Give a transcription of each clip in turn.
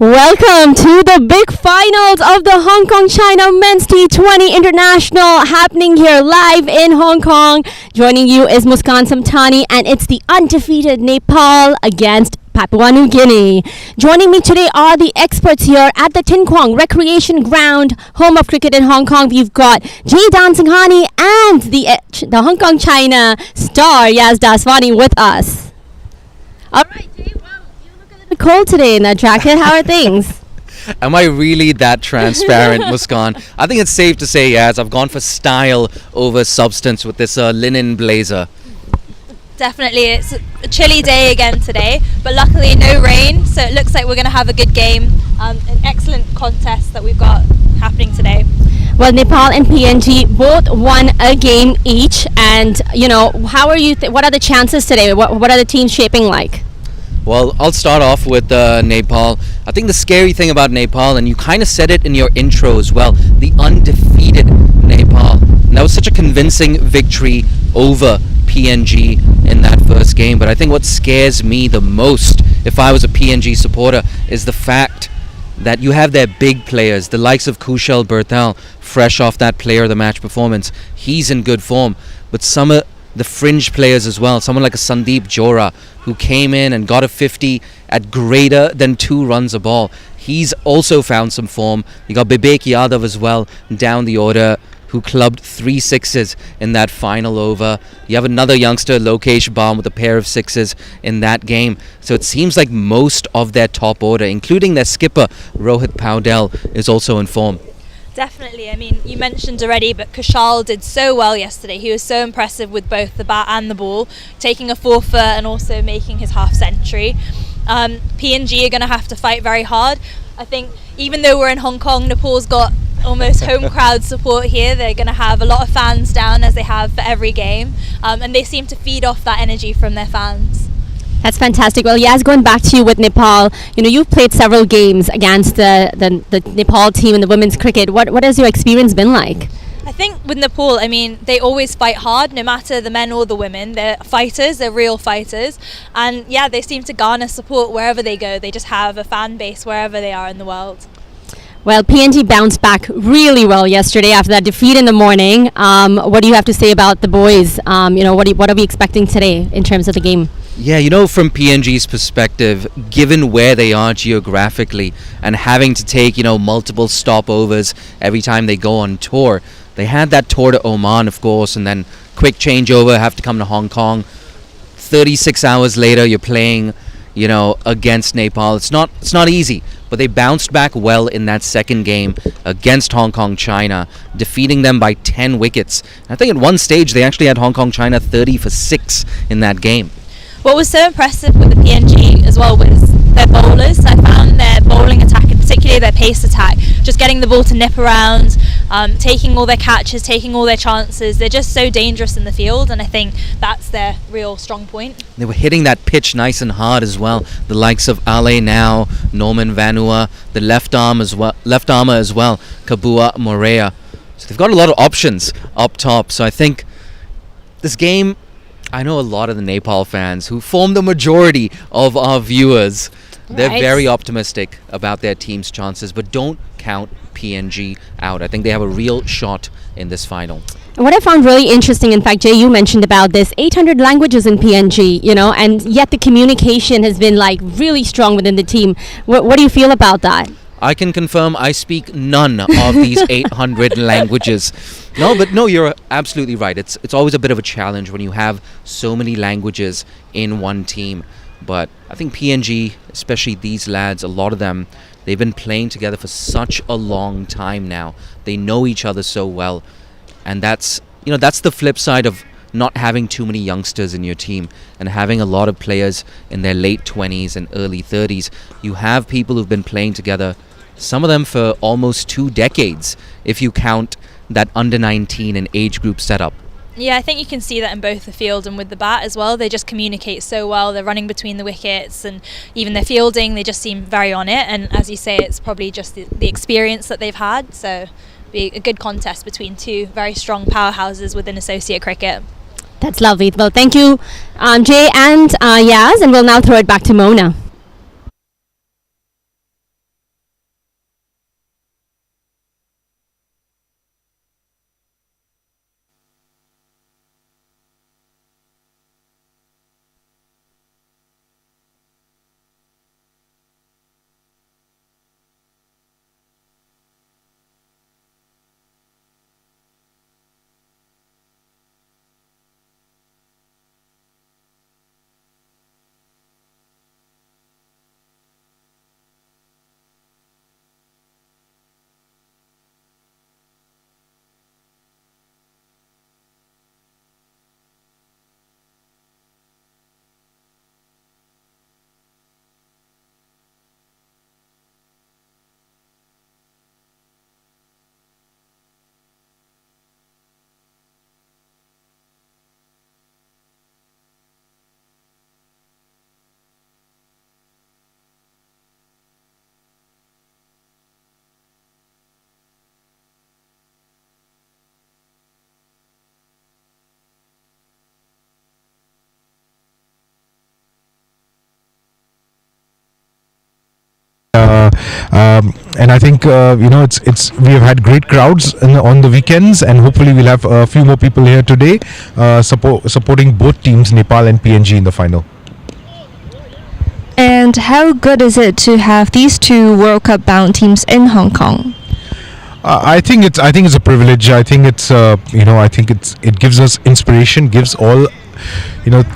Welcome to the big finals of the Hong Kong-China Men's T20 International happening here live in Hong Kong. Joining you is Muskan Samtani, and it's the undefeated Nepal against Papua New Guinea. Joining me today are the experts here at the Tin Kwong Recreation Ground, home of cricket in Hong Kong. We've got Jay Dansinghani and the Hong Kong-China star Yaz Daswani with us. All right, Jay. Cold today in that jacket. How are things? Am I really that transparent, Muskan? I think it's safe to say, yes, I've gone for style over substance with this linen blazer. Definitely, it's a chilly day again today, but luckily no rain, so it looks like we're going to have a good game. An excellent contest that we've got happening today. Well, Nepal and PNG both won a game each, and how are you? What are the chances today? What are the teams shaping like? Well, I'll start off with Nepal. I think the scary thing about Nepal, and you kind of said it in your intro as well, the undefeated Nepal. And that was such a convincing victory over PNG in that first game. But I think what scares me the most, if I was a PNG supporter, is the fact that you have their big players, the likes of Kushal Berthal, fresh off that player of the match performance. He's in good form. But some of the fringe players as well, someone like a Sandeep Johra, who came in and got a 50 at greater than 2 runs a ball. He's also found some form. You got Bibek Yadav as well down the order, who clubbed 3 sixes in that final over. You have another youngster, Lokesh Baum, with a pair of sixes in that game. So it seems like most of their top order, including their skipper, Rohit Paudel, is also in form. Definitely. I mean, you mentioned already, but Kushal did so well yesterday. He was so impressive with both the bat and the ball, taking a forfeit and also making his half century. PNG are going to have to fight very hard. I think even though we're in Hong Kong, Nepal's got almost home crowd support here. They're going to have a lot of fans down, as they have for every game, and they seem to feed off that energy from their fans. That's fantastic. Well, Yaz, going back to you with Nepal, you've played several games against the Nepal team in the women's cricket. What has your experience been like? I think with Nepal, they always fight hard, no matter the men or the women. They're fighters, they're real fighters. And yeah, they seem to garner support wherever they go. They just have a fan base wherever they are in the world. Well, PNG bounced back really well yesterday after that defeat in the morning. What do you have to say about the boys? What are we expecting today in terms of the game? Yeah, from PNG's perspective, given where they are geographically and having to take, multiple stopovers every time they go on tour, they had that tour to Oman, of course, and then quick changeover, have to come to Hong Kong. 36 hours later, you're playing, against Nepal. It's not easy, but they bounced back well in that second game against Hong Kong China, defeating them by 10 wickets. I think at one stage they actually had Hong Kong China 30 for 6 in that game. What was so impressive with the PNG as well was their bowlers. I found their bowling attack, and particularly their pace attack, just getting the ball to nip around, taking all their catches, taking all their chances. They're just so dangerous in the field, and I think that's their real strong point. They were hitting that pitch nice and hard as well. The likes of Ale Now, Norman Vanua, the left armer as well, Kabua Morea. So they've got a lot of options up top. So I think this game, I know a lot of the Nepal fans who form the majority of our viewers. They're very optimistic about their team's chances, but don't count PNG out. I think they have a real shot in this final. And what I found really interesting, in fact, Jay, you mentioned about this, 800 languages in PNG, and yet the communication has been really strong within the team. What do you feel about that? I can confirm I speak none of these 800 languages. No, you're absolutely right. It's always a bit of a challenge when you have so many languages in one team. But I think PNG, especially these lads, a lot of them, they've been playing together for such a long time now. They know each other so well. And that's the flip side of not having too many youngsters in your team and having a lot of players in their late 20s and early 30s. You have people who've been playing together, some of them for almost 2 decades, if you count that under 19 and age group setup. Yeah, I think you can see that in both the field and with the bat as well. They just communicate so well. They're running between the wickets, and even their fielding, they just seem very on it. And as you say, it's probably just the experience that they've had. So be a good contest between two very strong powerhouses within associate cricket. That's lovely. Well, thank you, Jay and Yaz, and we'll now throw it back to Mona. and I think it's we have had great crowds on the weekends, and hopefully we'll have a few more people here today supporting both teams, Nepal and PNG, in the final. And how good is it to have these two World Cup bound teams in Hong Kong? I think it's a privilege. I think it gives us inspiration, gives all.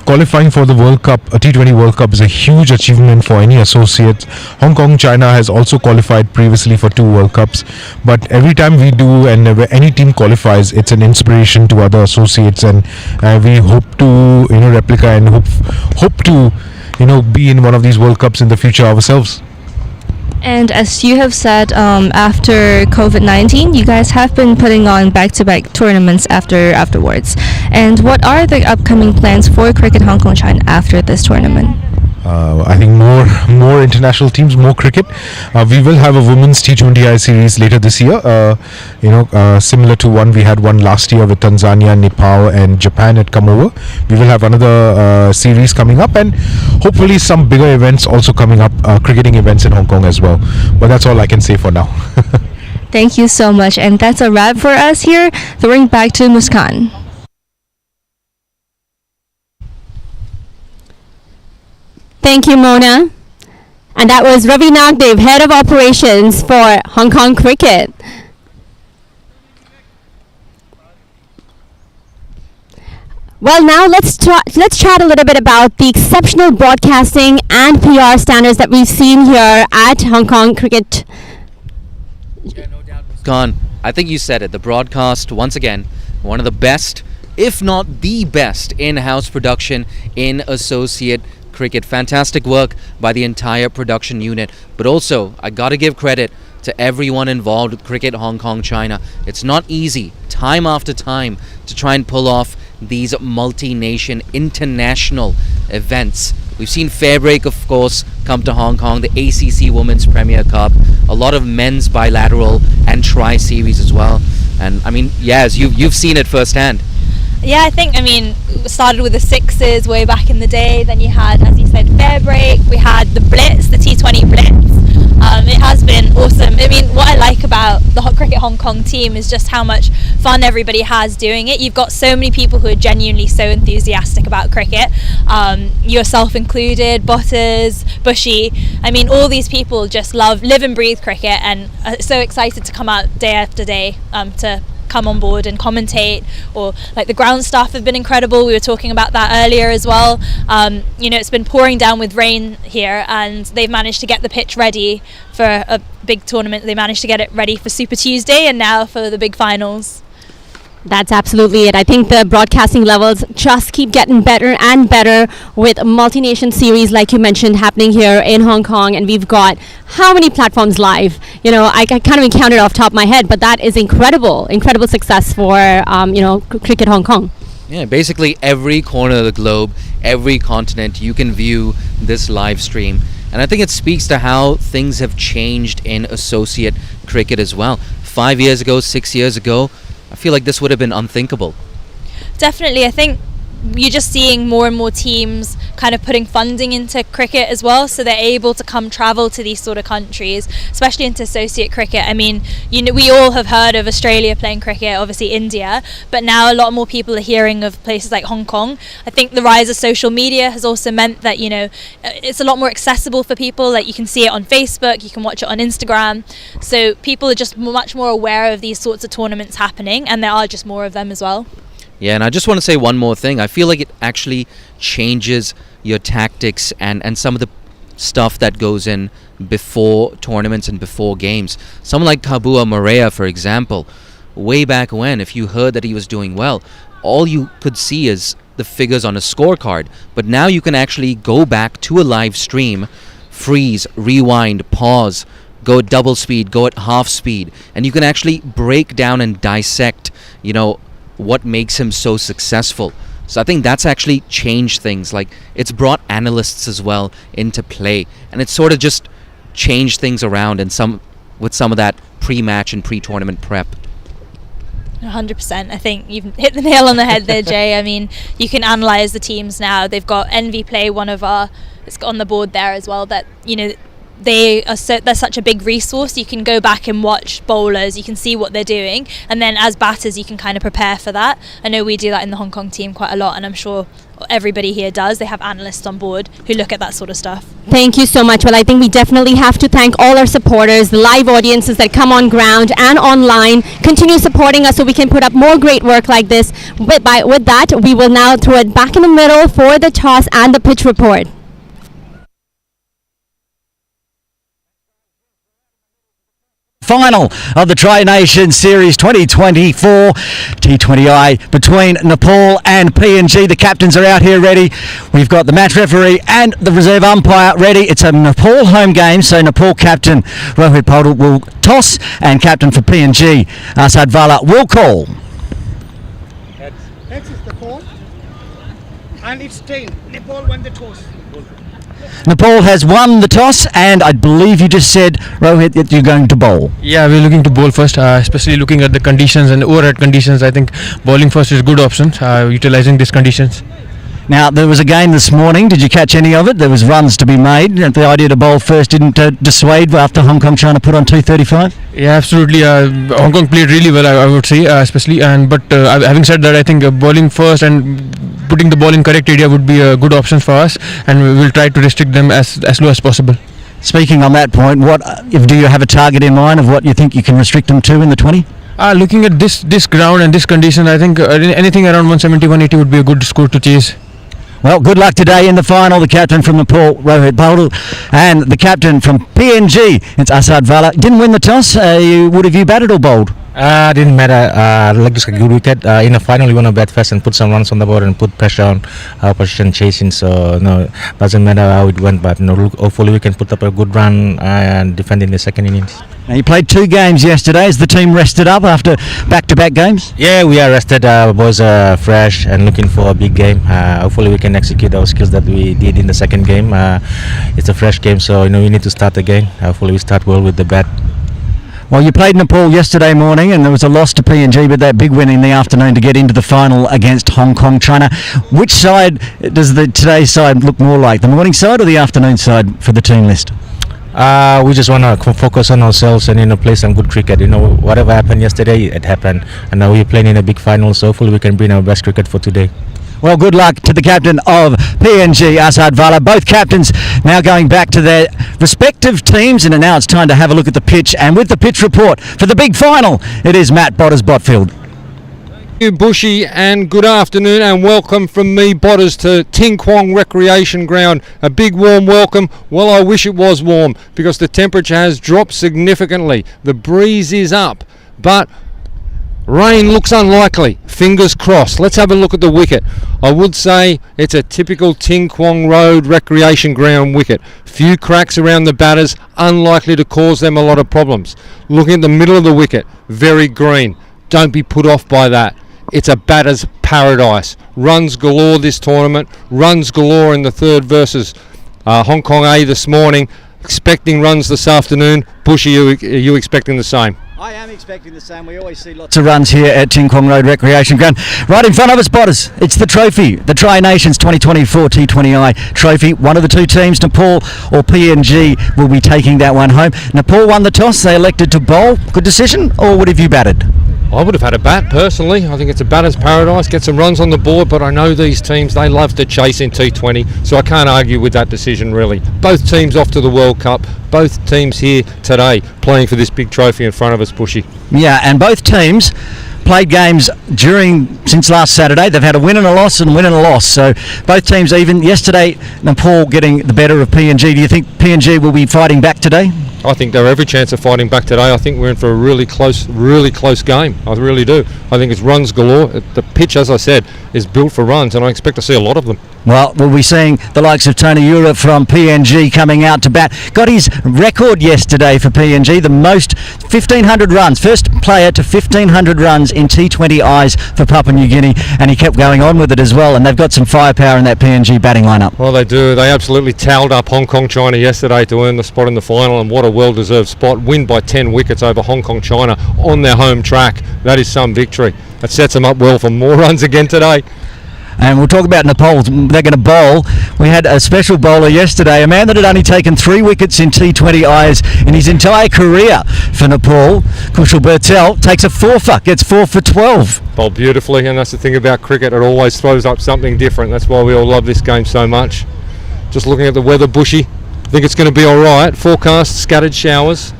Qualifying for the World Cup, a T20 World Cup, is a huge achievement for any associate. Hong Kong, China has also qualified previously for 2 World Cups, but every time we do and any team qualifies, it's an inspiration to other associates, and we hope to replica and hope to be in one of these World Cups in the future ourselves. And as you have said, after COVID-19, you guys have been putting on back-to-back tournaments afterwards. And what are the upcoming plans for Cricket Hong Kong China after this tournament? I think more international teams, more cricket. We will have a women's T20I series later this year. Similar to we had one last year with Tanzania, Nepal, and Japan had come over. We will have another series coming up, and hopefully some bigger events also coming up, cricketing events in Hong Kong as well. But that's all I can say for now. Thank you so much, and that's a wrap for us here. Throwing back to Muskan. Thank you, Mona. And that was Ravi Nagdev, Head of Operations for Hong Kong Cricket. Well, now let's chat a little bit about the exceptional broadcasting and PR standards that we've seen here at Hong Kong Cricket. Yeah, no doubt. Gone. I think you said it. The broadcast, once again, one of the best, if not the best, in-house production in associate cricket. Fantastic work by the entire production unit. But also, I got to give credit to everyone involved with Cricket Hong Kong China. It's not easy, time after time, to try and pull off these multi-nation international events. We've seen Fairbreak, of course, come to Hong Kong, the ACC Women's Premier Cup, a lot of men's bilateral and tri-series as well. And I mean, yes, you've seen it firsthand. Yeah, it started with the sixes way back in the day. Then you had, as you said, Fairbreak. We had the Blitz, the T20 Blitz. It has been awesome. What I like about the Cricket Hong Kong team is just how much fun everybody has doing it. You've got so many people who are genuinely so enthusiastic about cricket, yourself included, Butters, Bushy. All these people just live and breathe cricket, and are so excited to come out day after day to come on board and commentate. Or like the ground staff have been incredible. We were talking about that earlier as well. It's been pouring down with rain here, and they've managed to get the pitch ready for a big tournament. They managed to get it ready for Super Tuesday and now for the big finals. That's absolutely it. I think the broadcasting levels just keep getting better and better with a multi-nation series, like you mentioned, happening here in Hong Kong. And we've got how many platforms live? I can't even count it off the top of my head, but that is incredible success for, Cricket Hong Kong. Yeah, basically every corner of the globe, every continent, you can view this live stream. And I think it speaks to how things have changed in associate cricket as well. 5 years ago, 6 years ago, I feel like this would have been unthinkable. Definitely. I think you're just seeing more and more teams kind of putting funding into cricket as well, so they're able to travel to these sort of countries, especially into associate cricket. We all have heard of Australia playing cricket, obviously India, but now a lot more people are hearing of places like Hong Kong. I think the rise of social media has also meant that it's a lot more accessible for people. Like, you can see it on Facebook, you can watch it on Instagram, so people are just much more aware of these sorts of tournaments happening, and there are just more of them as well. Yeah, and I just want to say one more thing. I feel like it actually changes your tactics and some of the stuff that goes in before tournaments and before games. Someone like Kabua Morea, for example, way back when, if you heard that he was doing well, all you could see is the figures on a scorecard. But now you can actually go back to a live stream, freeze, rewind, pause, go at double speed, go at half speed, and you can actually break down and dissect, what makes him so successful. So I think that's actually changed things. Like, it's brought analysts as well into play, and it's sort of just changed things around with some of that pre-match and pre-tournament prep. 100%. I think you've hit the nail on the head there, Jay. You can analyze the teams now. They've got Envy Play, it's on the board there as well, that they're such a big resource. You can go back and watch bowlers, you can see what they're doing, and then as batters you can kind of prepare for that. I know we do that in the Hong Kong team quite a lot, and I'm sure everybody here does. They have analysts on board who look at that sort of stuff. Thank you so much. Well, I think we definitely have to thank all our supporters, the live audiences that come on ground and online. Continue supporting us so we can put up more great work like this. With that, we will now throw it back in the middle for the toss and the pitch report. Final of the Tri-Nation Series 2024 T20I between Nepal and PNG. The captains are out here ready. We've got the match referee and the reserve umpire ready. It's a Nepal home game, so Nepal captain Rohit Paudel will toss and captain for PNG Asad Vala will call. Heads is the call, and it's 10. Nepal won the toss. Nepal has won the toss, and I believe you just said, Rohit, that you're going to bowl. Yeah, we're looking to bowl first, especially looking at the conditions and overhead conditions. I think bowling first is a good option, utilising these conditions. Now, there was a game this morning. Did you catch any of it? There was runs to be made. The idea to bowl first didn't dissuade after Hong Kong trying to put on 235? Yeah, absolutely. Hong Kong played really well, I would say, especially. But having said that, I think bowling first and putting the ball in correct area would be a good option for us, and we will try to restrict them as low as possible. Speaking on that point, do you have a target in mind of what you think you can restrict them to in the 20? Looking at this ground and this condition, I think anything around 170, 180 would be a good score to chase. Well, good luck today in the final. The captain from Nepal, Rohit Paudel, and the captain from PNG, it's Asad Vala. Didn't win the toss. Would have you batted or bowled? Didn't matter. Like just a good wicket. In the final, you want to bat fast and put some runs on the board and put pressure on our position chasing. So no, doesn't matter how it went. But hopefully we can put up a good run and defend in the second innings. Now, you played 2 games yesterday. Is the team rested up after back-to-back games? Yeah, we are rested. Boys are fresh and looking for a big game. Hopefully we can execute our skills that we did in the second game. It's a fresh game, so we need to start again. Hopefully we start well with the bat. Well, you played Nepal yesterday morning and there was a loss to PNG, but that big win in the afternoon to get into the final against Hong Kong, China. Which side does today's side look more like, the morning side or the afternoon side for the team list? We just want to focus on ourselves and play some good cricket. Whatever happened yesterday, it happened, and now we're playing in a big final, so hopefully we can bring our best cricket for today. Well, good luck to the captain of PNG, Asad Vala. Both captains now going back to their respective teams, and now it's time to have a look at the pitch. And with the pitch report for the big final, it is Matt Botters-Botfield. Thank you, Bushy, and good afternoon and welcome from me, Botters, to Ting Kwong Recreation Ground. A big warm welcome. Well, I wish it was warm because the temperature has dropped significantly. The breeze is up, but rain looks unlikely. Fingers crossed. Let's have a look at the wicket. I would say it's a typical Ting Kwong Road Recreation Ground wicket. Few cracks around the batters, unlikely to cause them a lot of problems. Looking at the middle of the wicket, very green. Don't be put off by that. It's a batter's paradise. Runs galore this tournament. Runs galore in the third versus Hong Kong A this morning. Expecting runs this afternoon. Bushy, are you expecting the same? I am expecting the same. We always see lots of runs here at Ting Kwong Road Recreation Ground. Right in front of us, Botters, it's the trophy, the Tri-Nations 2024 T20I trophy. One of the two teams, Nepal or PNG, will be taking that one home. Nepal won the toss. They elected to bowl. Good decision, or would have you batted? I would have had a bat personally. I think it's a batter's paradise. Get some runs on the board, but I know these teams, they love to chase in T20, so I can't argue with that decision really. Both teams off to the World Cup. Both teams here today playing for this big trophy in front of us, Bushy. Yeah, and both teams played games since last Saturday. They've had a win and a loss and win and a loss. So both teams even. Yesterday, Nepal getting the better of PNG. Do you think PNG will be fighting back today? I think they're every chance of fighting back today. I think we're in for a really close game. I really do. I think it's runs galore. The pitch, as I said, is built for runs, and I expect to see a lot of them. Well, we'll be seeing the likes of Tony Ura from PNG coming out to bat. Got his record yesterday for PNG, the most 1,500 runs. First player to 1,500 runs in T20Is for Papua New Guinea, and he kept going on with it as well, and they've got some firepower in that PNG batting lineup. Well, they do. They absolutely towed up Hong Kong China yesterday to earn the spot in the final, and what a well-deserved spot. Win by 10 wickets over Hong Kong China on their home track. That is some victory. That sets them up well for more runs again today. And we'll talk about Nepal. They're going to bowl. We had a special bowler yesterday, a man that had only taken 3 wickets in T20Is in his entire career for Nepal. Kushal Bertel takes a 4-for, gets 4 for 12. Bowled beautifully, and that's the thing about cricket. It always throws up something different. That's why we all love this game so much. Just looking at the weather, Bushy. I think it's going to be all right. Forecast scattered showers.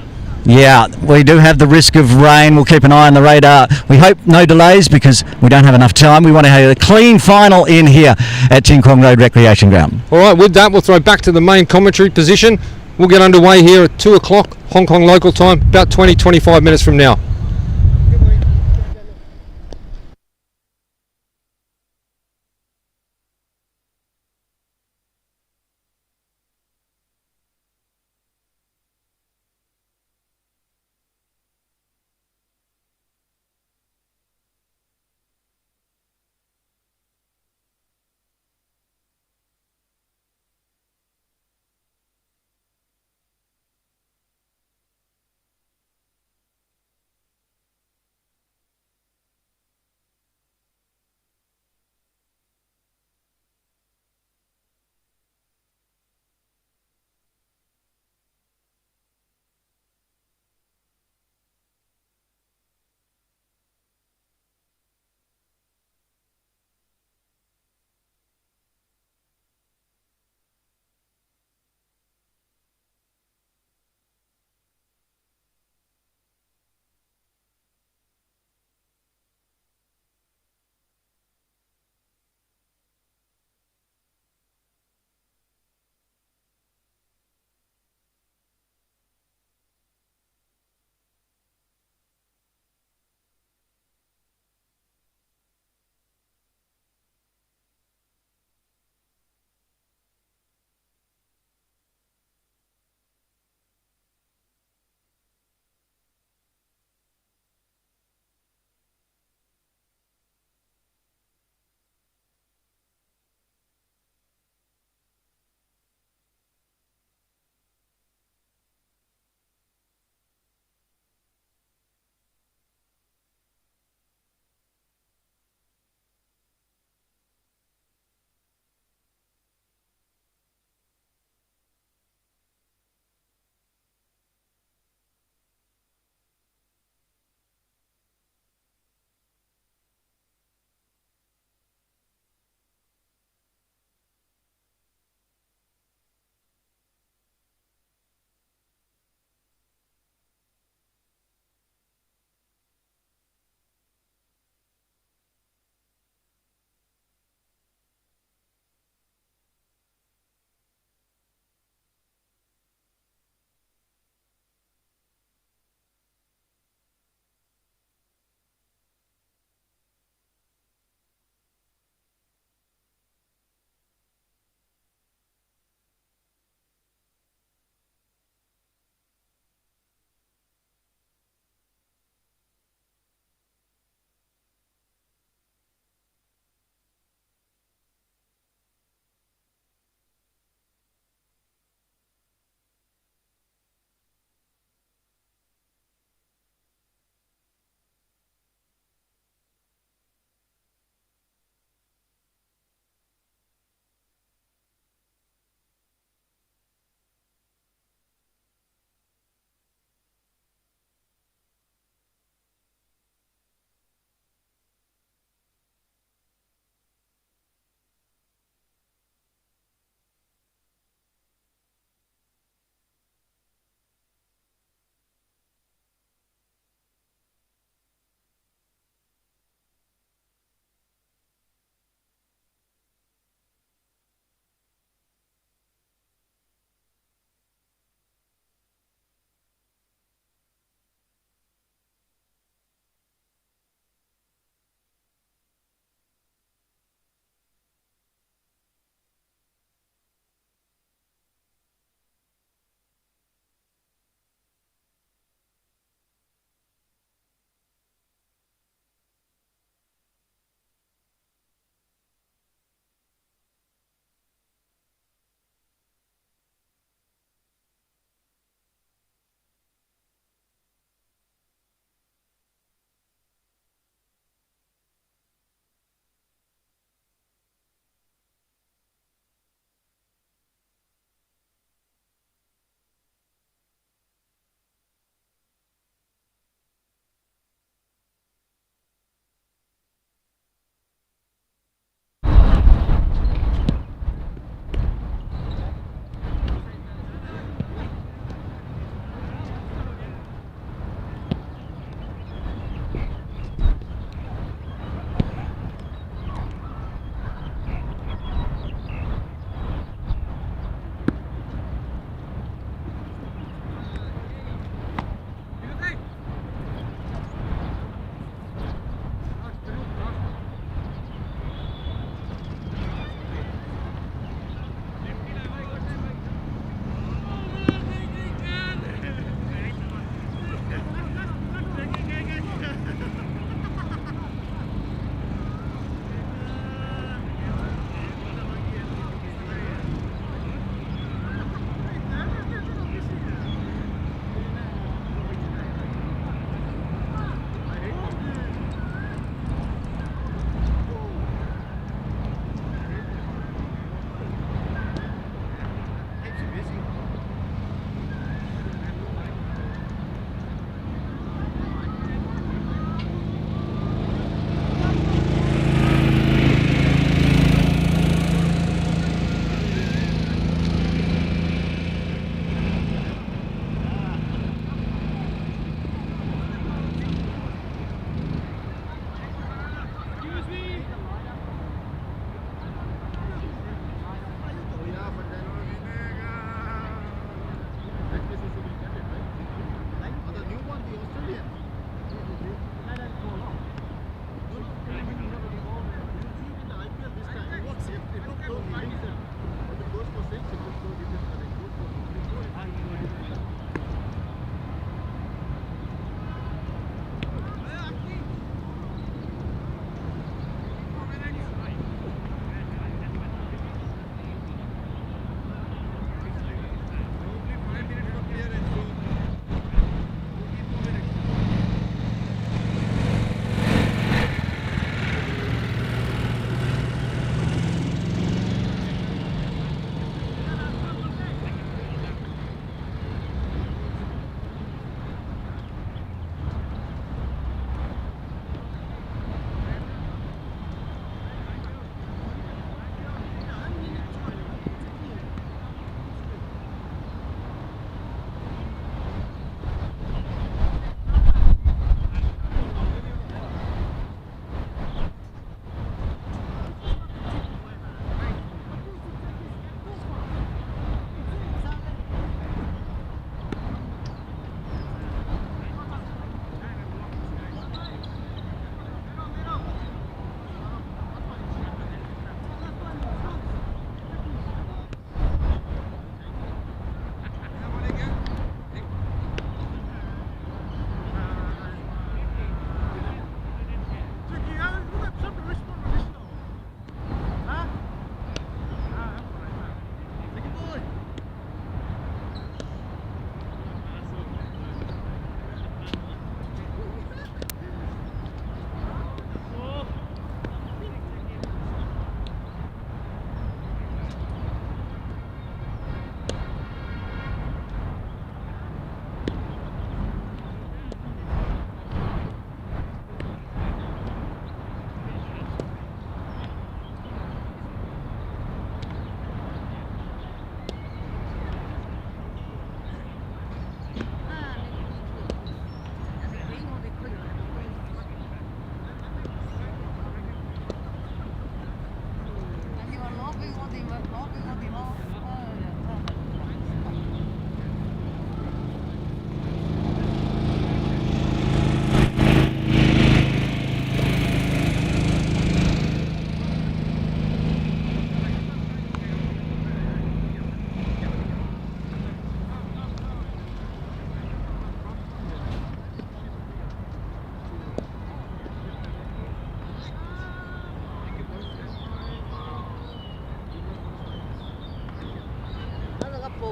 Yeah, we do have the risk of rain. We'll keep an eye on the radar. We hope no delays because we don't have enough time. We want to have a clean final in here at Ting Kwong Road Recreation Ground. All right, with that, we'll throw back to the main commentary position. We'll get underway here at 2 o'clock Hong Kong local time, about 20-25 minutes from now.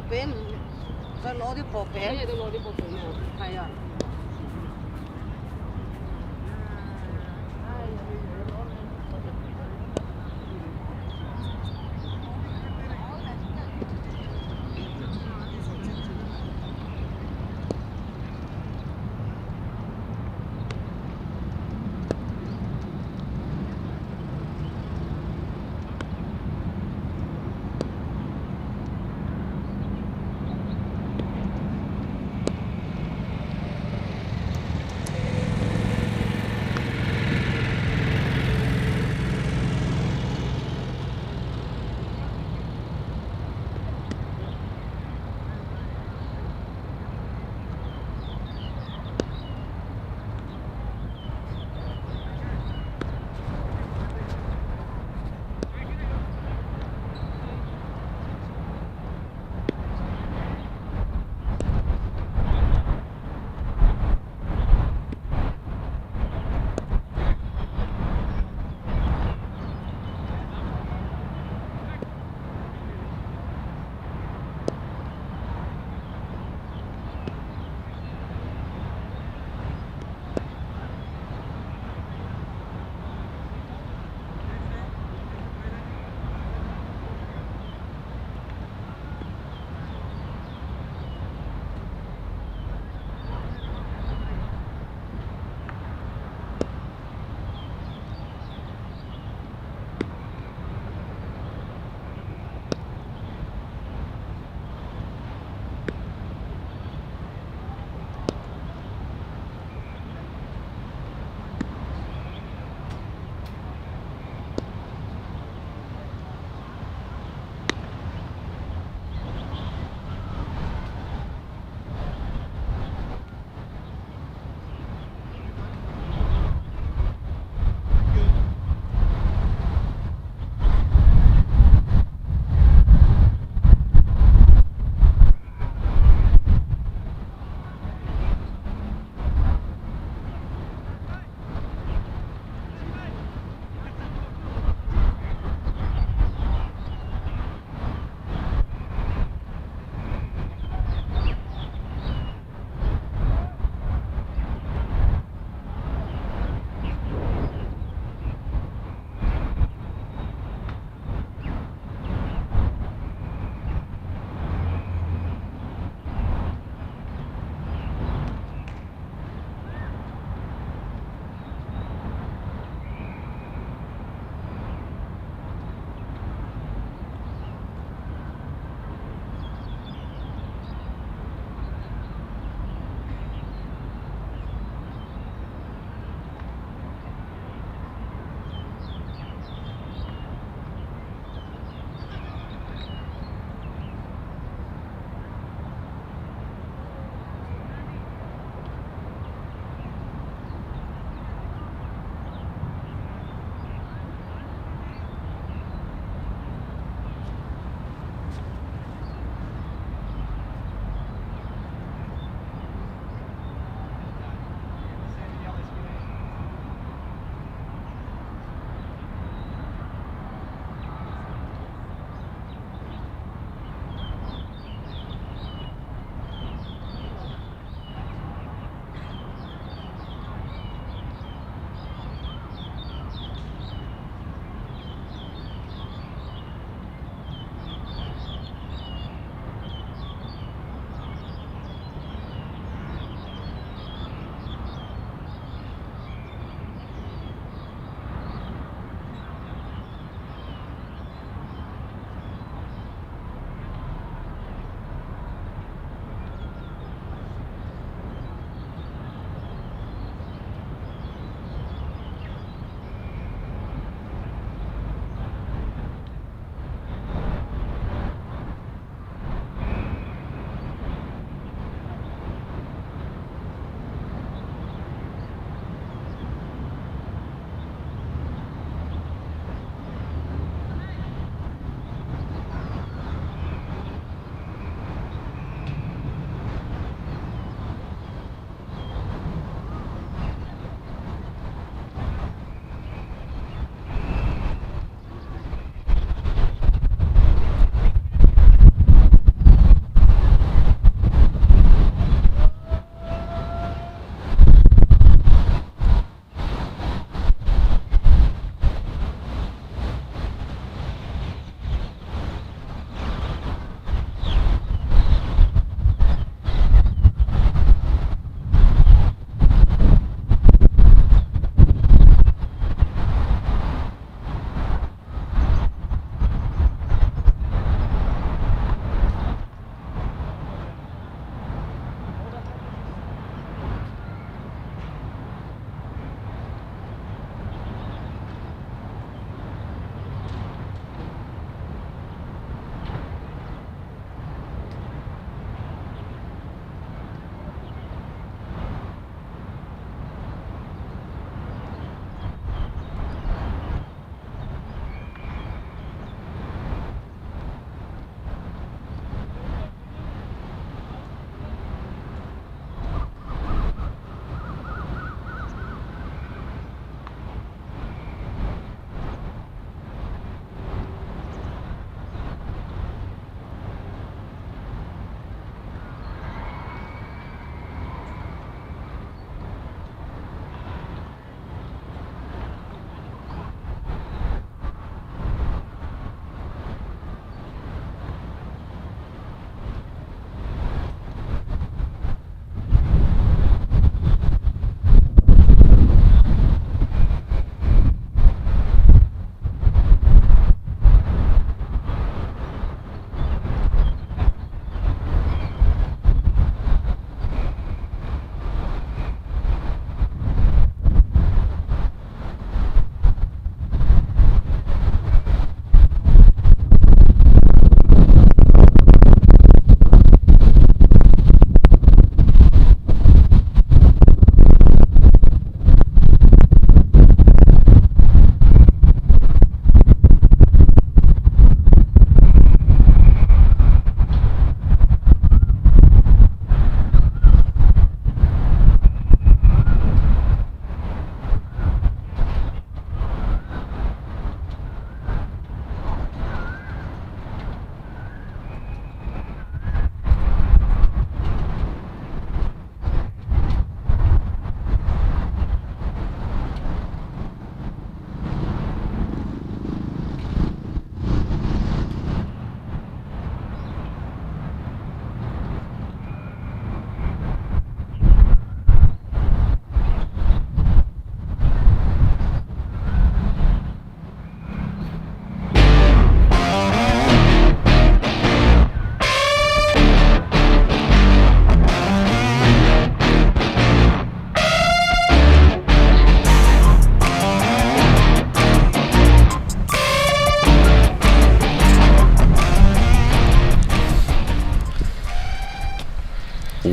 เป็นจะรอที่ปอกแผลจะรอที่ปอกแผลใครอ่ะ โ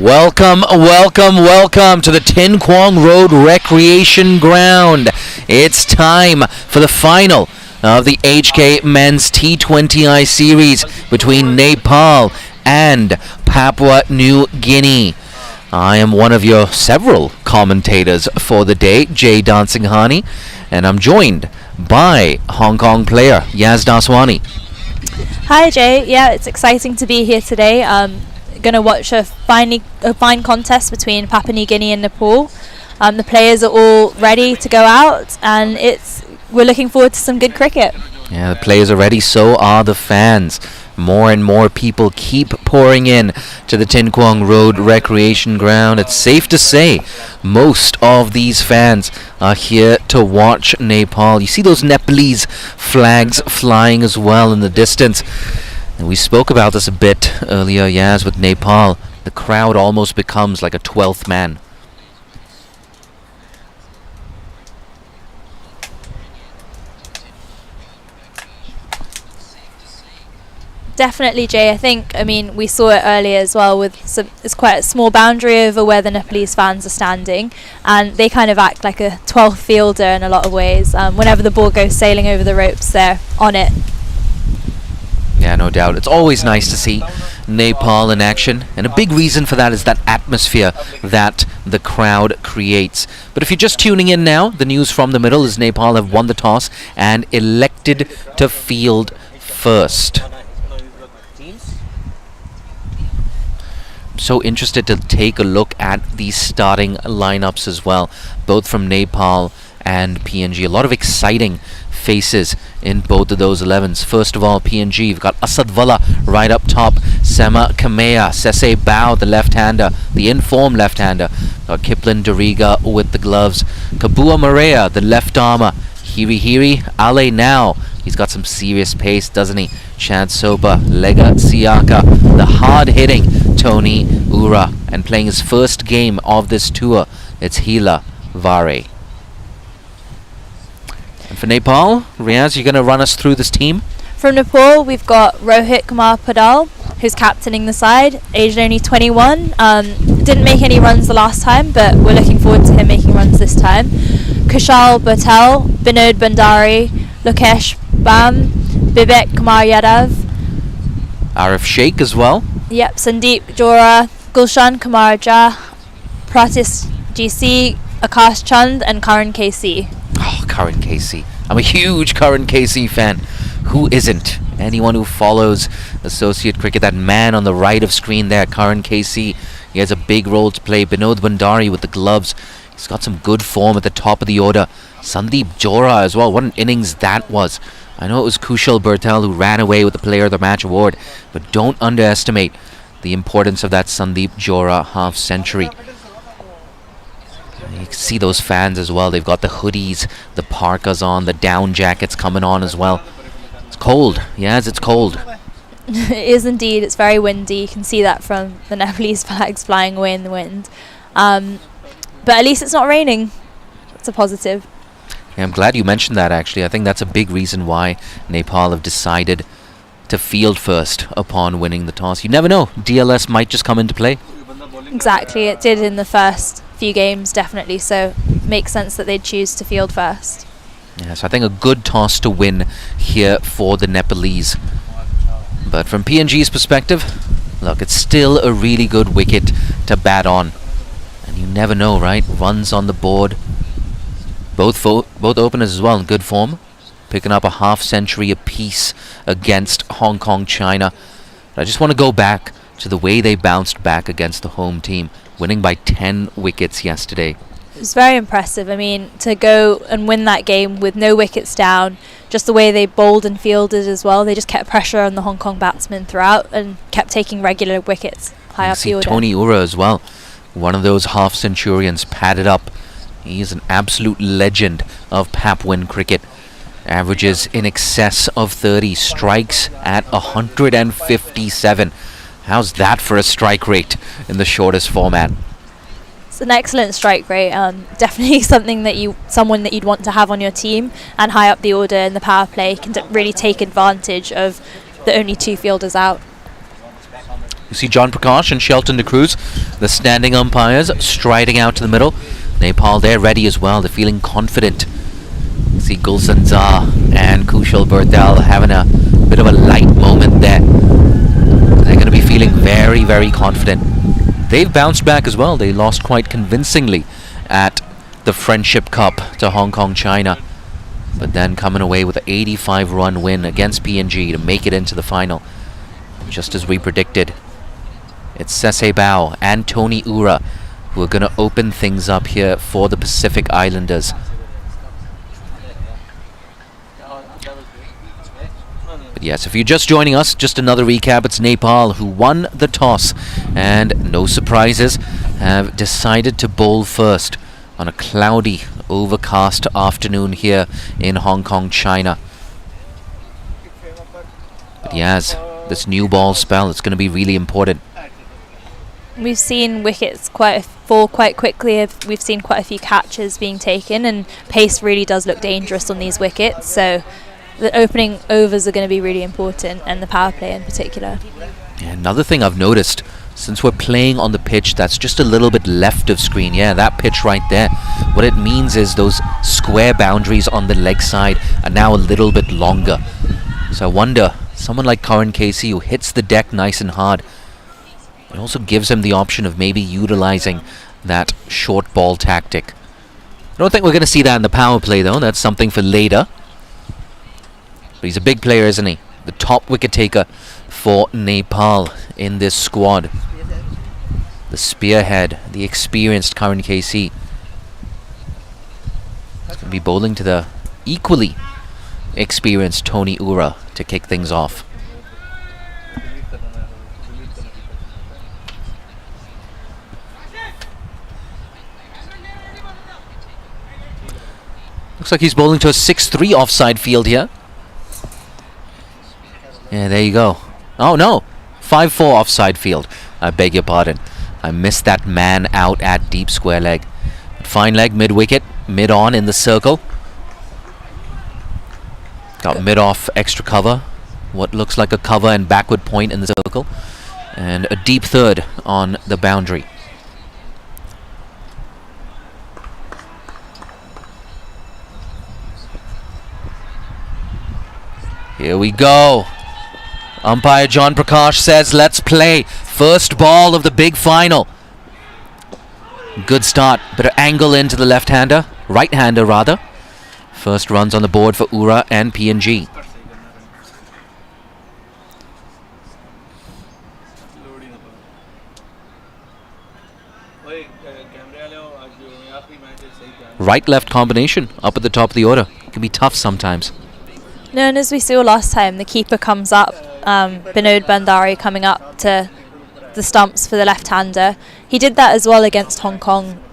Welcome to the Tin Quang Road Recreation Ground. It's time for the final of the HK Men's T20I series between Nepal and Papua New Guinea. I am one of your several commentators for the day, Jay Dansinghani, and I'm joined by Hong Kong player Yaz Daswani. Hi Jay, yeah, it's exciting to be here today. Going to watch a fine contest between Papua New Guinea and Nepal. The players are all ready to go out, and we're looking forward to some good cricket. Yeah, the players are ready, so are the fans. More and more people keep pouring in to the Tin Quang Road Recreation Ground. It's safe to say most of these fans are here to watch Nepal. You see those Nepalese flags flying as well in the distance. And we spoke about this a bit earlier, Yaz, with Nepal. The crowd almost becomes like a 12th man. Definitely, Jay. I mean, we saw it earlier as well with it's quite a small boundary over where the Nepalese fans are standing, and they kind of act like a 12th fielder in a lot of ways. Whenever the ball goes sailing over the ropes, they're on it. Yeah, no doubt. It's always nice to see Nepal in action, and a big reason for that is that atmosphere that the crowd creates. But if you're just tuning in now, the news from the middle is Nepal have won the toss and elected to field first. I'm so interested to take a look at these starting lineups as well, both from Nepal and PNG. A lot of exciting faces in both of those 11s. First of all, PNG, we've got Asadwala right up top, Sema Kamea, Sese Bao, the left-hander, the in-form left-hander, got Kiplin Dariga with the gloves, Kabua Maria, the left-armer, Hiri Ale now, he's got some serious pace, doesn't he? Chad Soba, Lega Siaka, the hard-hitting Tony Ura, and playing his first game of this tour, it's Hila Vare. And for Nepal, Riaz, you're going to run us through this team? From Nepal, we've got Rohit Kumar Padal, who's captaining the side, aged only 21. Didn't make any runs the last time, but we're looking forward to him making runs this time. Kushal Patel, Binod Bandari, Lokesh Bam, Bibek Kumar Yadav. Arif Sheikh as well. Yep, Sandeep Jora, Gulshan Kumar Jha, Pratis GC, Akash Chand, and Karan KC. Oh, Karan KC. I'm a huge Karan KC fan. Who isn't? Anyone who follows associate cricket, that man on the right of screen there, Karan KC, he has a big role to play. Binod Bandari with the gloves. He's got some good form at the top of the order. Sandeep Jora as well. What an innings that was. I know it was Kushal Bertel who ran away with the Player of the Match award, but don't underestimate the importance of that Sandeep Jora half-century. You can see those fans as well. They've got the hoodies, the parkas on, the down jackets coming on as well. It's cold. Yes, it's cold. It is indeed. It's very windy. You can see that from the Nepalese flags flying away in the wind. But at least it's not raining. It's a positive. Yeah, I'm glad you mentioned that, actually. I think that's a big reason why Nepal have decided to field first upon winning the toss. You never know. DLS might just come into play. Exactly. It did in the first few games, definitely. So it makes sense that they'd choose to field first. Yeah, so I think a good toss to win here for the Nepalese. But from PNG's perspective, look, it's still a really good wicket to bat on. And you never know, right? Runs on the board. Both openers as well in good form. Picking up a half-century apiece against Hong Kong, China. But I just want to go back to the way they bounced back against the home team, winning by 10 wickets yesterday. It was very impressive. I mean, to go and win that game with no wickets down, just the way they bowled and fielded as well. They just kept pressure on the Hong Kong batsmen throughout and kept taking regular wickets high up the order. Tony Ura as well. One of those half-centurions padded up. He's an absolute legend of Papuan cricket. Averages in excess of 30, strikes at 157. How's that for a strike rate in the shortest format? It's an excellent strike rate. Definitely someone that you'd want to have on your team, and high up the order in the power play can really take advantage of the only two fielders out. You see John Prakash and Shelton De Cruz, the standing umpires, striding out to the middle. Nepal, they're ready as well. They're feeling confident. You see Gulsan Zah and Kushal Burdal having a bit of a light moment there. They're going to be feeling very, very confident. They've bounced back as well. They lost quite convincingly at the Friendship Cup to Hong Kong, China. But then coming away with an 85-run win against PNG to make it into the final. Just as we predicted. It's Sese Bao and Tony Ura who are going to open things up here for the Pacific Islanders. But yes, if you're just joining us, just another recap. It's Nepal who won the toss and, no surprises, have decided to bowl first on a cloudy, overcast afternoon here in Hong Kong, China. But yes, this new ball spell, it's going to be really important. We've seen wickets fall quite quickly. We've seen quite a few catches being taken, and pace really does look dangerous on these wickets. So the opening overs are going to be really important, and the power play in particular. Yeah, another thing I've noticed, since we're playing on the pitch that's just a little bit left of screen, yeah, that pitch right there, what it means is those square boundaries on the leg side are now a little bit longer. So I wonder, someone like Karan Casey who hits the deck nice and hard, it also gives him the option of maybe utilizing that short ball tactic. I don't think we're going to see that in the power play though. That's something for later. But he's a big player, isn't he? The top wicket taker for Nepal in this squad. The spearhead, the experienced Karan Casey. He's going to be bowling to the equally experienced Tony Ura to kick things off. Looks like he's bowling to a 6-3 offside field here. Yeah, there you go. Oh no, 5-4 offside field. I beg your pardon. I missed that man out at deep square leg. Fine leg, mid-wicket, mid-on in the circle. Got mid-off extra cover. What looks like a cover and backward point in the circle. And a deep third on the boundary. Here we go. Umpire John Prakash says, let's play. First ball of the big final. Good start. Bit of angle into the left-hander. Right-hander, rather. First runs on the board for Ura and PNG. Right-left combination up at the top of the order. It can be tough sometimes. No, and as we saw last time, the keeper comes up, Binod Bandari coming up to the stumps for the left-hander. He did that as well against Hong Kong,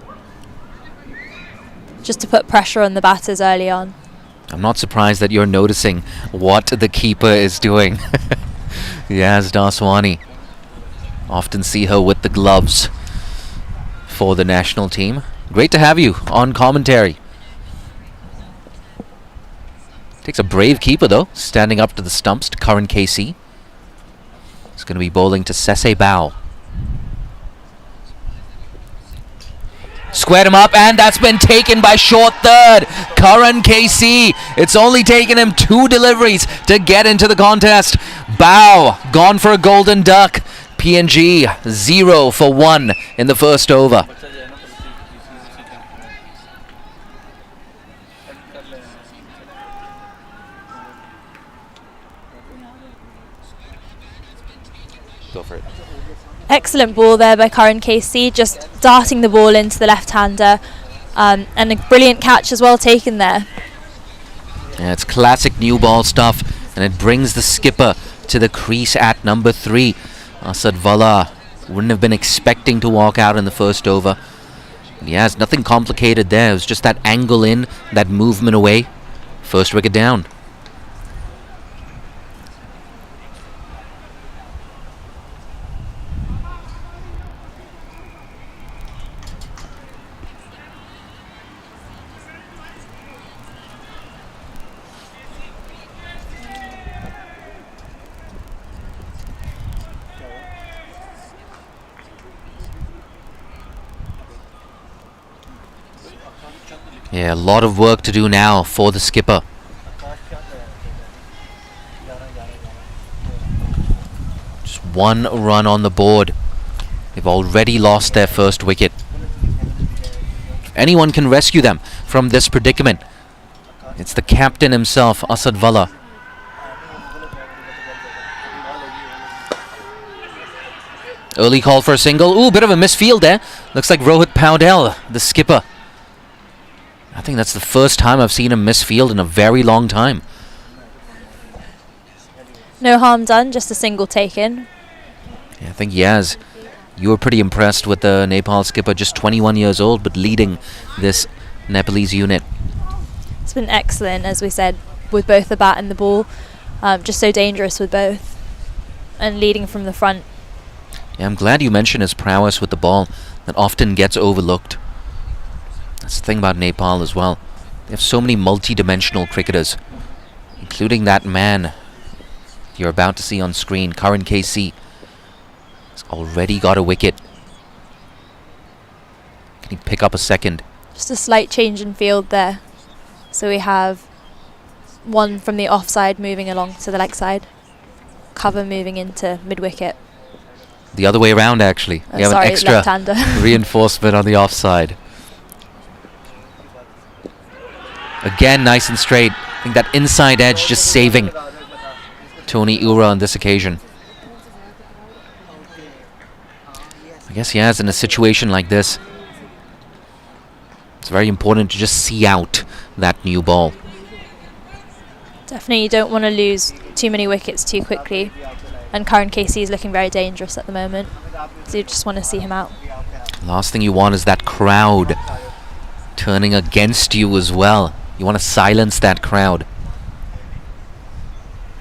just to put pressure on the batters early on. I'm not surprised that you're noticing what the keeper is doing. Yaz Daswani. Often see her with the gloves for the national team. Great to have you on commentary. Takes a brave keeper though, standing up to the stumps to Karan Casey. He's going to be bowling to Sese Bao. Squared him up, and that's been taken by short third. Karan Casey. It's only taken him 2 deliveries to get into the contest. Bao gone for a golden duck. PNG 0 for 1 in the first over. Go for it. Excellent ball there by Karan Casey, just darting the ball into the left-hander, and a brilliant catch as well taken there. Yeah, it's classic new ball stuff, and it brings the skipper to the crease at number 3. Asad Vala wouldn't have been expecting to walk out in the first over. Yeah, it's nothing complicated there. It was just that angle in, that movement away. First wicket down. Yeah, a lot of work to do now for the skipper. Just one run on the board. They've already lost their first wicket. If anyone can rescue them from this predicament, it's the captain himself, Asad Valla. Early call for a single. Ooh, bit of a misfield there. Looks like Rohit Paudel, the skipper. I think that's the first time I've seen him misfield in a very long time. No harm done, just a single taken. Yeah, I think Yaz, you were pretty impressed with the Nepal skipper, just 21 years old, but leading this Nepalese unit. It's been excellent, as we said, with both the bat and the ball. Just so dangerous with both. And leading from the front. Yeah, I'm glad you mentioned his prowess with the ball. That often gets overlooked. That's the thing about Nepal as well. They have so many multi-dimensional cricketers, including that man you're about to see on screen, Karan KC. He's already got a wicket. Can he pick up a second? Just a slight change in field there. So we have one from the offside moving along to the leg side. Cover moving into mid-wicket. The other way around, actually. We have sorry, an extra left-hander. reinforcement on the offside. Again, nice and straight. I think that inside edge just saving Tony Ura on this occasion. I guess Yaz, in a situation like this, it's very important to just see out that new ball. Definitely, you don't want to lose too many wickets too quickly. And Karan Casey is looking very dangerous at the moment. So you just want to see him out. Last thing you want is that crowd turning against you as well. You want to silence that crowd.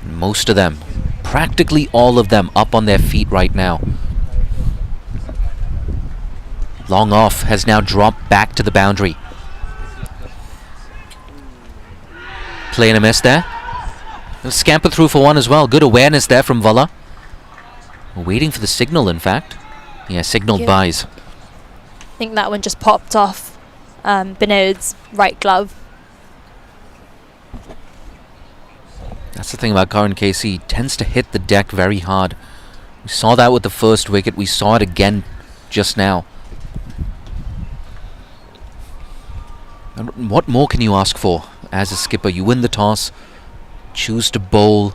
Most of them, practically all of them, up on their feet right now. Long off has now dropped back to the boundary. Play and a miss there. They'll scamper through for one as well. Good awareness there from Valla. Waiting for the signal, in fact. Yeah, signaled buys. I think that one just popped off Binod's right glove. That's the thing about Karan KC. He tends to hit the deck very hard. We saw that with the first wicket. We saw it again just now. And what more can you ask for as a skipper? You win the toss, choose to bowl.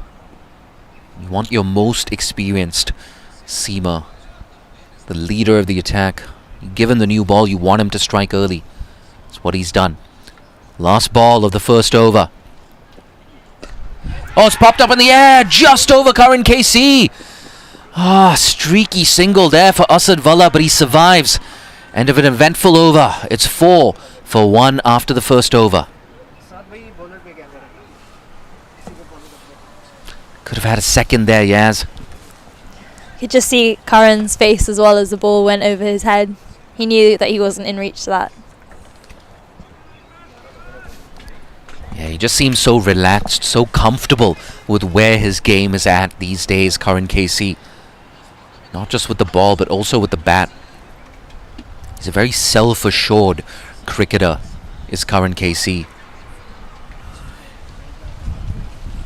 You want your most experienced seamer, the leader of the attack. Given the new ball, you want him to strike early. That's what he's done. Last ball of the first over. Oh, it's popped up in the air, just over Karan KC. Streaky single there for Asad Valla, but he survives. End of an eventful over. It's 4 for 1 after the first over. Could have had a second there, Yaz. You could just see Karan's face as well as the ball went over his head. He knew that he wasn't in reach to that. Yeah, he just seems so relaxed, so comfortable with where his game is at these days, Karan KC. Not just with the ball, but also with the bat. He's a very self-assured cricketer, is Karan KC.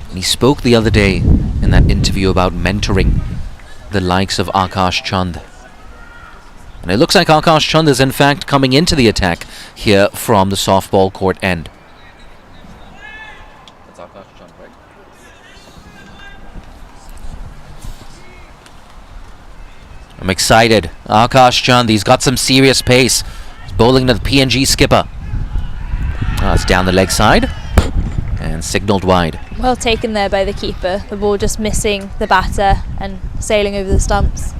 And he spoke the other day in that interview about mentoring the likes of Akash Chand. And it looks like Akash Chand is in fact coming into the attack here from the softball court end. That's Akash Chand, right? I'm excited. Akash Chand, he's got some serious pace. He's bowling to the PNG skipper. It's down the leg side and signalled wide. Well taken there by the keeper. The ball just missing the batter and sailing over the stumps.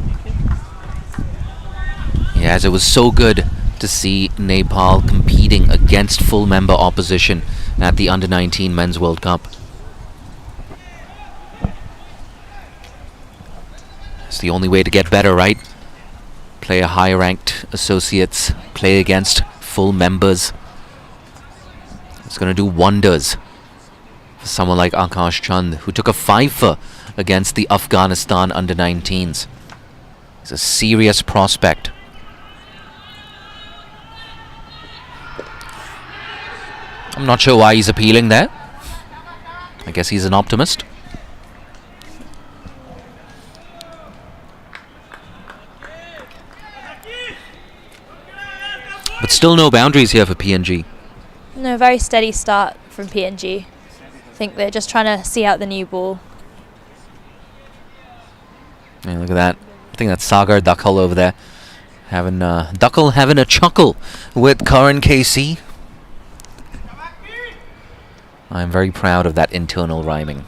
Yeah, as it was so good to see Nepal competing against full member opposition at the Under-19 Men's World Cup. It's the only way to get better, right? Play a higher ranked associates, play against full members. It's going to do wonders for someone like Akash Chand, who took a 5-for against the Afghanistan Under-19s. He's a serious prospect. I'm not sure why he's appealing there. I guess he's an optimist. But still no boundaries here for PNG. No, very steady start from PNG. I think they're just trying to see out the new ball. Yeah, look at that. I think that's Sagar Duckle over there. Duckle having a chuckle with Karan KC. I'm very proud of that internal rhyming.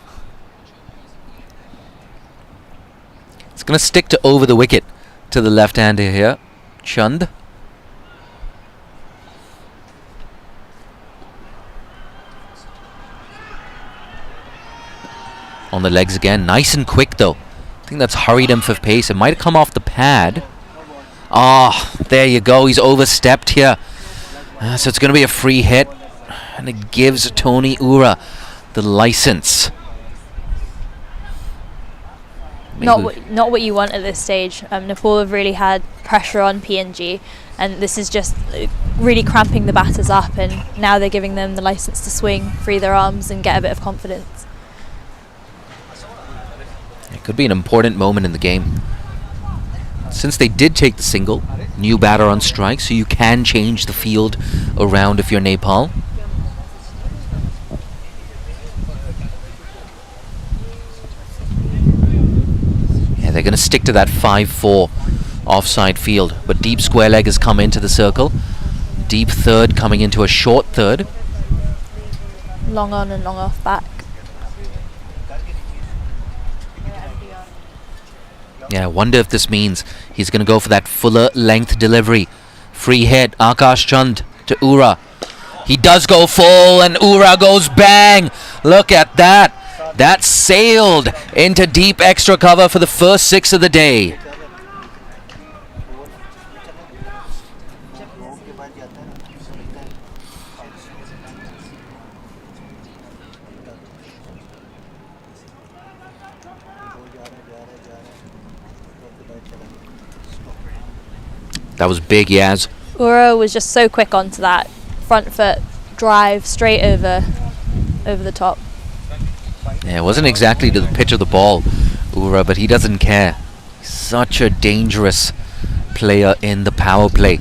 It's going to stick to over the wicket to the left-hander here. Chand. On the legs again. Nice and quick though. I think that's hurried him for pace. It might have come off the pad. Ah, there you go. He's overstepped here. So it's going to be a free hit. And it gives Tony Ura the license. Not what you want at this stage. Nepal have really had pressure on PNG, and this is just really cramping the batters up, and now they're giving them the license to swing, free their arms and get a bit of confidence. It could be an important moment in the game. Since they did take the single, new batter on strike, so you can change the field around if you're Nepal. Yeah, they're going to stick to that 5-4 offside field, but deep square leg has come into the circle. Deep third coming into a short third. Long on and long off back. Yeah, I wonder if this means he's going to go for that fuller length delivery. Free hit, Akash Chand to Ura. He does go full and Ura goes bang. Look at that. That sailed into deep extra cover for the first 6 of the day. That was big, Yaz. Ura was just so quick onto that front foot drive straight over the top. Yeah, it wasn't exactly to the pitch of the ball, Ura, but he doesn't care. He's such a dangerous player in the power play.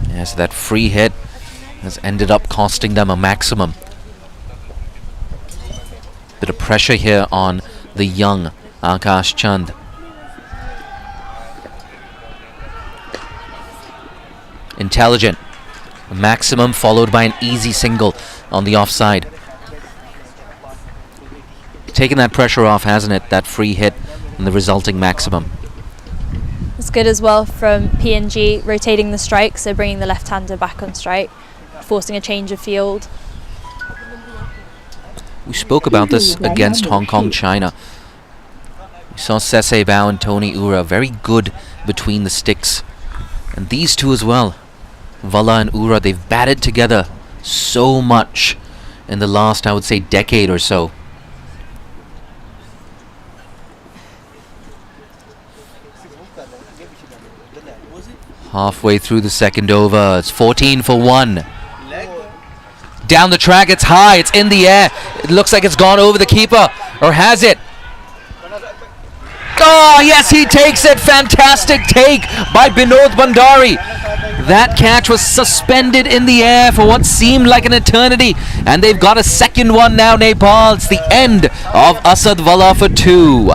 Yeah, so that free hit has ended up costing them a maximum. Bit of pressure here on the young Akash Chand. Intelligent. A maximum followed by an easy single on the offside. Taking that pressure off, hasn't it? That free hit and the resulting maximum. It's good as well from PNG, rotating the strike, so bringing the left-hander back on strike, forcing a change of field. We spoke about this against Hong Kong, China. We saw Sese Bao and Tony Ura very good between the sticks. And these two as well. Vala and Ura, they've batted together so much in the last, I would say, decade or so. Halfway through the second over, it's 14 for 1. Down the track, it's high, it's in the air. It looks like it's gone over the keeper, or has it? Oh, yes, he takes it. Fantastic take by Binod Bhandari. That catch was suspended in the air for what seemed like an eternity. And they've got a second one now, Nepal. It's the end of Asad Vala for 2.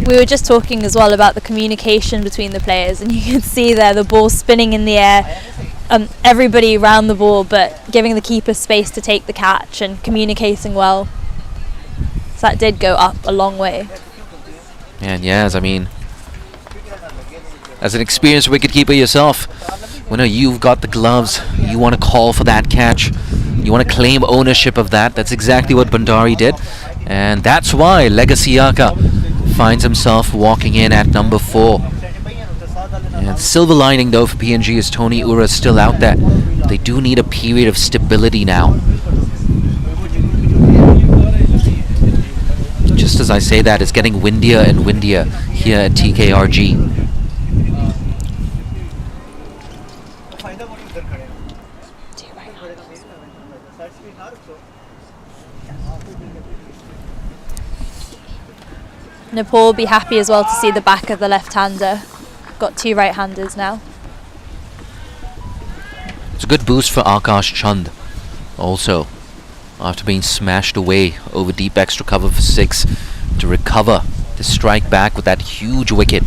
We were just talking as well about the communication between the players, and you can see there the ball spinning in the air, everybody around the ball but giving the keeper space to take the catch and communicating well. So that did go up a long way. And yes, I mean, as an experienced wicketkeeper yourself, when you've got the gloves, you want to call for that catch. You want to claim ownership of that. That's exactly what Bhandari did. And that's why Legacy Yaka finds himself walking in at number 4. And the silver lining though for PNG is Tony Ura is still out there. They do need a period of stability now. Just as I say that, it's getting windier and windier here at TKRG. Nepal will be happy as well to see the back of the left-hander. Got 2 right-handers now. It's a good boost for Akash Chand also, after being smashed away over deep extra cover for 6, to recover, to strike back with that huge wicket.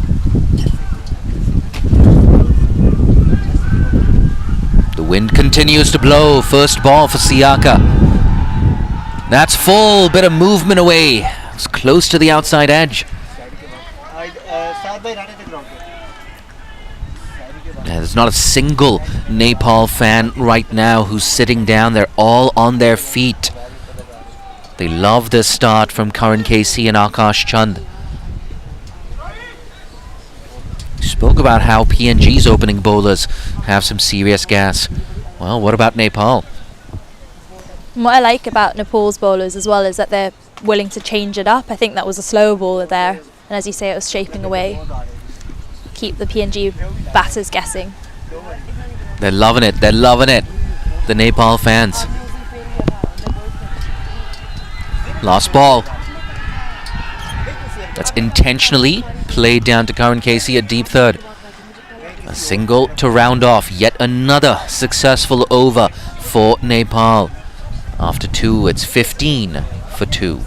The wind continues to blow. First ball for Siaka. That's full, bit of movement away. It's close to the outside edge. There's not a single Nepal fan right now who's sitting down. They're all on their feet. They love this start from Karan KC and Akash Chand. Spoke about how PNG's opening bowlers have some serious gas. Well, what about Nepal? And what I like about Nepal's bowlers as well is that they're willing to change it up. I think that was a slower bowler there, and as you say, it was shaping away. Keep the PNG batters guessing. They're loving it. They're loving it. The Nepal fans. Last ball. That's intentionally played down to Karan KC at deep third. A single to round off. Yet another successful over for Nepal. After 2, it's 15 for 2.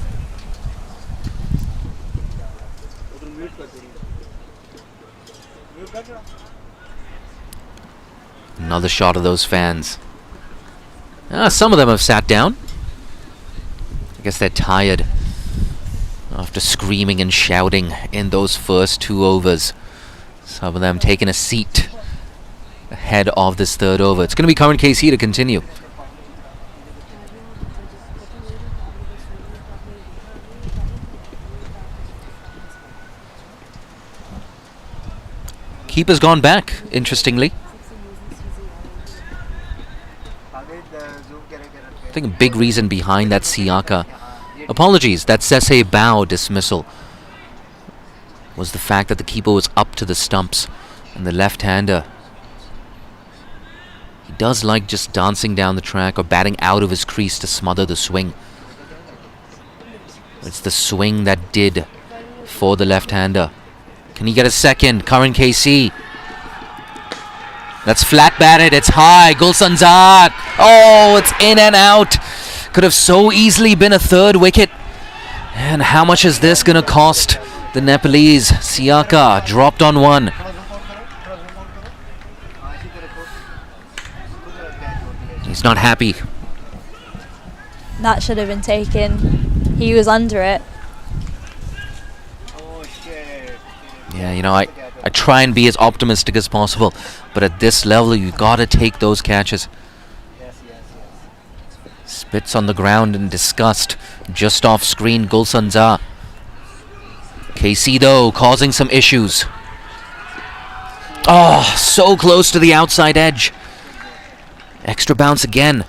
Another shot of those fans. Some of them have sat down. I guess they're tired after screaming and shouting in those first 2 overs. Some of them taking a seat ahead of this third over. It's going to be Karan KC to continue. Keeper's gone back, interestingly. I think a big reason behind that Siaka, apologies, that Sese Bao dismissal, was the fact that the keeper was up to the stumps, and the left-hander, he does like just dancing down the track or batting out of his crease to smother the swing. It's the swing that did for the left-hander. Can he get a second? Karan KC. That's flat batted. It's high. Gulsanzad. Oh, it's in and out. Could have so easily been a third wicket. And how much is this going to cost the Nepalese? Siaka dropped on 1. He's not happy. That should have been taken. He was under it. Yeah, you know, I try and be as optimistic as possible, but at this level, you gotta take those catches. Spits on the ground in disgust, just off screen, Gulsanza. KC though, causing some issues. Oh, so close to the outside edge. Extra bounce again.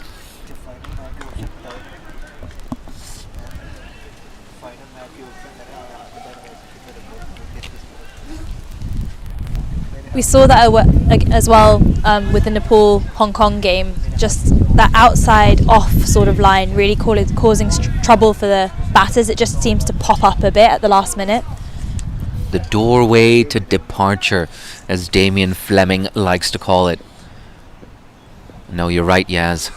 We saw that as well with the Nepal-Hong Kong game. Just that outside off sort of line really causing trouble for the batters. It just seems to pop up a bit at the last minute. The doorway to departure, as Damien Fleming likes to call it. No, you're right, Yaz.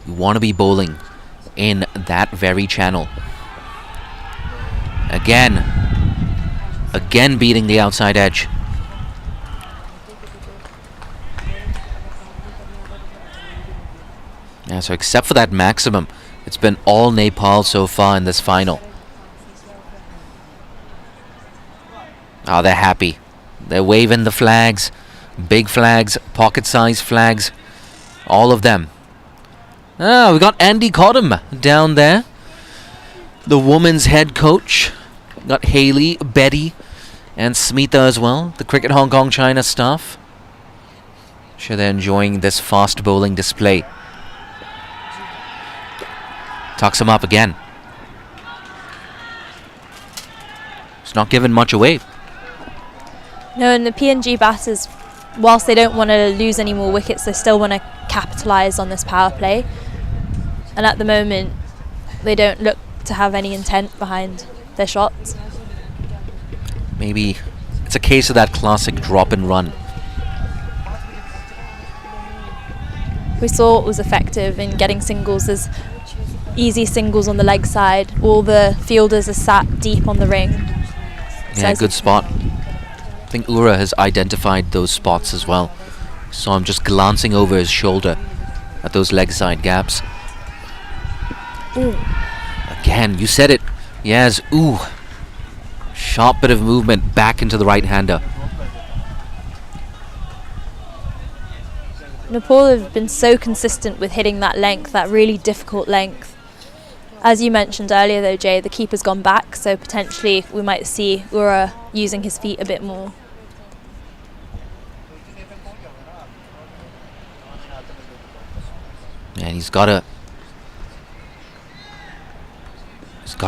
You want to be bowling in that very channel. Again beating the outside edge. Yeah, so except for that maximum, it's been all Nepal so far in this final. Oh, they're happy. They're waving the flags. Big flags, pocket-sized flags. All of them. Ah, we got Andy Cottam down there. The women's head coach. Got Haley, Betty, and Smita as well. The Cricket Hong Kong China staff. Sure, they're enjoying this fast bowling display. Tucks him up again. It's not giving much away. No, and the PNG batters, whilst they don't want to lose any more wickets, they still want to capitalise on this power play. And at the moment, they don't look to have any intent behind their shots. Maybe it's a case of that classic drop and run. We saw it was effective in getting singles. There's easy singles on the leg side. All the fielders are sat deep on the ring. Yeah, good spot. I think Ura has identified those spots as well. So I'm just glancing over his shoulder at those leg side gaps. Ooh. Again, you said it. Yes, ooh. Sharp bit of movement back into the right-hander. Nepal have been so consistent with hitting that length, that really difficult length. As you mentioned earlier though, Jay, the keeper's gone back, so potentially we might see Ura using his feet a bit more. And he's got to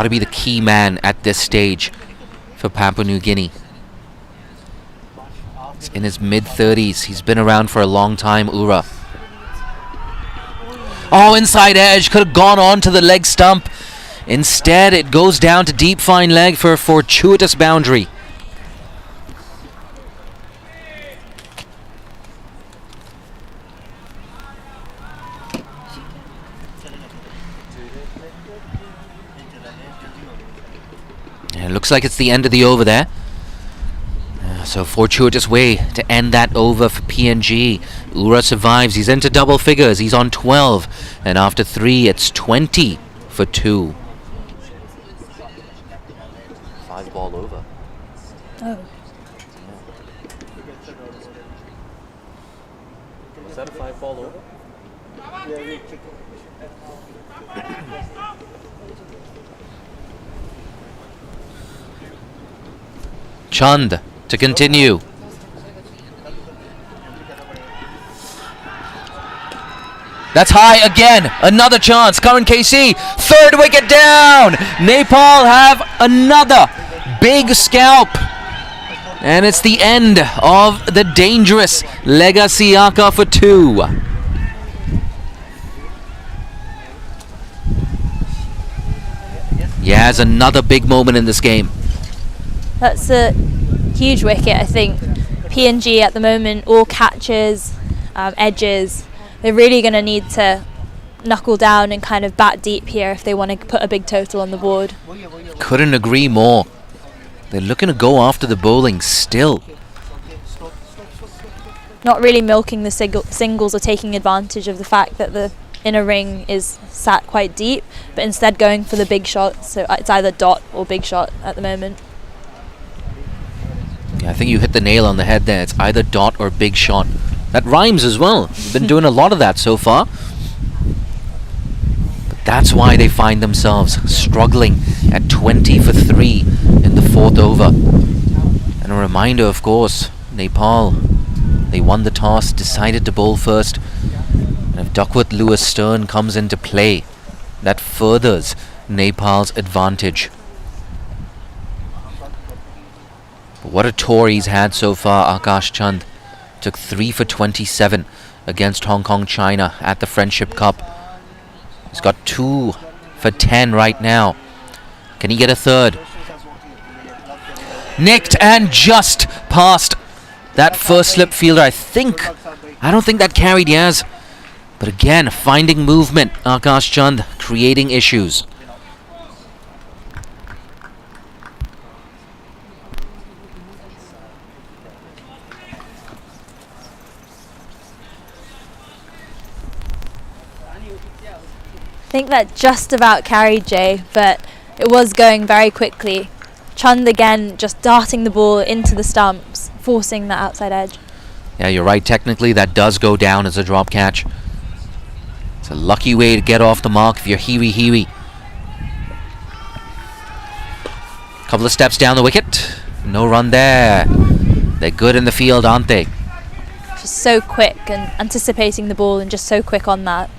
be the key man at this stage for Papua New Guinea. He's in his mid-30s. He's been around for a long time, Ura. Oh, inside edge. Could have gone on to the leg stump. Instead, it goes down to deep fine leg for a fortuitous boundary. And it looks like it's the end of the over there. So fortuitous way to end that over for PNG. Ura survives. He's into double figures. He's on 12. And after 3, it's 20 for 2. 5 ball over. Oh. Was that a 5 ball over? Chand to continue. That's high again. Another chance. Current KC. 3rd wicket down. Nepal have another big scalp. And it's the end of the dangerous Legacy Aka for 2. Yeah, it's another big moment in this game. That's a huge wicket, I think. PNG at the moment, all catches, edges. They're really going to need to knuckle down and kind of bat deep here if they want to put a big total on the board. Couldn't agree more. They're looking to go after the bowling still. Not really milking the singles or taking advantage of the fact that the inner ring is sat quite deep, but instead going for the big shot. So it's either dot or big shot at the moment. Yeah, I think you hit the nail on the head there. It's either dot or big shot. That rhymes as well. We've been doing a lot of that so far. But that's why they find themselves struggling at 20 for 3 in the 4th over. And a reminder, of course, Nepal, they won the toss, decided to bowl first. And if Duckworth Lewis Stern comes into play, that furthers Nepal's advantage. But what a tour he's had so far, Akash Chand. Took 3 for 27 against Hong Kong China at the Friendship Cup. He's got 2 for 10 right now. Can he get a 3rd? Nicked and just past that first slip fielder. I don't think that carried Yaz. But again, finding movement. Akash Chand creating issues. I think that just about carried Jay, but it was going very quickly. Chand again just darting the ball into the stumps, forcing that outside edge. Yeah, you're right. Technically, that does go down as a drop catch. It's a lucky way to get off the mark if you're Hiwi. Couple of steps down the wicket. No run there. They're good in the field, aren't they? Just just so quick and anticipating the ball and just so quick on that.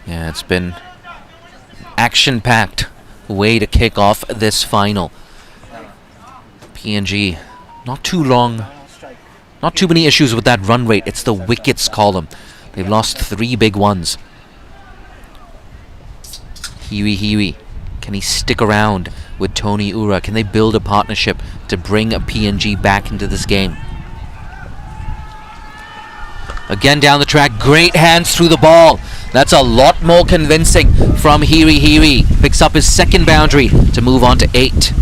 Yeah, it's been action-packed way to kick off this final. PNG, not too long, not too many issues with that run rate. It's the wickets column. They've lost 3 big ones. Hiwi, can he stick around with Tony Ura? Can they build a partnership to bring a PNG back into this game? Again down the track, great hands through the ball. That's a lot more convincing from Hiwi. Picks up his second boundary to move on to 8.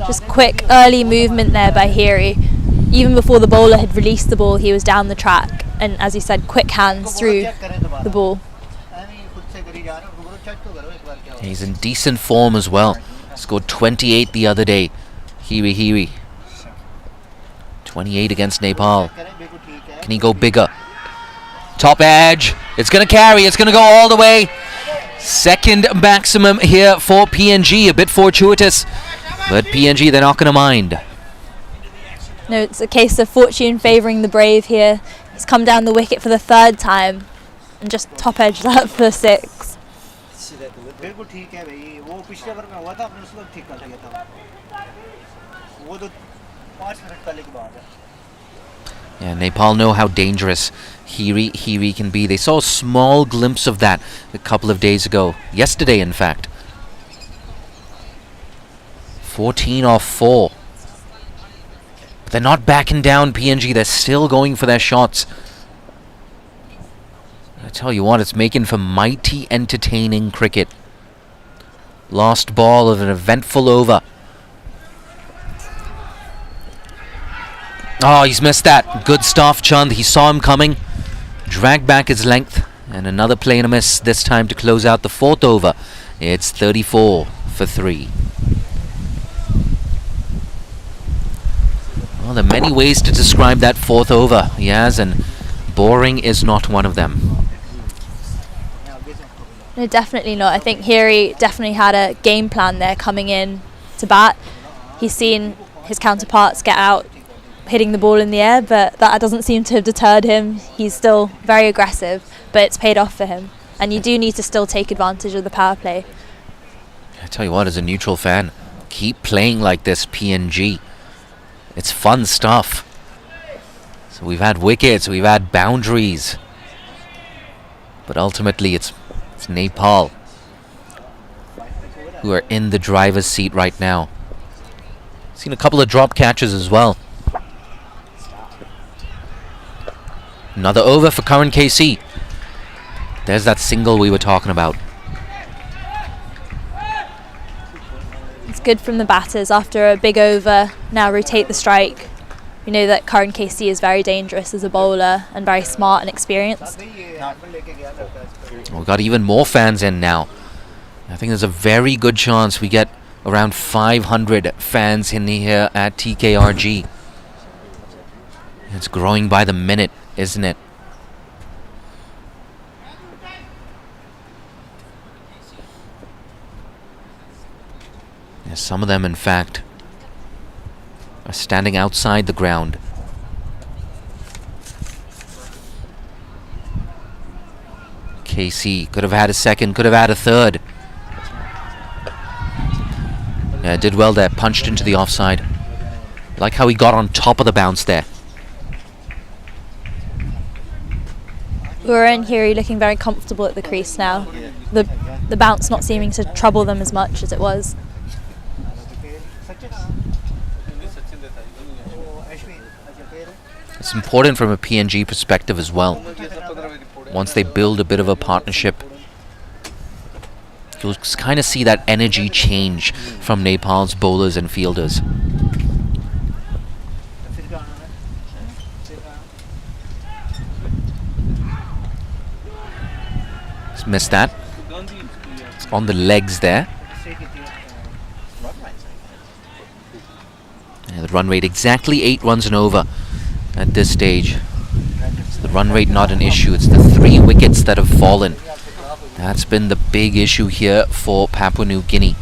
Just quick early movement there by Hiri. Even before the bowler had released the ball, he was down the track, and as you said, quick hands through the ball. He's in decent form as well. Scored 28 the other day. Hiwi. 28 against Nepal. Can he go bigger? Top edge. It's going to carry. It's going to go all the way. Second maximum here for PNG. A bit fortuitous. But PNG, they're not going to mind. No, it's a case of fortune favouring the brave here. He's come down the wicket for the 3rd time and just top edged that for 6. Yeah, Nepal know how dangerous Hiri can be. They saw a small glimpse of that a couple of days ago. Yesterday, in fact. 14 off 4. But they're not backing down, PNG. They're still going for their shots. I tell you what, it's making for mighty entertaining cricket. Last ball of an eventful over. Oh, he's missed that. Good stuff, Chand. He saw him coming. Dragged back his length. And another play and a miss, this time to close out the 4th over. It's 34 for 3. Well, there are many ways to describe that 4th over, Yaz, and boring is not one of them. No, definitely not. I think Hiri definitely had a game plan there coming in to bat. He's seen his counterparts get out, hitting the ball in the air, but that doesn't seem to have deterred him. He's still very aggressive, but it's paid off for him. And you do need to still take advantage of the power play. I tell you what, as a neutral fan, keep playing like this, PNG. It's fun stuff. So we've had wickets, we've had boundaries. But ultimately it's Nepal who are in the driver's seat right now. Seen a couple of drop catches as well. Another over for Karan KC. There's that single we were talking about. It's good from the batters after a big over. Now rotate the strike. We know that Karan KC is very dangerous as a bowler and very smart and experienced. We've got even more fans in now. I think there's a very good chance we get around 500 fans in here at TKRG. It's growing by the minute, isn't it? Yeah, some of them, in fact, are standing outside the ground. KC could have had a second, could have had a third. Yeah, did well there, punched into the offside. Like how he got on top of the bounce there. Ura and Hiri looking very comfortable at the crease now. The bounce not seeming to trouble them as much as it was. It's important from a PNG perspective as well. Once they build a bit of a partnership, you'll kind of see that energy change from Nepal's bowlers and fielders. Just missed that. on the legs there. The run rate exactly 8 runs and over at this stage. So the run rate not an issue. It's the 3 wickets that have fallen. That's been the big issue here for Papua New Guinea.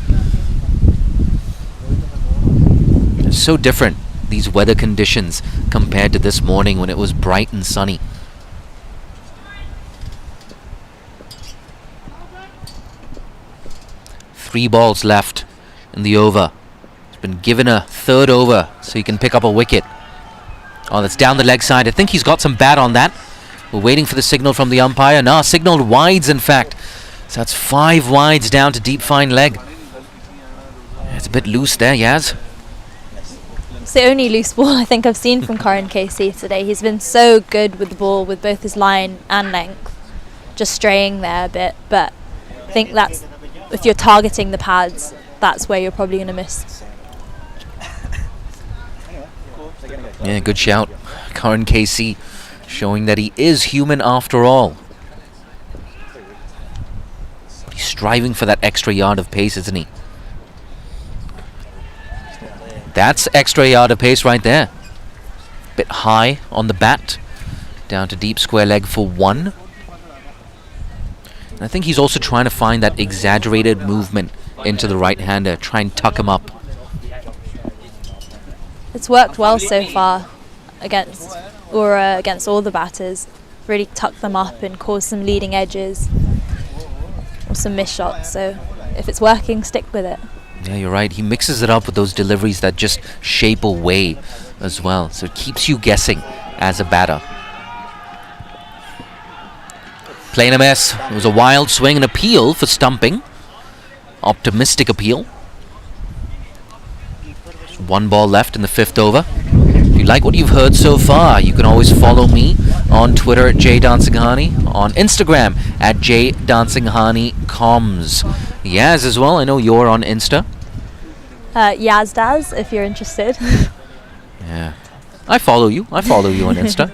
It's so different, these weather conditions, compared to this morning when it was bright and sunny. Three balls left in the over. Been given a third over so he can pick up a wicket. Oh, that's down the leg side. I think he's got some bat on that. We're waiting for the signal from the umpire. No, signaled wides in fact. So that's 5 wides down to deep fine leg. It's a bit loose there, Yaz. It's the only loose ball I think I've seen from Karan KC today. He's been so good with the ball, with both his line and length. Just straying there a bit, but I think that's, if you're targeting the pads, that's where you're probably going to miss. Yeah, good shout. Karan KC showing that he is human after all. He's striving for that extra yard of pace, isn't he? That's extra yard of pace right there. Bit high on the bat. Down to deep square leg for 1. And I think he's also trying to find that exaggerated movement into the right-hander. Try and tuck him up. It's worked well so far against all the batters. Really tucked them up and caused some leading edges or some missed shots. So if it's working, stick with it. Yeah, you're right. He mixes it up with those deliveries that just shape away as well. So it keeps you guessing as a batter. Plain a mess. It was a wild swing and appeal for stumping. Optimistic appeal. 1 ball left in the 5th over. If you like what you've heard so far, you can always follow me on Twitter at jdancinghani, on Instagram at jdancinghanicoms. Yaz as well, I know you're on Insta. Yazdaz, if you're interested. Yeah, I follow you on Insta.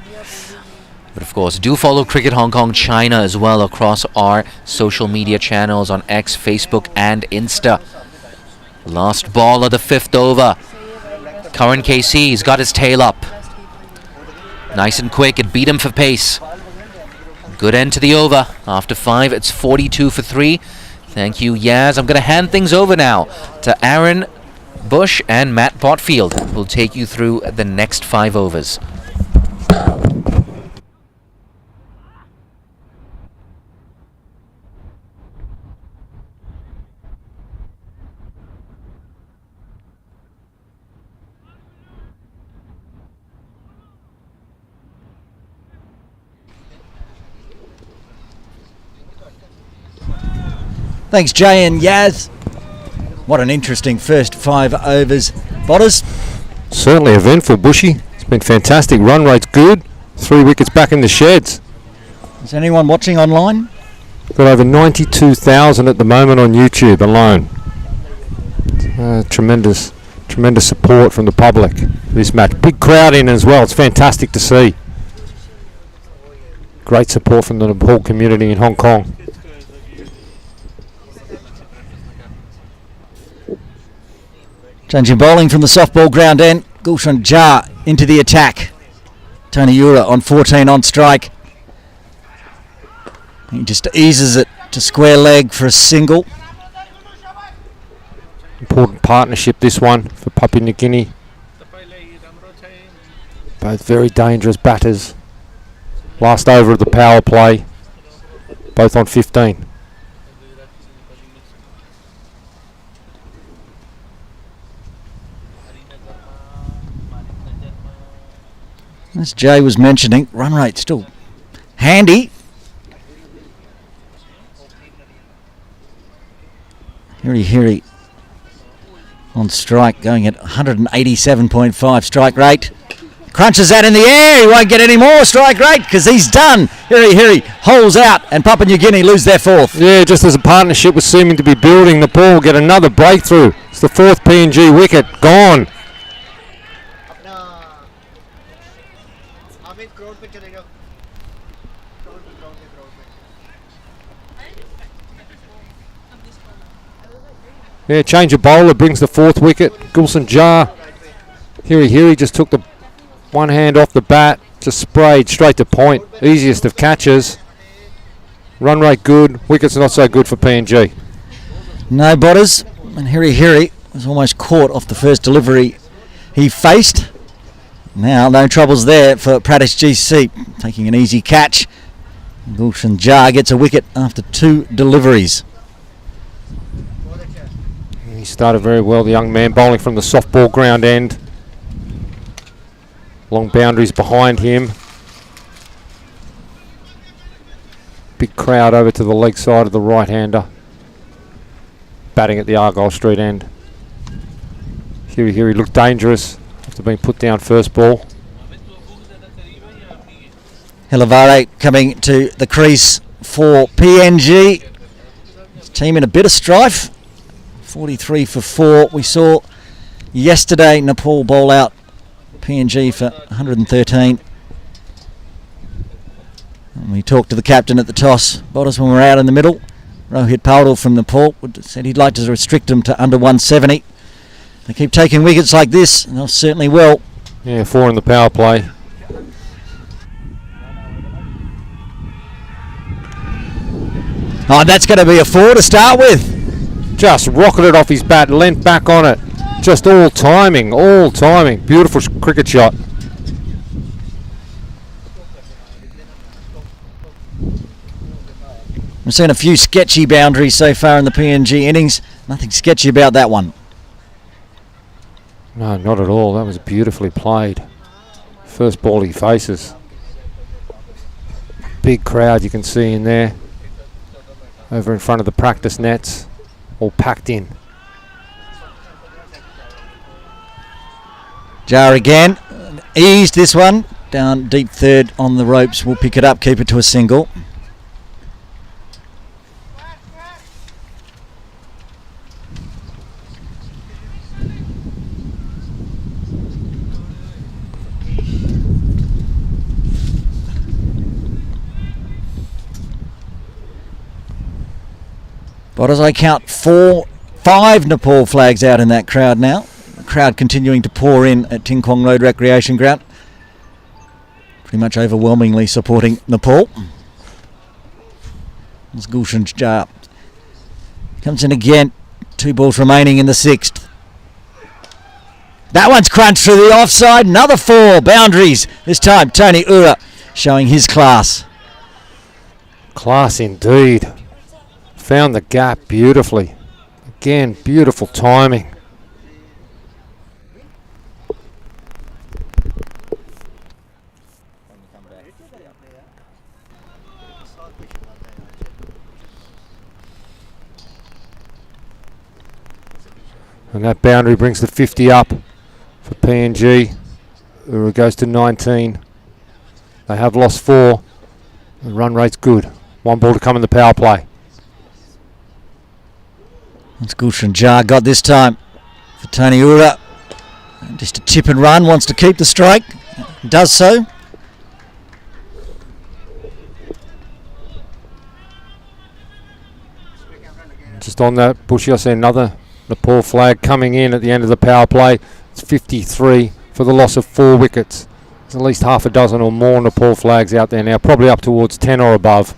But of course, do follow Cricket Hong Kong China as well across our social media channels on X, Facebook and Insta. Last ball of the 5th over. Karan KC, he's got his tail up. Nice and quick, it beat him for pace. Good end to the over. After 5, it's 42 for 3. Thank you, Yaz. I'm going to hand things over now to Aaron Bush and Matt Potfield, who will take you through the next 5 overs. Thanks, Jay and Yaz. What an interesting first 5 overs. Botters? Certainly eventful, Bushy. It's been fantastic. Run rate's good. 3 wickets back in the sheds. Is anyone watching online? Got over 92,000 at the moment on YouTube alone. Tremendous support from the public for this match. Big crowd in as well. It's fantastic to see. Great support from the Nepal community in Hong Kong. Changing bowling from the softball ground end. Gulshan Jha into the attack. Tony Ura on 14 on strike. He just eases it to square leg for a single. Important partnership this one for Papua New Guinea. Both very dangerous batters. Last over of the power play. Both on 15. As Jay was mentioning, run rate still handy. Hiri on strike, going at 187.5 strike rate. Crunches that in the air. He won't get any more strike rate because he's done. Hiri holes out and Papua New Guinea lose their 4th. Yeah, just as a partnership was seeming to be building, Nepal will get another breakthrough. It's the 4th PNG wicket gone. Yeah, change of bowler brings the 4th wicket. Gulsen Jar. Hiri just took the one hand off the bat, just sprayed straight to point. Easiest of catches. Run rate good, wickets not so good for PNG. No botters, and Hiri was almost caught off the first delivery he faced. Now no troubles there for Pradesh GC, taking an easy catch. Gulshan Jar gets a wicket after 2 deliveries. He started very well, the young man, bowling from the softball ground end. Long boundaries behind him. Big crowd over to the leg side of the right-hander. Batting at the Argyle Street end. Hiri looked dangerous after being put down first ball. Hilavare coming to the crease for PNG. His team in a bit of strife. 43 for 4. We saw yesterday Nepal bowl out PNG for 113. And we talked to the captain at the toss. Botters when we're out in the middle. Rohit Paudel from Nepal said he'd like to restrict them to under 170. They keep taking wickets like this, and they'll certainly will. Yeah, 4 in the power play. Oh, that's going to be a 4 to start with. Just rocketed off his bat, leant back on it. Just all timing. Beautiful cricket shot. We've seen a few sketchy boundaries so far in the PNG innings. Nothing sketchy about that one. No, not at all. That was beautifully played. First ball he faces. Big crowd you can see in there. Over in front of the practice nets. All packed in. Jar again. Eased this one. Down deep third on the ropes. We'll pick it up, keep it to a single. But as I count 5 Nepal flags out in that crowd now. The crowd continuing to pour in at Ting Kwong Road Recreation Ground. Pretty much overwhelmingly supporting Nepal. As Gulshan Jar comes in again. 2 balls remaining in the 6th. That one's crunched through the offside. Another 4 boundaries. This time Tony Ura showing his class. Class indeed. Found the gap beautifully. Again, beautiful timing. And that boundary brings the 50 up for PNG. Ura goes to 19. They have lost 4. The run rate's good. 1 ball to come in the power play. That's Gulshan Jar got this time for Tony Ura. Just a tip and run, wants to keep the strike. Does so. Just on that, Bushy, I see another Nepal flag coming in at the end of the power play. It's 53 for the loss of 4 wickets. There's at least half a dozen or more Nepal flags out there now, probably up towards 10 or above.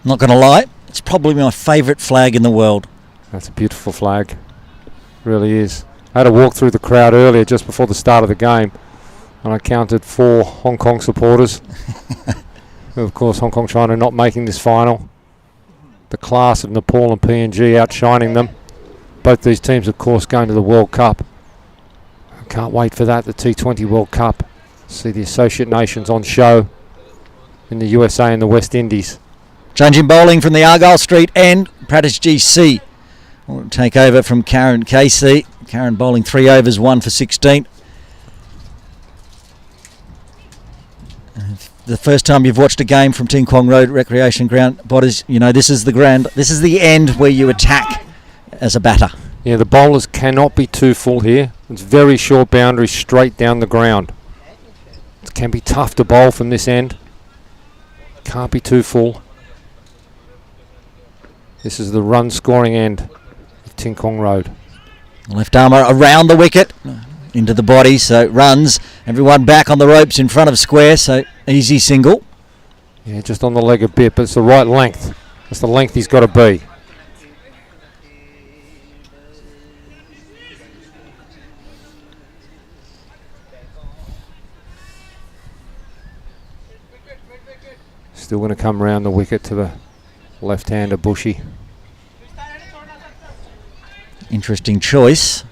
Not going to lie, it's probably my favourite flag in the world. That's a beautiful flag. Really is. I had a walk through the crowd earlier just before the start of the game, and I counted 4 Hong Kong supporters. Of course, Hong Kong China not making this final. The class of Nepal and PNG outshining them. Both these teams, of course, going to the World Cup. I can't wait for that, the T20 World Cup. See the associate nations on show in the USA and the West Indies. Changing bowling from the Argyle Street end, Pradesh GC will take over from Karen KC. Karen bowling 3 overs, 1 for 16. The first time you've watched a game from Ting Kwong Road Recreation Ground, Botters, you know this is the end where you attack as a batter. Yeah, the bowlers cannot be too full here. It's very short boundaries straight down the ground. It can be tough to bowl from this end. Can't be too full. This is the run scoring end Ting Kwong Road. Left armour around the wicket, into the body, so runs. Everyone back on the ropes in front of square, so easy single. Yeah, just on the leg a bit, but it's the right length. That's the length he's got to be. Still going to come round the wicket to the left-hander, Bushy. Interesting choice.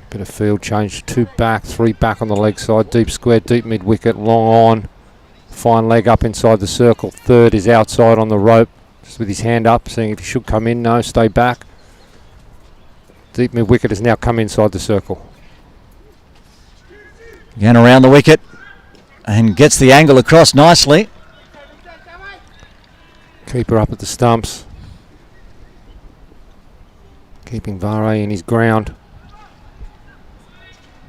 Bit of field change, 2 back, 3 back on the leg side, deep square, deep mid-wicket, long on. Fine leg up inside the circle. Third is outside on the rope, just with his hand up, seeing if he should come in. No, stay back. Deep mid-wicket has now come inside the circle. Again around the wicket and gets the angle across nicely. Keeper up at the stumps. Keeping Vare in his ground.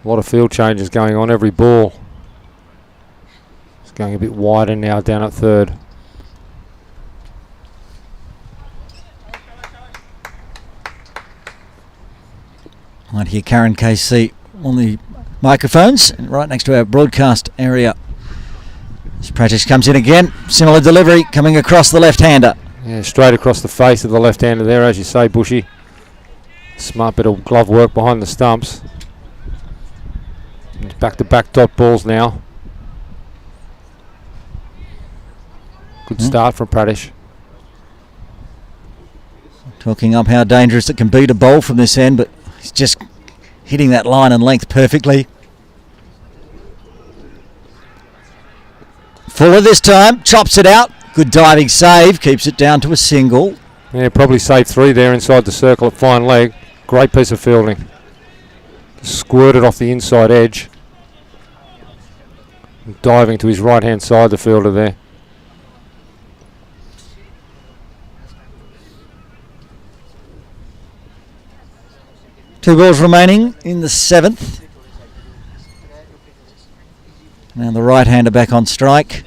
A lot of field changes going on every ball. It's going a bit wider now down at third. Might hear Karen KC on the microphones right next to our broadcast area. As Pratish comes in again, similar delivery coming across the left-hander. Yeah, straight across the face of the left-hander there, as you say, Bushy. Smart bit of glove work behind the stumps. Back-to-back dot balls now. Good start from Pratish. Talking up how dangerous it can be to bowl from this end, but he's just hitting that line and length perfectly. Fuller this time, chops it out. Good diving save, keeps it down to a single. Yeah, probably saved 3 there inside the circle at fine leg. Great piece of fielding. Squirted off the inside edge. Diving to his right-hand side, the fielder there. Two balls remaining in the 7th. Now the right-hander back on strike.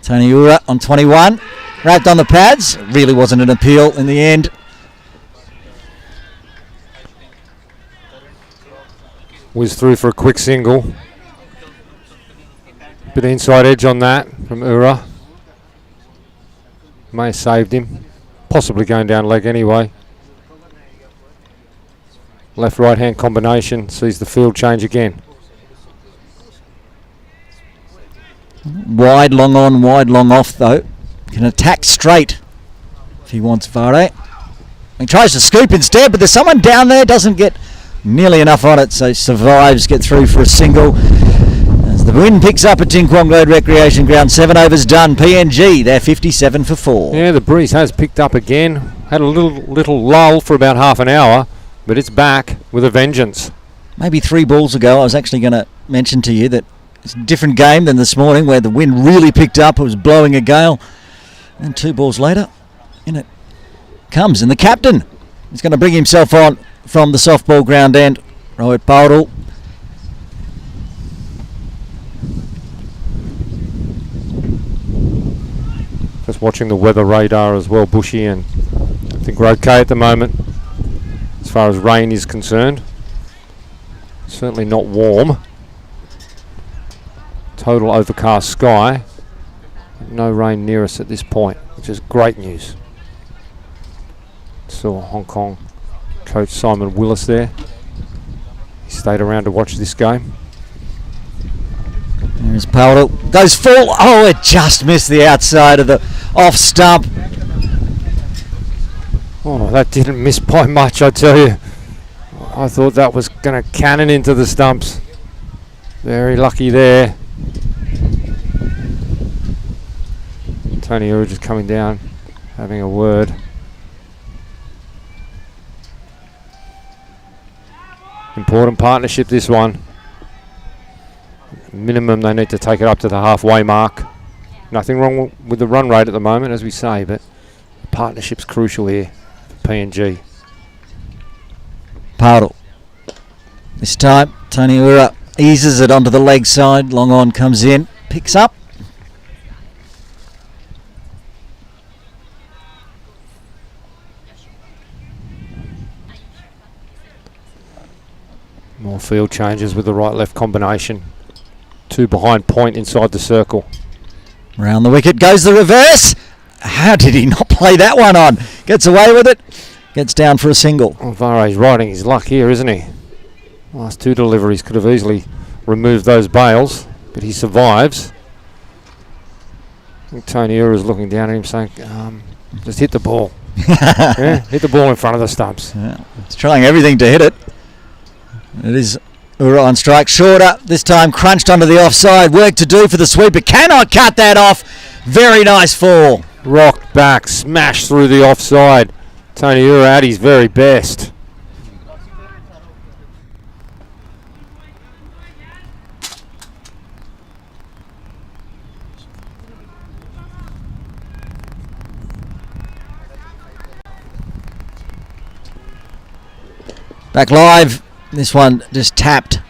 Tony Ura on 21. Wrapped on the pads. Really wasn't an appeal in the end. Whizzed through for a quick single. Bit of inside edge on that from Ura. May have saved him. Possibly going down leg anyway. Left-right hand combination sees the field change again. Wide, long on, wide, long off though. Can attack straight if he wants Vare. He tries to scoop instead, but there's someone down there, doesn't get nearly enough on it, so survives, get through for a single. As the wind picks up at Ting Kwong Road Recreation Ground, 7 overs done. PNG, they're 57 for 4. Yeah, the breeze has picked up again. Had a little lull for about half an hour, but it's back with a vengeance. Maybe 3 balls ago, I was actually going to mention to you that it's a different game than this morning where the wind really picked up, it was blowing a gale. And 2 balls later, in it comes. And the captain is going to bring himself on from the softball ground end. Rohit Paudel. Just watching the weather radar as well, Bushy, and I think we're okay at the moment as far as rain is concerned. Certainly not warm. Total overcast sky. No rain near us at this point, which is great news. Saw Hong Kong coach Simon Willis there. He stayed around to watch this game. There's Paudel. Goes full. Oh, it just missed the outside of the off stump. Oh, that didn't miss by much, I tell you. I thought that was going to cannon into the stumps. Very lucky there. Tony Ura just coming down, having a word. Important partnership, this one. Minimum, they need to take it up to the halfway mark. Nothing wrong with the run rate at the moment, as we say, but partnership's crucial here for PNG. Paudel. This time, Tony Ura eases it onto the leg side. Long on comes in, picks up. More field changes with the right-left combination. 2 behind point inside the circle. Round the wicket goes the reverse. How did he not play that one on? Gets away with it. Gets down for a single. Well, Vare's riding his luck here, isn't he? Last 2 deliveries could have easily removed those bails, but he survives. I think Tony Ura's looking down at him saying, just hit the ball. Yeah, hit the ball in front of the stumps. Yeah, he's trying everything to hit it. It is Ura on strike. Shorter, this time crunched onto the offside. Work to do for the sweeper. Cannot cut that off. Very nice fall. Rocked back, smashed through the offside. Tony Ura at his very best. Back live. This one just tapped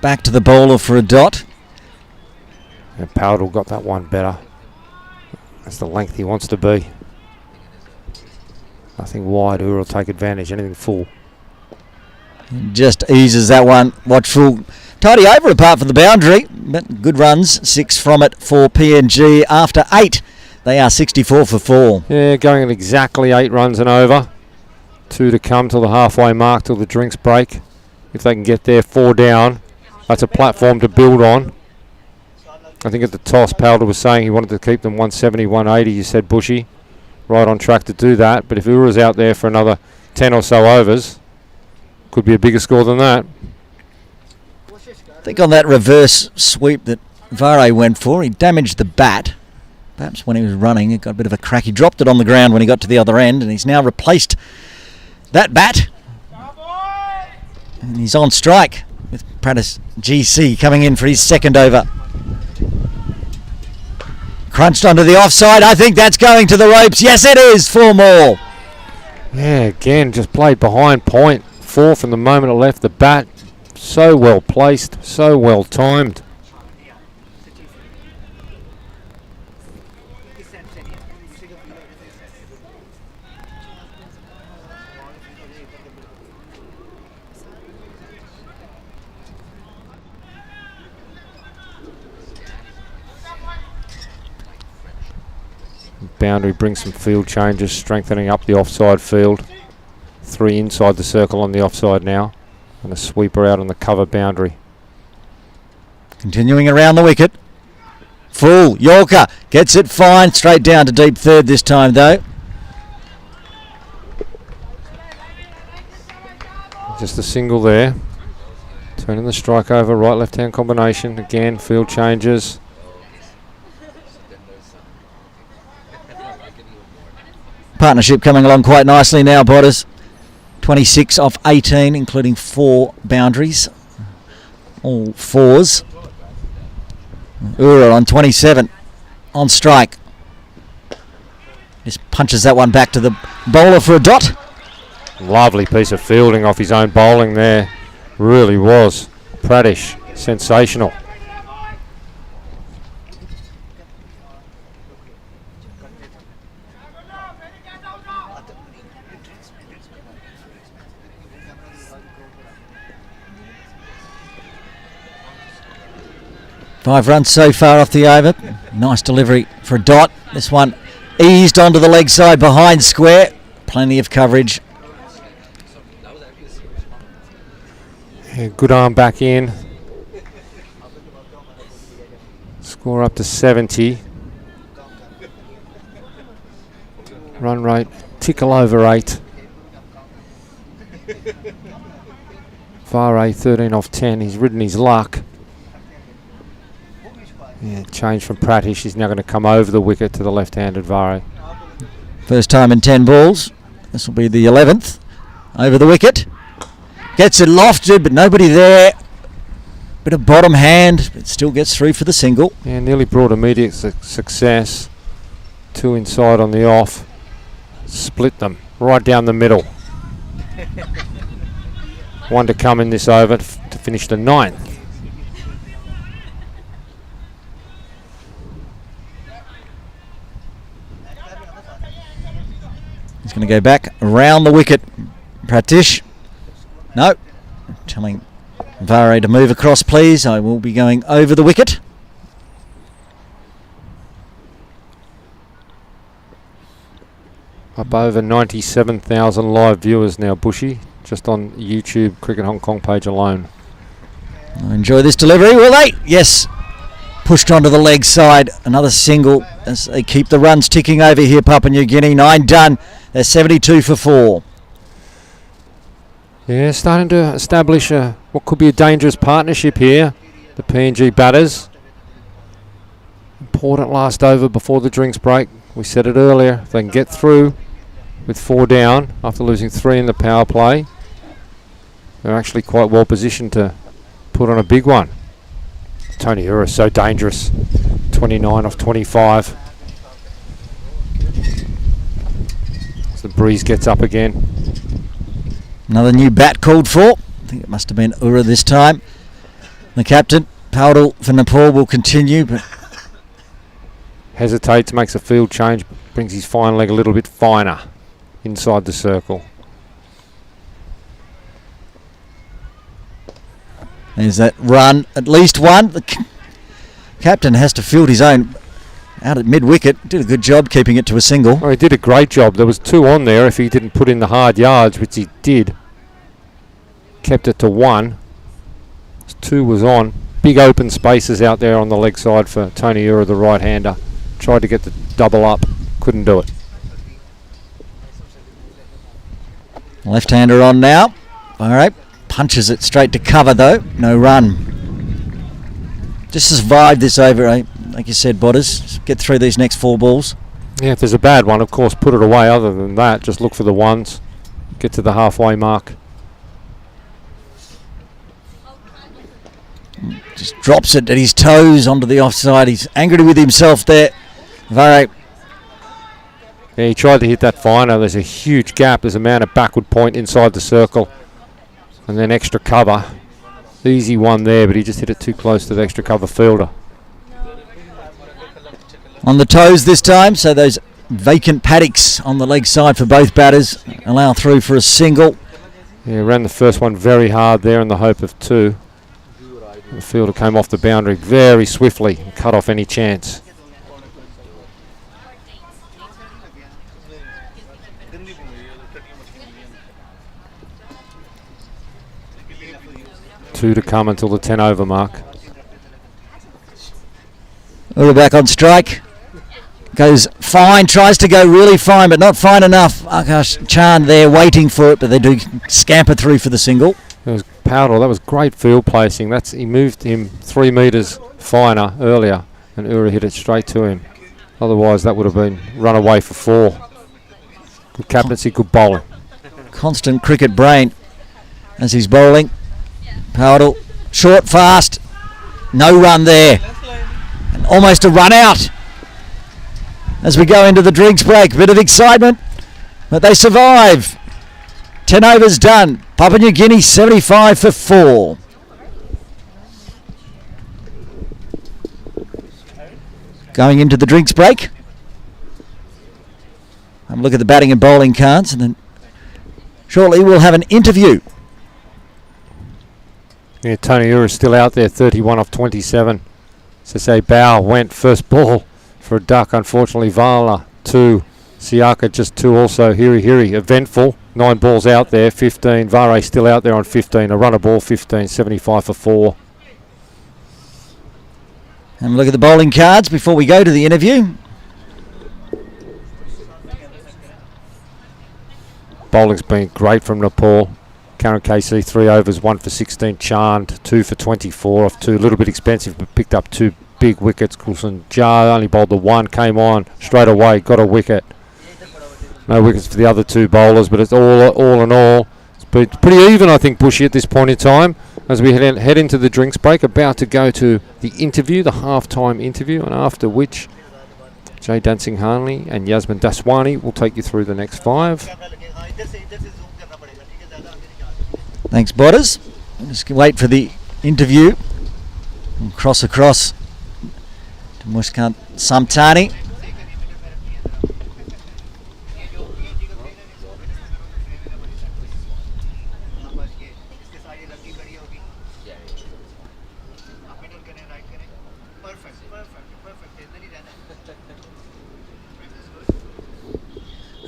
back to the bowler for a dot. And Powdell got that one better. That's the length he wants to be. Nothing wide. Ura will take advantage. Anything full. Just eases that one. Watchful. Tidy over apart from the boundary. But good runs. 6 from it for PNG after 8. They are 64 for 4. Yeah, going at exactly 8 runs and over. 2 to come till the halfway mark, till the drinks break. If they can get there, 4 down, that's a platform to build on. I think at the toss, Powder was saying he wanted to keep them 170, 180. You said Bushy, right on track to do that. But if Ura's out there for another 10 or so overs, could be a bigger score than that. I think on that reverse sweep that Vare went for, he damaged the bat. Perhaps when he was running, it got a bit of a crack. He dropped it on the ground when he got to the other end, and he's now replaced that bat. And he's on strike with Prattis GC coming in for his second over. Crunched onto the offside. I think that's going to the ropes. Yes, it is. 4 more. Yeah, again, just played behind point. 4 from the moment it left the bat. So well placed, so well timed. Boundary brings some field changes, strengthening up the offside field. 3 inside the circle on the offside now, and a sweeper out on the cover boundary. Continuing around the wicket. Full. Yorker gets it fine. Straight down to deep third this time though. Just a single there. Turning the strike over, right left hand combination. Again, field changes. Partnership coming along quite nicely now, Potters. 26 off 18, including 4 boundaries. All 4s. Ura on 27. On strike. Just punches that one back to the bowler for a dot. Lovely piece of fielding off his own bowling there. Really was. Prattish. Sensational. Five runs so far off the over. Nice delivery for a dot. This one eased onto the leg side behind square. Plenty of coverage. Yeah, good arm back in. Score up to 70. Run rate tickle over 8. Vare 13 off 10. He's ridden his luck. Yeah, change from Prattish. He's now going to come over the wicket to the left-handed Vare. First time in 10 balls. This will be the 11th. Over the wicket. Gets it lofted, but nobody there. Bit of bottom hand, but still gets through for the single. Yeah, nearly brought immediate success. 2 inside on the off. Split them right down the middle. 1 to come in this over to finish the 9th. He's going to go back around the wicket. Pratish. No. Telling Vare to move across, please. I will be going over the wicket. Up over 97,000 live viewers now, Bushy, just on YouTube Cricket Hong Kong page alone. Enjoy this delivery, will they? Yes. Pushed onto the leg side. Another single as they keep the runs ticking over here, Papua New Guinea. 9 done. They're 72 for 4. Yeah, starting to establish what could be a dangerous partnership here. The PNG batters. Important last over before the drinks break. We said it earlier. If they can get through with 4 down after losing 3 in the power play, they're actually quite well positioned to put on a big one. Tony Ura is so dangerous. 29 off 25. As the breeze gets up again. Another new bat called for. I think it must have been Ura this time. The captain, Paudel for Nepal, will continue, but hesitates, makes a field change, brings his fine leg a little bit finer inside the circle. There's that run, at least one. The captain has to field his own out at mid-wicket. Did a good job keeping it to a single. Well, he did a great job. There was 2 on there if he didn't put in the hard yards, which he did. Kept it to 1. 2 was on. Big open spaces out there on the leg side for Tony Ura, the right-hander. Tried to get the double up. Couldn't do it. Left-hander on now. All right. Punches it straight to cover though. No run. Just survive this over, eh? Like you said, Bodders. Just get through these next 4 balls. Yeah, if there's a bad one, of course, put it away. Other than that, just look for the ones. Get to the halfway mark. Just drops it at his toes onto the offside. He's angry with himself there. Vare. Yeah, he tried to hit that finer. There's a huge gap. There's a man at backward point inside the circle. And then extra cover. Easy one there, but he just hit it too close to the extra cover fielder. On the toes this time, so those vacant paddocks on the leg side for both batters allow through for a single. Yeah, ran the first one very hard there in the hope of 2. The fielder came off the boundary very swiftly and cut off any chance. Two to come until the 10 over mark. Ura back on strike. Goes fine, tries to go really fine, but not fine enough. Akash Chand there waiting for it, but they do scamper through for the single. It was Powdell. That was great field placing. He moved him 3 metres finer earlier, and Ura hit it straight to him. Otherwise, that would have been run away for 4. Good captaincy, good bowling. Constant cricket brain as he's bowling. Powdell, short, fast. No run there. And almost a run out as we go into the drinks break. Bit of excitement, but they survive. 10 overs done. Papua New Guinea 75 for 4. Going into the drinks break. Have a look at the batting and bowling cards, and then shortly we'll have an interview. Yeah, Tony Ura is still out there, 31 off 27. Sese Bow went first ball for a duck. Unfortunately, Vala 2. Siaka just 2 also. Hiri eventful. 9 balls out there, 15. Vare still out there on 15. A runner ball, 15. 75 for 4. And look at the bowling cards before we go to the interview. Bowling's been great from Nepal. Karen KC 3 overs, 1 for 16. Chand 2 for 24 off 2. A little bit expensive, but picked up 2 big wickets. Coulson Jar only bowled the 1, came on straight away, got a wicket. No wickets for the other 2 bowlers, but it's all in all, it's pretty even, I think, Bushy, at this point in time. As we head into the drinks break, about to go to the interview, the half-time interview, and after which Jay Dancing Hanley and Yasmin Daswani will take you through the next 5. Thanks, Bodders. Just wait for the interview. And cross across to Muskan Samtani.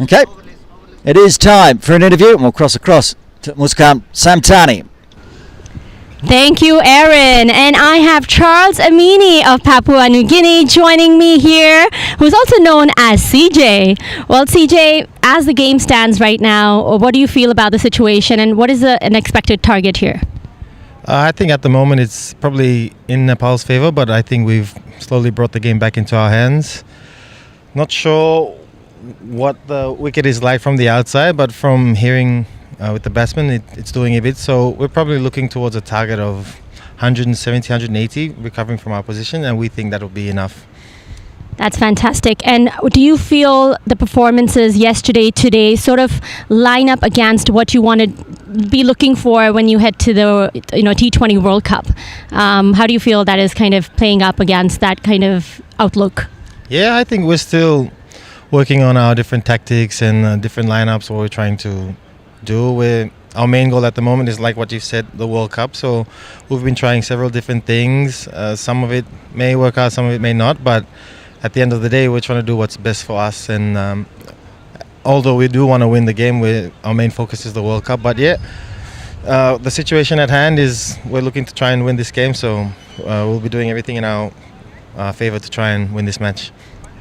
Okay, it is time for an interview, and we'll cross across to Muskan Samtani. Thank you, Aaron. And I have Charles Amini of Papua New Guinea joining me here, who's also known as CJ. Well, CJ, as the game stands right now, what do you feel about the situation, and what is an expected target here? I think at the moment it's probably in Nepal's favour, but I think we've slowly brought the game back into our hands. Not sure what the wicket is like from the outside, but from hearing with the batsman, it's doing a bit. So we're probably looking towards a target of 170, 180, recovering from our position, and we think that will be enough. That's fantastic. And do you feel the performances yesterday, today, sort of line up against what you want to be looking for when you head to the T20 World Cup? How do you feel that is kind of playing up against that kind of outlook? Yeah, I think we're still working on our different tactics and different lineups, what we're trying to do. Our main goal at the moment is, like what you said, the World Cup. So we've been trying several different things. Some of it may work out, some of it may not, but at the end of the day, we're trying to do what's best for us. And although we do want to win the game, our main focus is the World Cup. But yeah, the situation at hand is we're looking to try and win this game. So we'll be doing everything in our favour to try and win this match.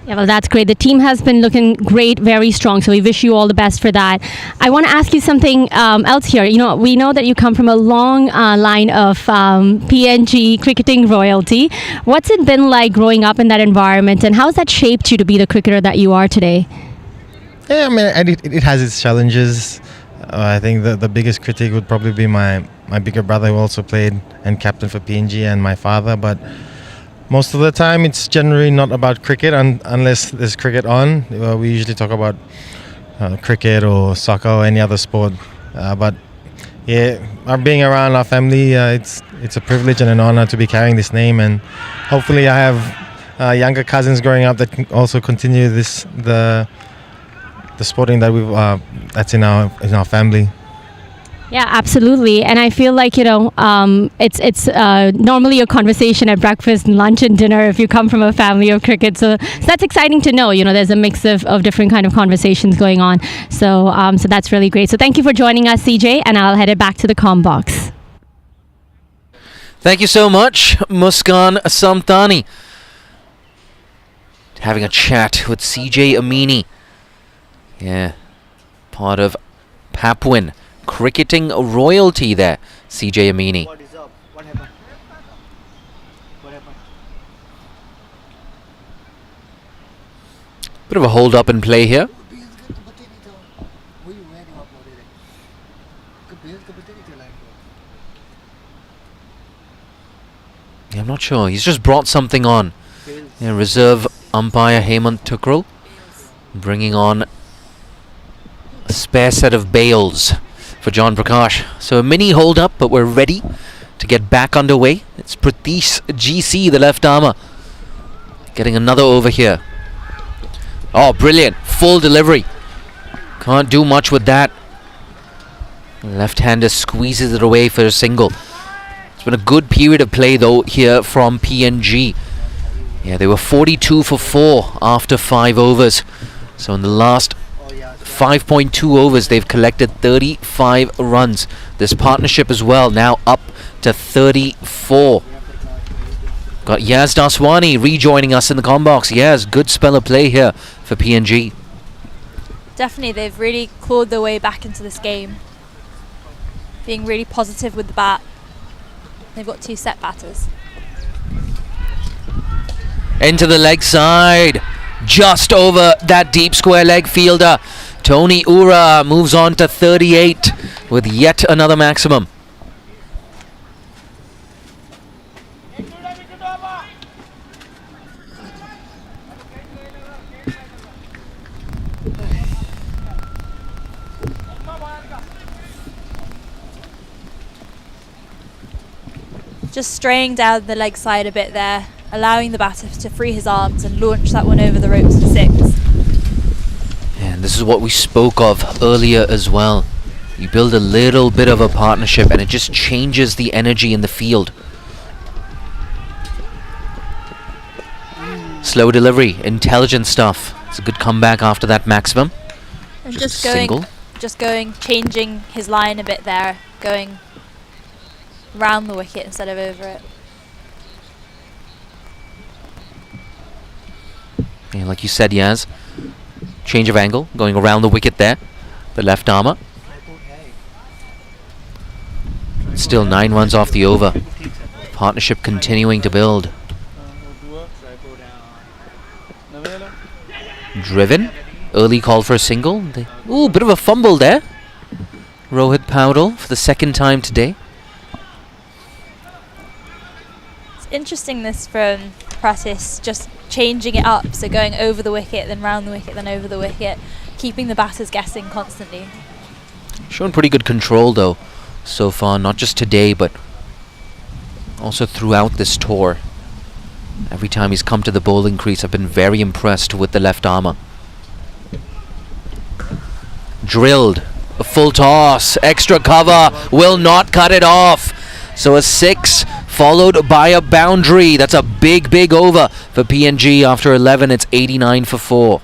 Yeah, well, that's great. The team has been looking great, very strong. So we wish you all the best for that. I want to ask you something else here. We know that you come from a long line of PNG cricketing royalty. What's it been like growing up in that environment, and how has that shaped you to be the cricketer that you are today? Yeah, I mean, it has its challenges. I think the biggest critic would probably be my bigger brother, who also played and captain for PNG, and my father. But most of the time, it's generally not about cricket unless there's cricket on. We usually talk about cricket or soccer or any other sport. But yeah, being around our family, it's a privilege and an honor to be carrying this name. And hopefully, I have younger cousins growing up that can also continue the sporting that that's in our family. Yeah, absolutely. And I feel like, it's normally a conversation at breakfast and lunch and dinner if you come from a family of cricket. So that's exciting to know. There's a mix of different kind of conversations going on. So that's really great. So thank you for joining us, CJ, and I'll head it back to the comm box. Thank you so much, Muskan Samtani. Having a chat with CJ Amini. Yeah, part of Papuan cricketing royalty there, CJ Amini. What is up? What happened? What happened? Bit of a hold up in play here. Yeah, I'm not sure. He's just brought something on. Yeah, reserve umpire Hemant Tukral bringing on a spare set of bails for John Prakash. So a mini hold up, but we're ready to get back underway. It's Pratish GC, the left armour, getting another over here. Oh, brilliant. Full delivery. Can't do much with that. Left-hander squeezes it away for a single. It's been a good period of play though here from PNG. Yeah, they were 42 for 4 after 5 overs. So in the last 5.2 overs, they've collected 35 runs. This partnership as well, now up to 34. Got Yaz Daswani rejoining us in the comm box. Yaz, good spell of play here for PNG. Definitely, they've really clawed their way back into this game. Being really positive with the bat. They've got 2 set batters. Into the leg side. Just over that deep square leg fielder. Tony Ura moves on to 38 with yet another maximum. Just straying down the leg side a bit there, allowing the batter to free his arms and launch that one over the ropes for 6. And this is what we spoke of earlier as well. You build a little bit of a partnership and it just changes the energy in the field. Slow delivery, intelligent stuff. It's a good comeback after that maximum. And Single. changing his line a bit there, going round the wicket instead of over it. Yeah, like you said, Yaz, change of angle, going around the wicket there, the left armour. Still 9 runs off the over. Partnership continuing to build. Driven. Early call for a single. Ooh, bit of a fumble there. Rohit Paudel for the second time today. It's interesting this from Practice, just changing it up, so going over the wicket, then round the wicket, then over the wicket, keeping the batters guessing constantly. Shown pretty good control though so far, not just today but also throughout this tour. Every time he's come to the bowling crease, I've been very impressed with the left armour. Drilled, a full toss, extra cover, will not cut it off. So a 6 followed by a boundary. That's a big, big over for PNG. After 11, it's 89 for 4.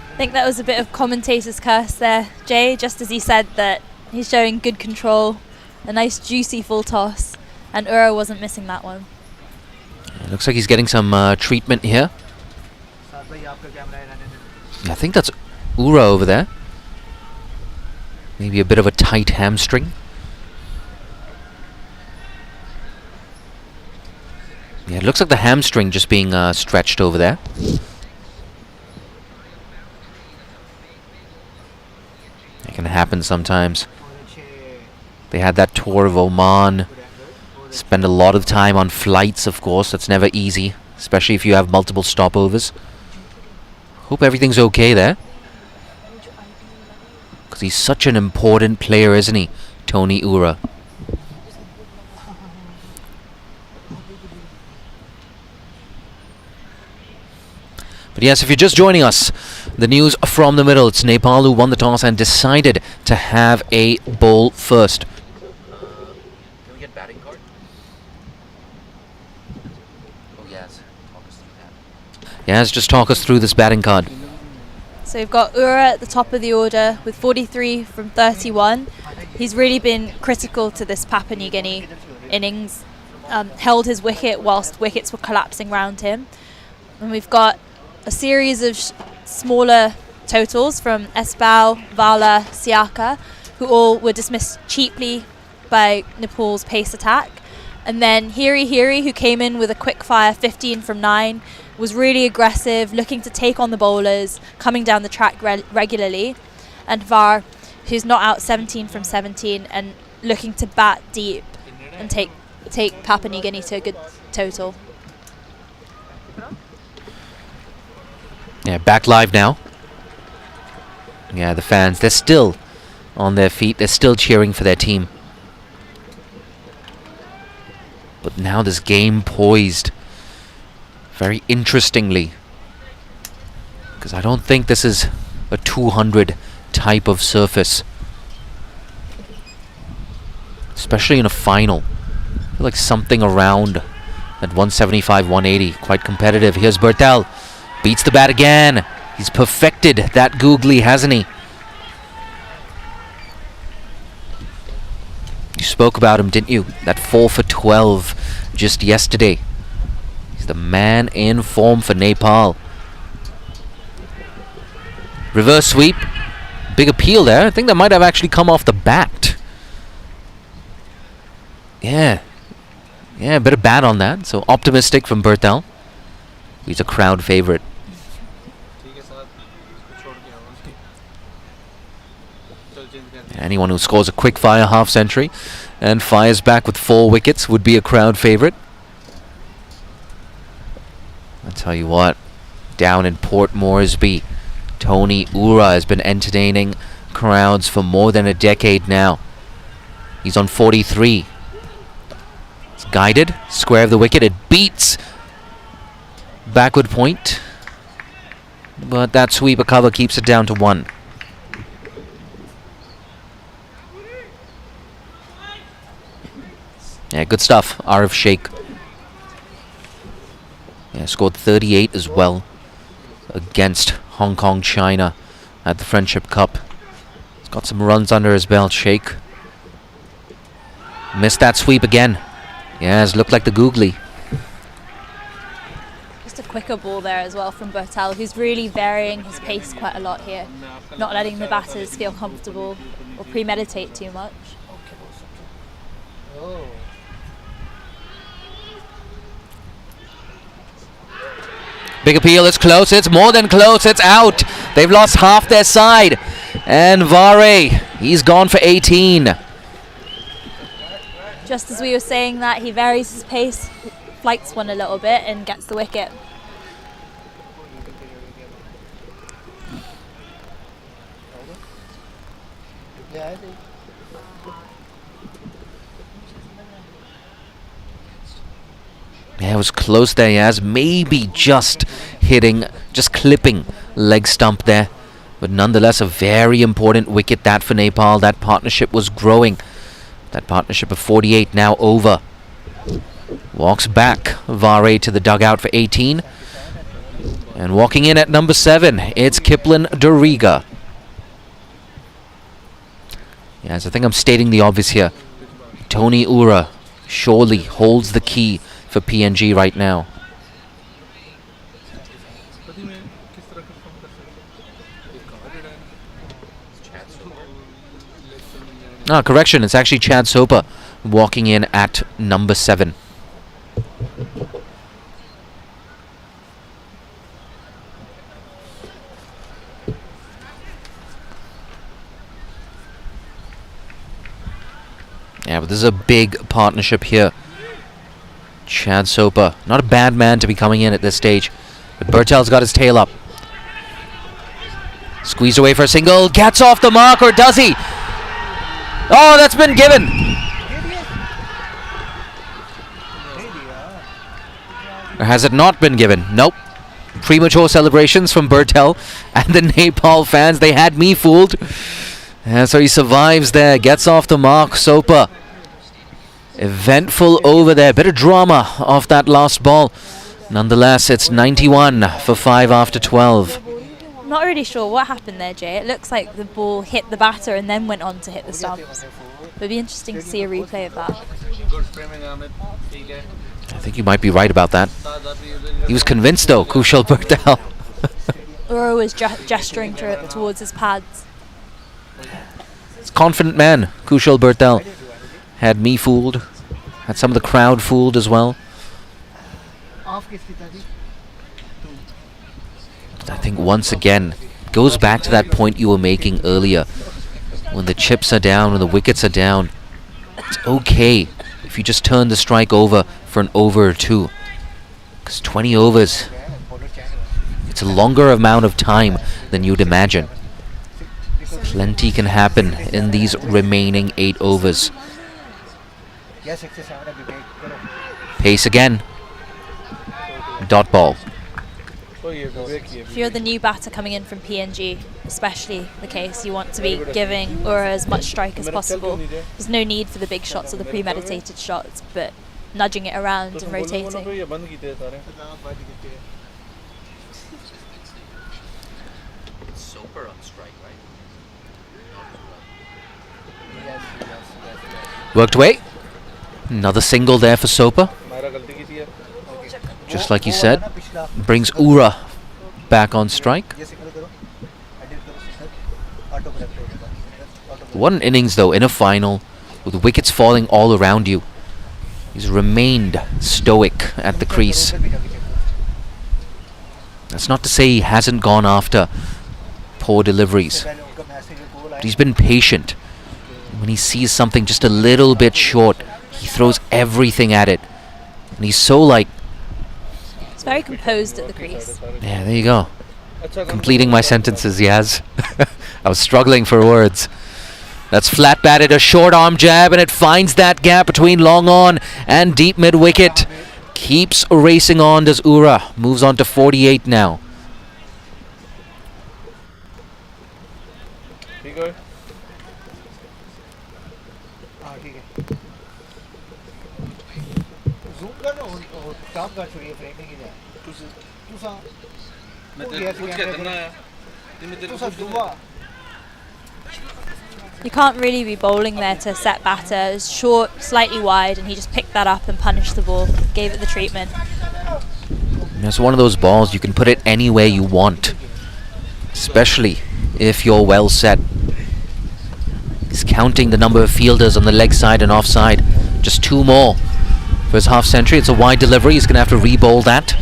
I think that was a bit of commentator's curse there, Jay, just as he said that he's showing good control, a nice juicy full toss, and Ura wasn't missing that one. It looks like he's getting some treatment here. I think that's Ura over there. Maybe a bit of a tight hamstring. Yeah, it looks like the hamstring just being stretched over there. It can happen sometimes. They had that tour of Oman. Spend a lot of time on flights, of course. That's never easy, especially if you have multiple stopovers. Hope everything's okay there. Because he's such an important player, isn't he? Tony Ura. But yes, if you're just joining us, the news from the middle. It's Nepal who won the toss and decided to have a bowl first. Can we get batting card? Oh, yes. Talk us through that. Yes, just talk us through this batting card. So we've got Ura at the top of the order with 43 from 31. He's really been critical to this Papua New Guinea innings. Held his wicket whilst wickets were collapsing round him. And we've got a series of smaller totals from Esbao, Vala, Siaka, who all were dismissed cheaply by Nepal's pace attack. And then Hiri, who came in with a quick fire 15 from 9, was really aggressive, looking to take on the bowlers, coming down the track regularly. And Var, who's not out 17 from 17 and looking to bat deep and take Papua New Guinea to a good total. Yeah, back live now. Yeah, the fans, they're still on their feet. They're still cheering for their team. But now this game poised very interestingly. Because I don't think this is a 200 type of surface. Especially in a final. I feel like something around at 175, 180. Quite competitive. Here's Bertel. Beats the bat again. He's perfected that googly, hasn't he? You spoke about him, didn't you? That 4 for 12 just yesterday. He's the man in form for Nepal. Reverse sweep. Big appeal there. I think that might have actually come off the bat. Yeah. Yeah, a bit of bat on that. So optimistic from Bertel. He's a crowd favorite. Anyone who scores a quick fire half century and fires back with 4 wickets would be a crowd favorite. I tell you what, down in Port Moresby, Tony Ura has been entertaining crowds for more than a decade now. He's on 43. It's guided, square of the wicket. It beats backward point. But that sweeper cover keeps it down to 1. Yeah, good stuff. Arif Sheikh. Yeah, scored 38 as well against Hong Kong, China at the Friendship Cup. He's got some runs under his belt, Sheikh. Missed that sweep again. Yeah, it's looked like the googly. Just a quicker ball there as well from Bertel, who's really varying his pace quite a lot here, not letting the batters feel comfortable or premeditate too much. Big appeal, it's close, it's more than close, it's out. They've lost half their side. And Vare, he's gone for 18. Just as we were saying that, he varies his pace, flights one a little bit and gets the wicket. Yeah, it was close there, Yaz. Maybe just clipping leg stump there. But nonetheless, a very important wicket that for Nepal. That partnership was growing. That partnership of 48 now over. Walks back Vare to the dugout for 18. And walking in at number 7, it's Kiplan Doriga. Yes, I think I'm stating the obvious here. Tony Ura surely holds the key for PNG right now. Correction, it's actually Chad Sopa walking in at number 7. Yeah, but this is a big partnership here. Chad Sopa, not a bad man to be coming in at this stage. But Bertel's got his tail up. Squeezed away for a single. Gets off the mark, or does he? Oh, that's been given. Or has it not been given? Nope. Premature celebrations from Bertel and the Nepal fans. They had me fooled. And so he survives there. Gets off the mark, Sopa. Eventful over there. Bit of drama off that last ball. Nonetheless, it's 91 for 5 after 12. I'm not really sure what happened there, Jay. It looks like the ball hit the batter and then went on to hit the stumps. It'd be interesting to see a replay of that. I think you might be right about that. He was convinced though, Kushal Bertel. Ura was gesturing towards his pads. It's a confident man, Kushal Bertel. Had me fooled. Had some of the crowd fooled as well. I think once again, goes back to that point you were making earlier. When the chips are down, when the wickets are down, it's okay if you just turn the strike over for an over or two. Because 20 overs, it's a longer amount of time than you'd imagine. Plenty can happen in these remaining 8 overs. Pace again. Dot ball. If you're the new batter coming in from PNG, especially the case, you want to be giving Ura as much strike as possible. There's no need for the big shots or the premeditated shots, but nudging it around and rotating. Soper on strike, right? Worked away. Another single there for Soper. Just like you said, brings Ura back on strike. What an innings though, in a final, with wickets falling all around you. He's remained stoic at the crease. That's not to say he hasn't gone after poor deliveries. But he's been patient. When he sees something just a little bit short, he throws everything at it. And he's so He's very composed at the crease. Yeah, there you go. Completing my sentences, Yaz. I was struggling for words. That's flat batted, a short arm jab, and it finds that gap between long on and deep mid wicket. Keeps racing on, does Ura. Moves on to 48 now. You can't really be bowling there to set batter. It's short, slightly wide, and he just picked that up and punished the ball, gave it the treatment. It's one of those balls you can put it anywhere you want, especially if you're well set. He's counting the number of fielders on the leg side and offside. Just 2 more for his half century. It's a wide delivery. He's going to have to re-bowl that.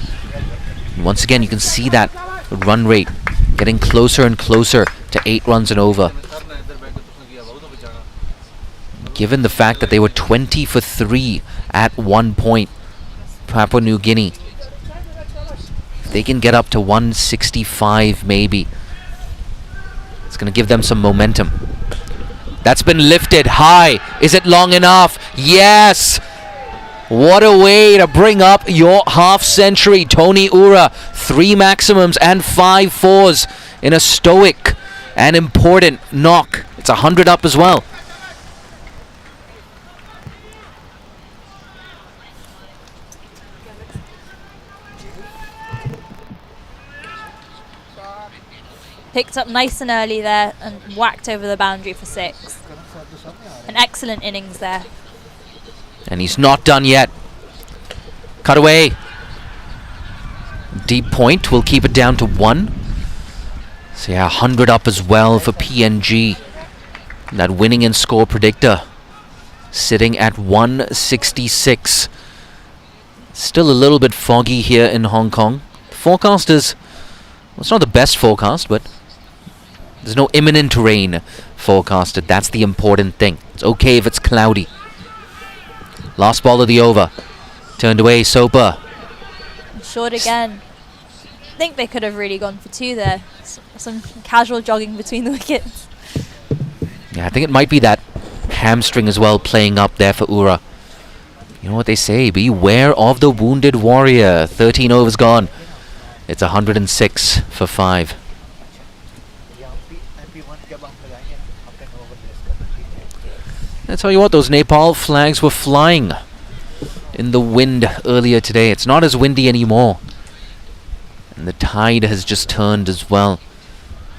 And once again, you can see that run rate getting closer and closer to 8 runs and over. Given the fact that they were 20 for 3 at one point, Papua New Guinea, if they can get up to 165 maybe, it's going to give them some momentum. That's been lifted high. Is it long enough? Yes! What a way to bring up your half century, Tony Ura. 3 maximums and 5 fours in a stoic and important knock. It's 100 up as well. Picked up nice and early there and whacked over the boundary for 6. An excellent innings there. And he's not done yet. Cut away. Deep point will keep it down to 1. So yeah, 100 up as well for PNG. That winning in score predictor sitting at 166. Still a little bit foggy here in Hong Kong. The forecast is, well, it's not the best forecast, but there's no imminent rain forecasted. That's the important thing. It's okay if it's cloudy. Last ball of the over. Turned away, Soper. Short again. I think they could have really gone for 2 there. Some casual jogging between the wickets. Yeah, I think it might be that hamstring as well playing up there for Ura. You know what they say, beware of the wounded warrior. 13 overs gone. It's 106 for 5. I tell you what, those Nepal flags were flying in the wind earlier today. It's not as windy anymore. And the tide has just turned as well.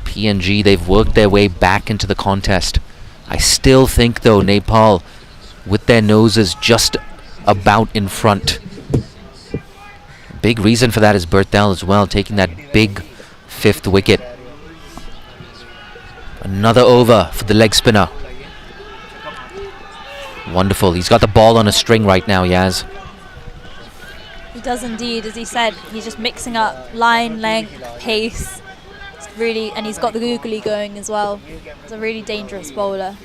PNG, they've worked their way back into the contest. I still think, though, Nepal, with their noses just about in front. Big reason for that is Berthel as well, taking that big 5th wicket. Another over for the leg spinner. Wonderful. He's got the ball on a string right now, Yaz. He does indeed. As he said, he's just mixing up line, length, pace. It's really, and he's got the googly going as well. He's a really dangerous bowler.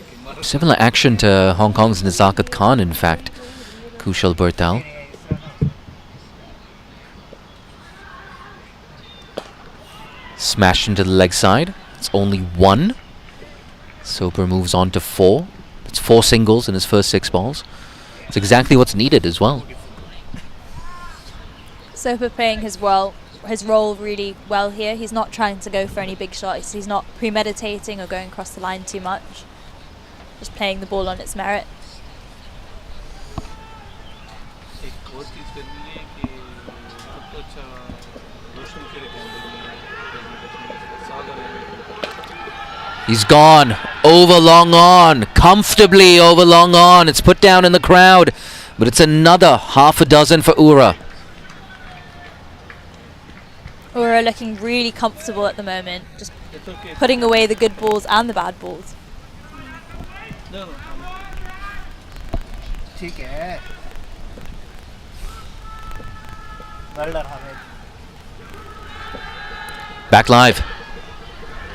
Similar action to Hong Kong's Nazakat Khan, in fact. Kushal Berthel. Smashed into the leg side. It's only 1. Soper moves on to 4. It's 4 singles in his first 6 balls. It's exactly what's needed as well. Soper playing his role really well here. He's not trying to go for any big shots. He's not premeditating or going across the line too much. Just playing the ball on its merit. He's gone. Over long on. Comfortably over long on. It's put down in the crowd. But it's another half a dozen for Ura. Ura looking really comfortable at the moment. Just putting away the good balls and the bad balls. Back live.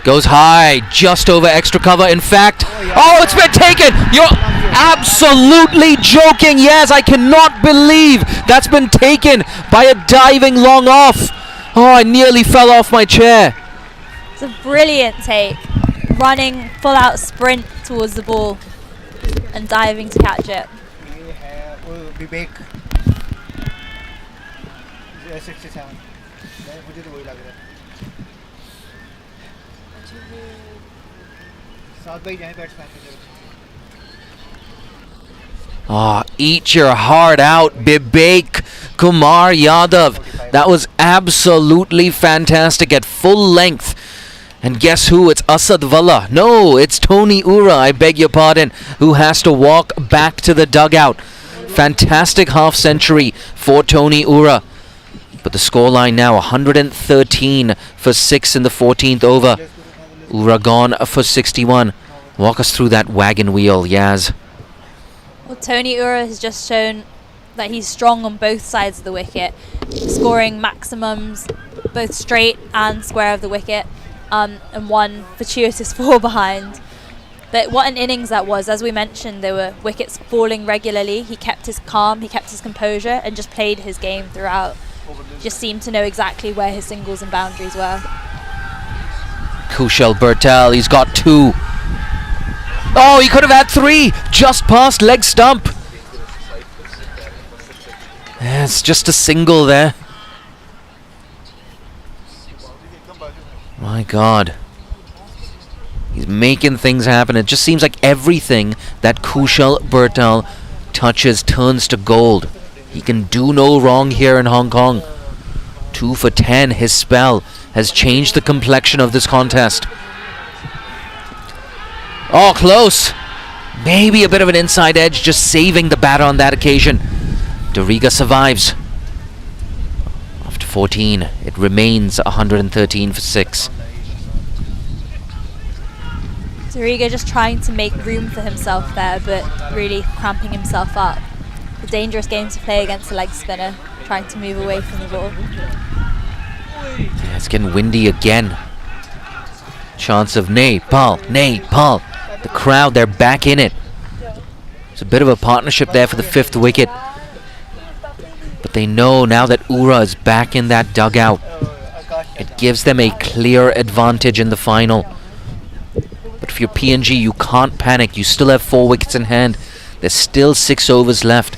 Goes high, just over extra cover. In fact, oh, it's been taken. You're absolutely joking. Yes, I cannot believe that's been taken by a diving long off. Oh, I nearly fell off my chair. It's a brilliant take. Running full out sprint towards the ball and diving to catch it. Eat your heart out, Bibek Kumar Yadav. That was absolutely fantastic at full length. And guess who? It's Asad Walla. No, it's Tony Ura, I beg your pardon, who has to walk back to the dugout. Fantastic half century for Tony Ura. But the scoreline now 113 for 6 in the 14th over. Ura gone for 61. Walk us through that wagon wheel, Yaz. Well, Tony Ura has just shown that he's strong on both sides of the wicket, scoring maximums both straight and square of the wicket, and one fortuitous four behind. But what an innings that was. As we mentioned, there were wickets falling regularly. He kept his calm, he kept his composure, and just played his game throughout. Just seemed to know exactly where his singles and boundaries were. Kushal Bertel, he's got 2. Oh, he could have had 3, just past leg stump. It's just a single there. My God. He's making things happen. It just seems like everything that Kushal Bertel touches turns to gold. He can do no wrong here in Hong Kong. 2 for 10. His spell has changed the complexion of this contest. Oh, close. Maybe a bit of an inside edge, just saving the batter on that occasion. Doriga survives. After 14, it remains 113 for 6. Doriga just trying to make room for himself there, but really cramping himself up. A dangerous game to play against a leg spinner, trying to move away from the ball. Yeah, it's getting windy again. Chance of Nepal. The crowd, they're back in it. It's a bit of a partnership there for the 5th wicket. But they know now that Ura is back in that dugout, it gives them a clear advantage in the final. But if you're PNG, you can't panic. You still have 4 wickets in hand. There's still 6 overs left.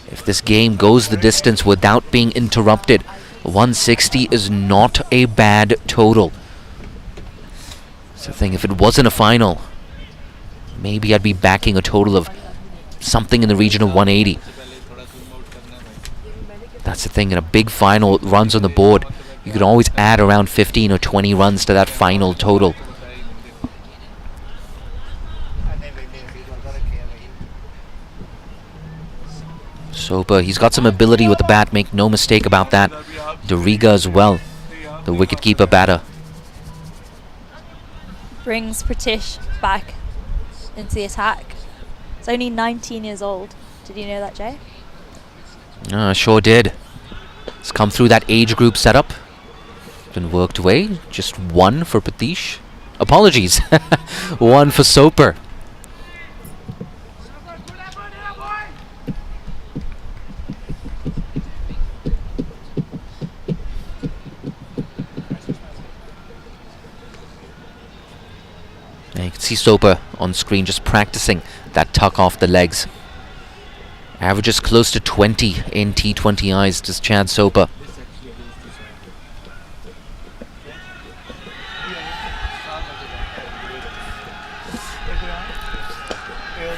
If this game goes the distance without being interrupted, 160 is not a bad total. So I think if it wasn't a final, maybe I'd be backing a total of something in the region of 180. That's the thing, in a big final, runs on the board, you can always add around 15 or 20 runs to that final total. Soper, he's got some ability with the bat, make no mistake about that. Doriga as well, the wicketkeeper batter. Brings Pritish back into the attack. He's only 19 years old. Did you know that, Jay? Sure did. It's come through that age group setup. Been worked away. Just 1 for Pritish. Apologies. 1 for Soper. You can see Soper on screen just practicing that tuck off the legs. Averages close to 20 in T20Is, does Chad Soper.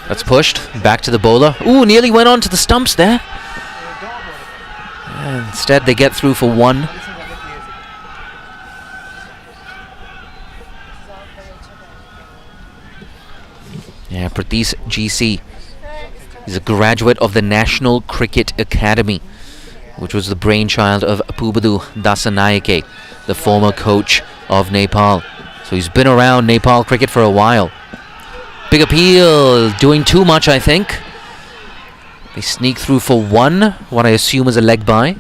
That's pushed back to the bowler. Ooh, nearly went on to the stumps there. And instead they get through for 1. Yeah, Pradesh GC. He's a graduate of the National Cricket Academy, which was the brainchild of Pubadu Dasanayake, the former coach of Nepal. So he's been around Nepal cricket for a while. Big appeal, doing too much, I think. They sneak through for 1, what I assume is a leg bye.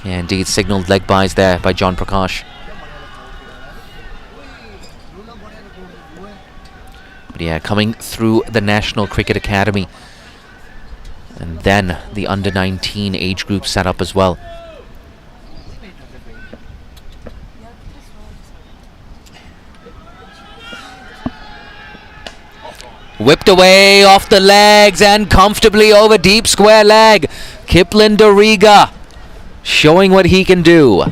Yeah, indeed, signalled leg byes there by John Prakash. But yeah, coming through the National Cricket Academy. And then the under-19 age group set up as well. Whipped away off the legs and comfortably over deep square leg. Kipling Doriga showing what he can do.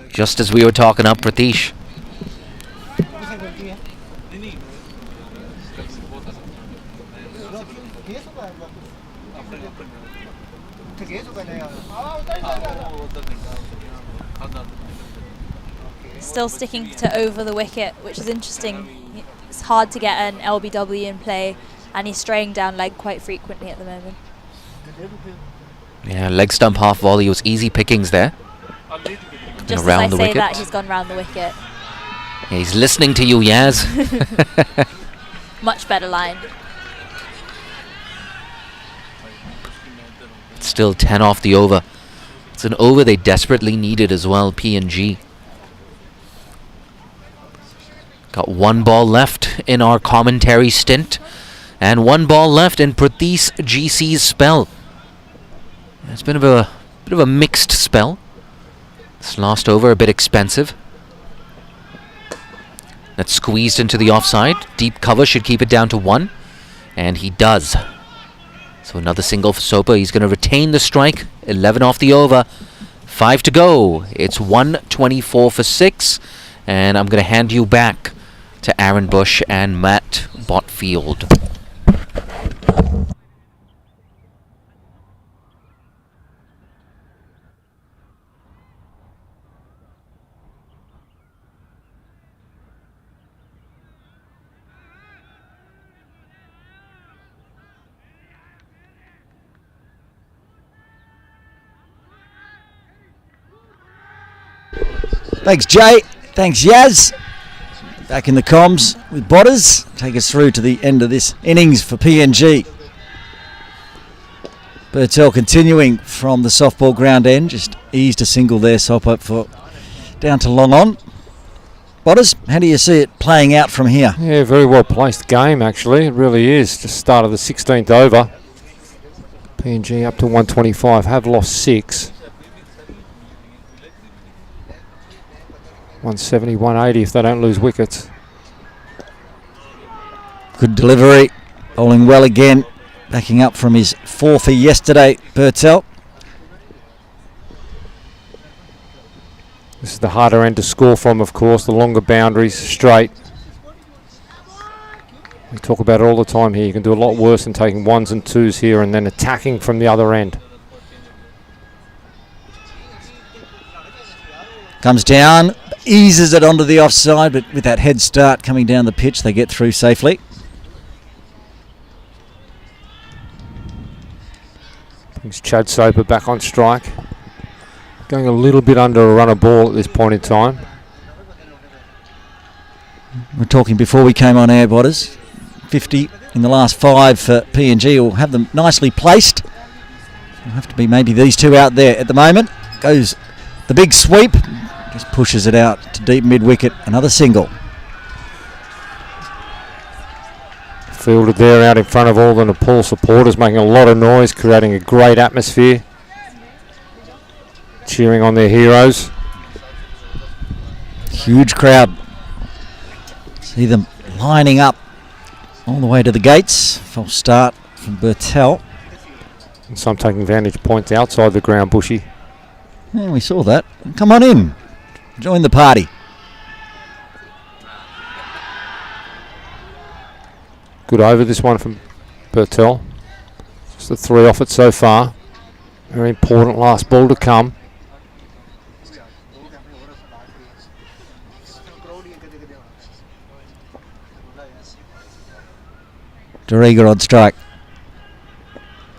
Just as we were talking up Pratish. Still sticking to over the wicket, which is interesting. It's hard to get an LBW in play, and he's straying down leg quite frequently at the moment. Yeah, leg stump half volley was easy pickings there. Just around as the I say wicket. that, he's gone round the wicket. Yeah, he's listening to you, Yaz. Much better line. Still 10 off the over. It's an over they desperately needed as well, PNG. Got 1 ball left in our commentary stint, and 1 ball left in Prateesh GC's spell. It's been a bit of a mixed spell. This last over a bit expensive. That's squeezed into the offside. Deep cover should keep it down to 1, and he does. So another single for Soper. He's going to retain the strike. 11 off the over. 5 to go. It's 124 for 6, and I'm going to hand you back to Aaron Bush and Matt Botfield. Thanks, Jay. Thanks, Yaz. Back in the comms with Botters. Take us through to the end of this innings for PNG. Bertel continuing from the softball ground end. Just eased a single there, Soper, for down to long on. Botters, how do you see it playing out from here? Yeah, very well placed game actually. It really is. Just started the 16th over. PNG up to 125. Have lost 6. 170, 180 if they don't lose wickets. Good delivery. Bowling well again. Backing up from his 4 yesterday, Bertel. This is the harder end to score from, of course. The longer boundaries, straight. We talk about it all the time here. You can do a lot worse than taking 1s and 2s here and then attacking from the other end. Comes down, eases it onto the offside, but with that head start coming down the pitch, they get through safely. Brings Chad Soper back on strike. Going a little bit under a run of ball at this point in time. We're talking before we came on air, Botters. 50 in the last 5 for PNG. Will have them nicely placed. Will have to be maybe these two out there at the moment. Goes the big sweep. Just pushes it out to deep mid-wicket. Another single. Fielded there out in front of all the Nepal supporters, making a lot of noise, creating a great atmosphere. Cheering on their heroes. Huge crowd. See them lining up all the way to the gates. False start from Bertel. And some taking vantage points outside the ground, Bushy. Yeah, we saw that. Come on in. Join the party. Good over this one from Bertel. Just the 3 off it so far. Very important last ball to come. Doriga on strike.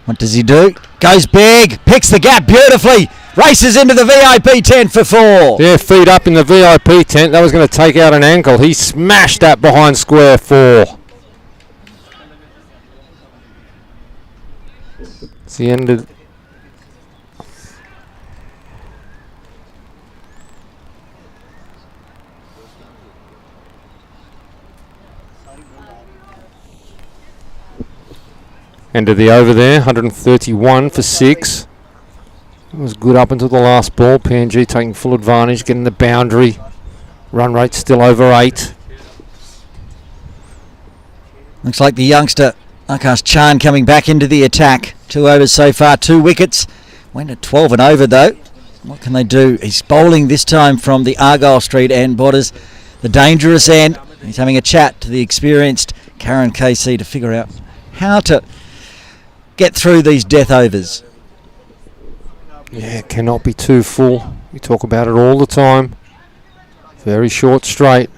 What does he do? Goes big, picks the gap beautifully, races into the VIP tent for 4. Yeah, feet up in the VIP tent. That was going to take out an ankle. He smashed that behind square 4. It's the end of... End of the over there, 131 for 6. It was good up until the last ball. PNG taking full advantage, getting the boundary Run rate still over 8. Looks like the youngster Akash Chan coming back into the attack. 2 overs so far, 2 wickets. Went at 12 and over though. What can they do? He's bowling this time from the Argyle Street end, Botters, the dangerous end. He's having a chat to the experienced Karen KC to figure out how to get through these death overs. Yeah, it cannot be too full. We talk about it all the time. Very short straight.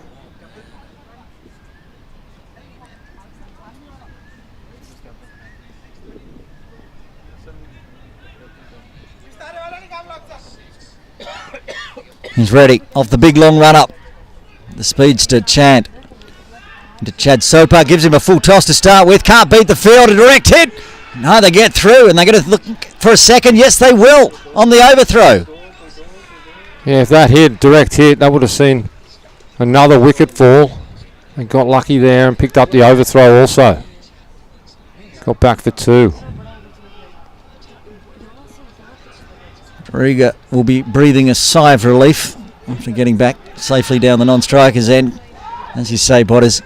He's ready. Off the big long run up. The speedster Chant. To Chad Soper. Gives him a full toss to start with. Can't beat the field. A direct hit. No, they get through and they're going to look for a second. Yes, they will on the overthrow. Yeah, if that hit, direct hit, that would have seen another wicket fall. They got lucky there and picked up the overthrow also. Got back for 2. Riga will be breathing a sigh of relief after getting back safely down the non-strikers end. As you say, Botters,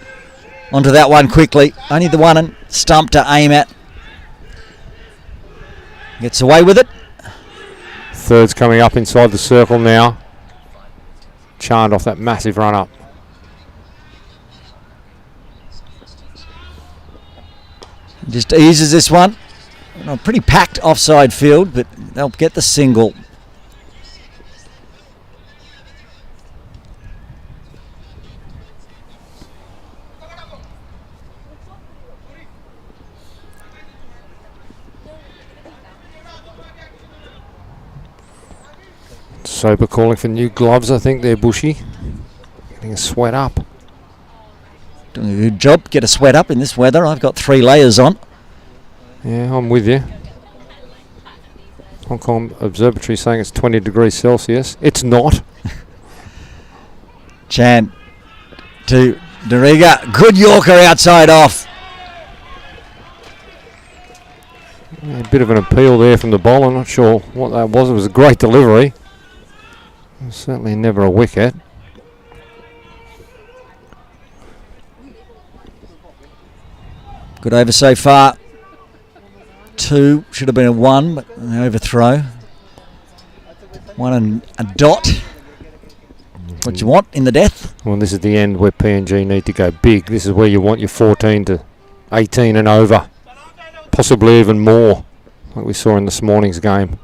onto that one quickly. Only the one and stump to aim at. Gets away with it. Third's coming up inside the circle now. Chant off that massive run up. Just eases this one. A pretty packed offside field, but they'll get the single. Soper calling for new gloves, I think, there, Bushy. Getting a sweat up. Doing a good job. Get a sweat up in this weather. I've got 3 layers on. Yeah, I'm with you. Hong Kong Observatory saying it's 20 degrees Celsius. It's not. Chan to Dariga. Good Yorker outside off. Yeah, a bit of an appeal there from the bowler. Not sure what that was. It was a great delivery. Certainly never a wicket. Good over so far. 2 should have been a 1, but an overthrow. 1 and a dot. What you want in the death? Well, this is the end where PNG need to go big. This is where you want your 14 to 18 and over. Possibly even more, like we saw in this morning's game.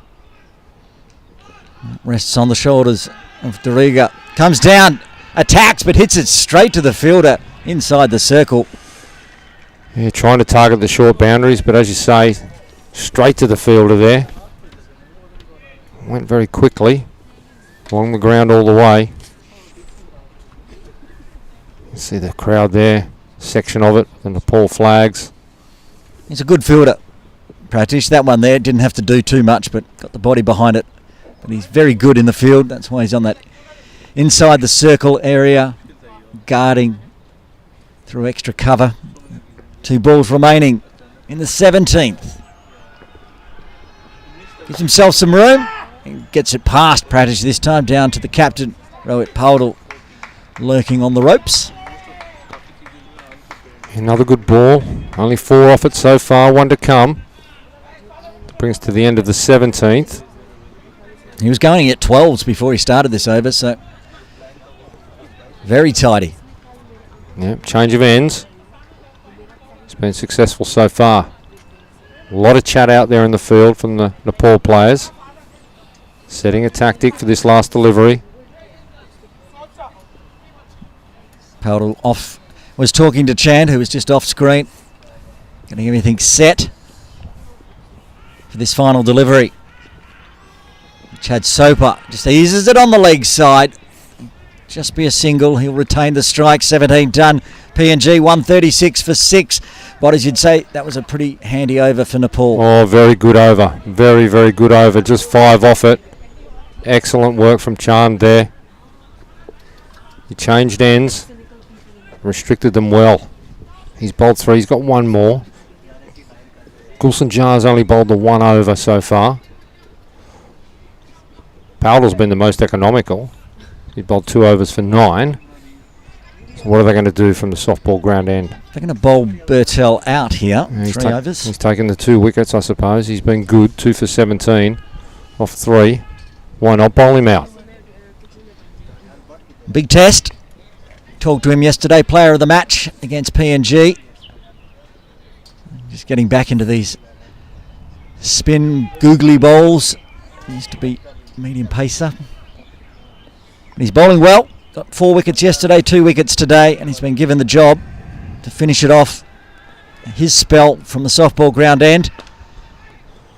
Rests on the shoulders of Dariga. Comes down, attacks, but hits it straight to the fielder inside the circle. Yeah, trying to target the short boundaries, but as you say, straight to the fielder there. Went very quickly, along the ground all the way. You see the crowd there, section of it, and the Nepal flags. He's a good fielder. Pratish, that one there, didn't have to do too much, but got the body behind it. But he's very good in the field. That's why he's on that inside the circle area, guarding through extra cover. 2 balls remaining in the 17th. Gives himself some room. He gets it past Pratish this time, down to the captain, Rohit Paudel, lurking on the ropes. Another good ball. Only 4 off it so far, 1 to come. Brings to the end of the 17th. He was going at 12s before he started this over, so very tidy. Yep, change of ends. It's been successful so far. A lot of chat out there in the field from the Nepal players. Setting a tactic for this last delivery. Paudel off, was talking to Chand, who was just off screen. Getting everything set for this final delivery. Chad Soper just eases it on the leg side. Just be a single. He'll retain the strike. 17 done. PNG 136 for 6. But as you'd say, that was a pretty handy over for Nepal. Oh, very good over. Very, very good over. Just 5 off it. Excellent work from Chand there. He changed ends. Restricted them well. He's bowled 3. He's got 1 more. Gulsen Jar's only bowled the 1 over so far. Powell's been the most economical. He bowled 2 overs for 9. So what are they going to do from the softball ground end? They're going to bowl Bertel out here. Yeah, 3 overs. He's taken the 2 wickets, I suppose. He's been good. 2 for 17 off 3. Why not bowl him out? Big test. Talked to him yesterday, player of the match against PNG. Just getting back into these spin googly bowls. He used to be medium pacer. And he's bowling well. Got 4 wickets yesterday, 2 wickets today, and he's been given the job to finish it off. His spell from the softball ground end.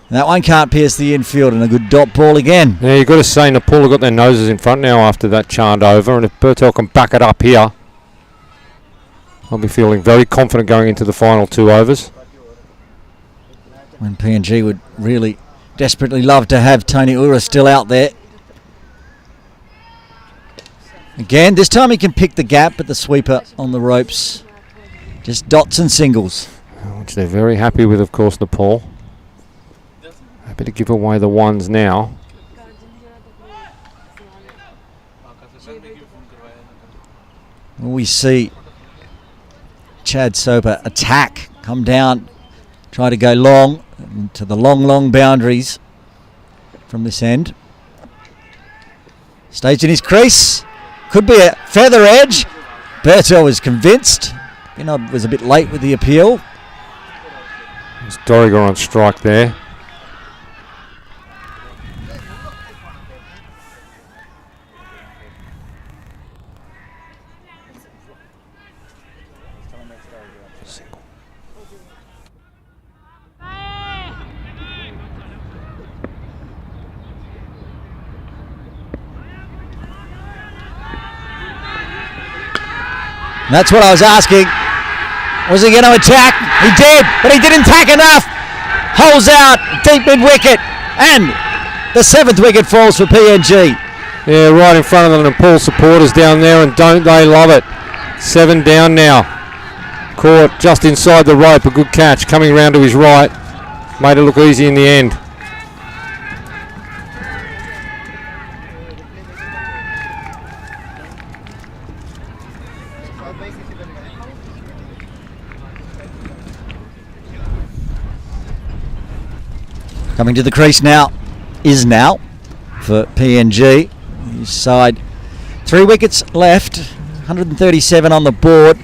And that one can't pierce the infield, and a good dot ball again. Yeah, you've got to say Nepal have got their noses in front now after that chant over, and if Bertel can back it up here, I'll be feeling very confident going into the final 2 overs. When PNG would really desperately love to have Tony Ura still out there. Again, this time he can pick the gap, but the sweeper on the ropes. Just dots and singles. Which they're very happy with, of course, Nepal. Happy to give away the ones now. We see Chad Soper attack, come down, try to go long, to the long boundaries from this end. Stays in his crease. Could be a feather edge. Bertel was convinced. Binod was a bit late with the appeal. There's Dorriger on strike there. That's what I was asking. Was he going to attack? He did, but he didn't tack enough. Holes out, deep mid-wicket, and the 7th wicket falls for PNG. Yeah, right in front of the Nepal supporters down there, and don't they love it. 7 down now. Caught just inside the rope, a good catch, coming round to his right. Made it look easy in the end. Coming to the crease now is now for PNG. His side 3 wickets left, 137 on the board.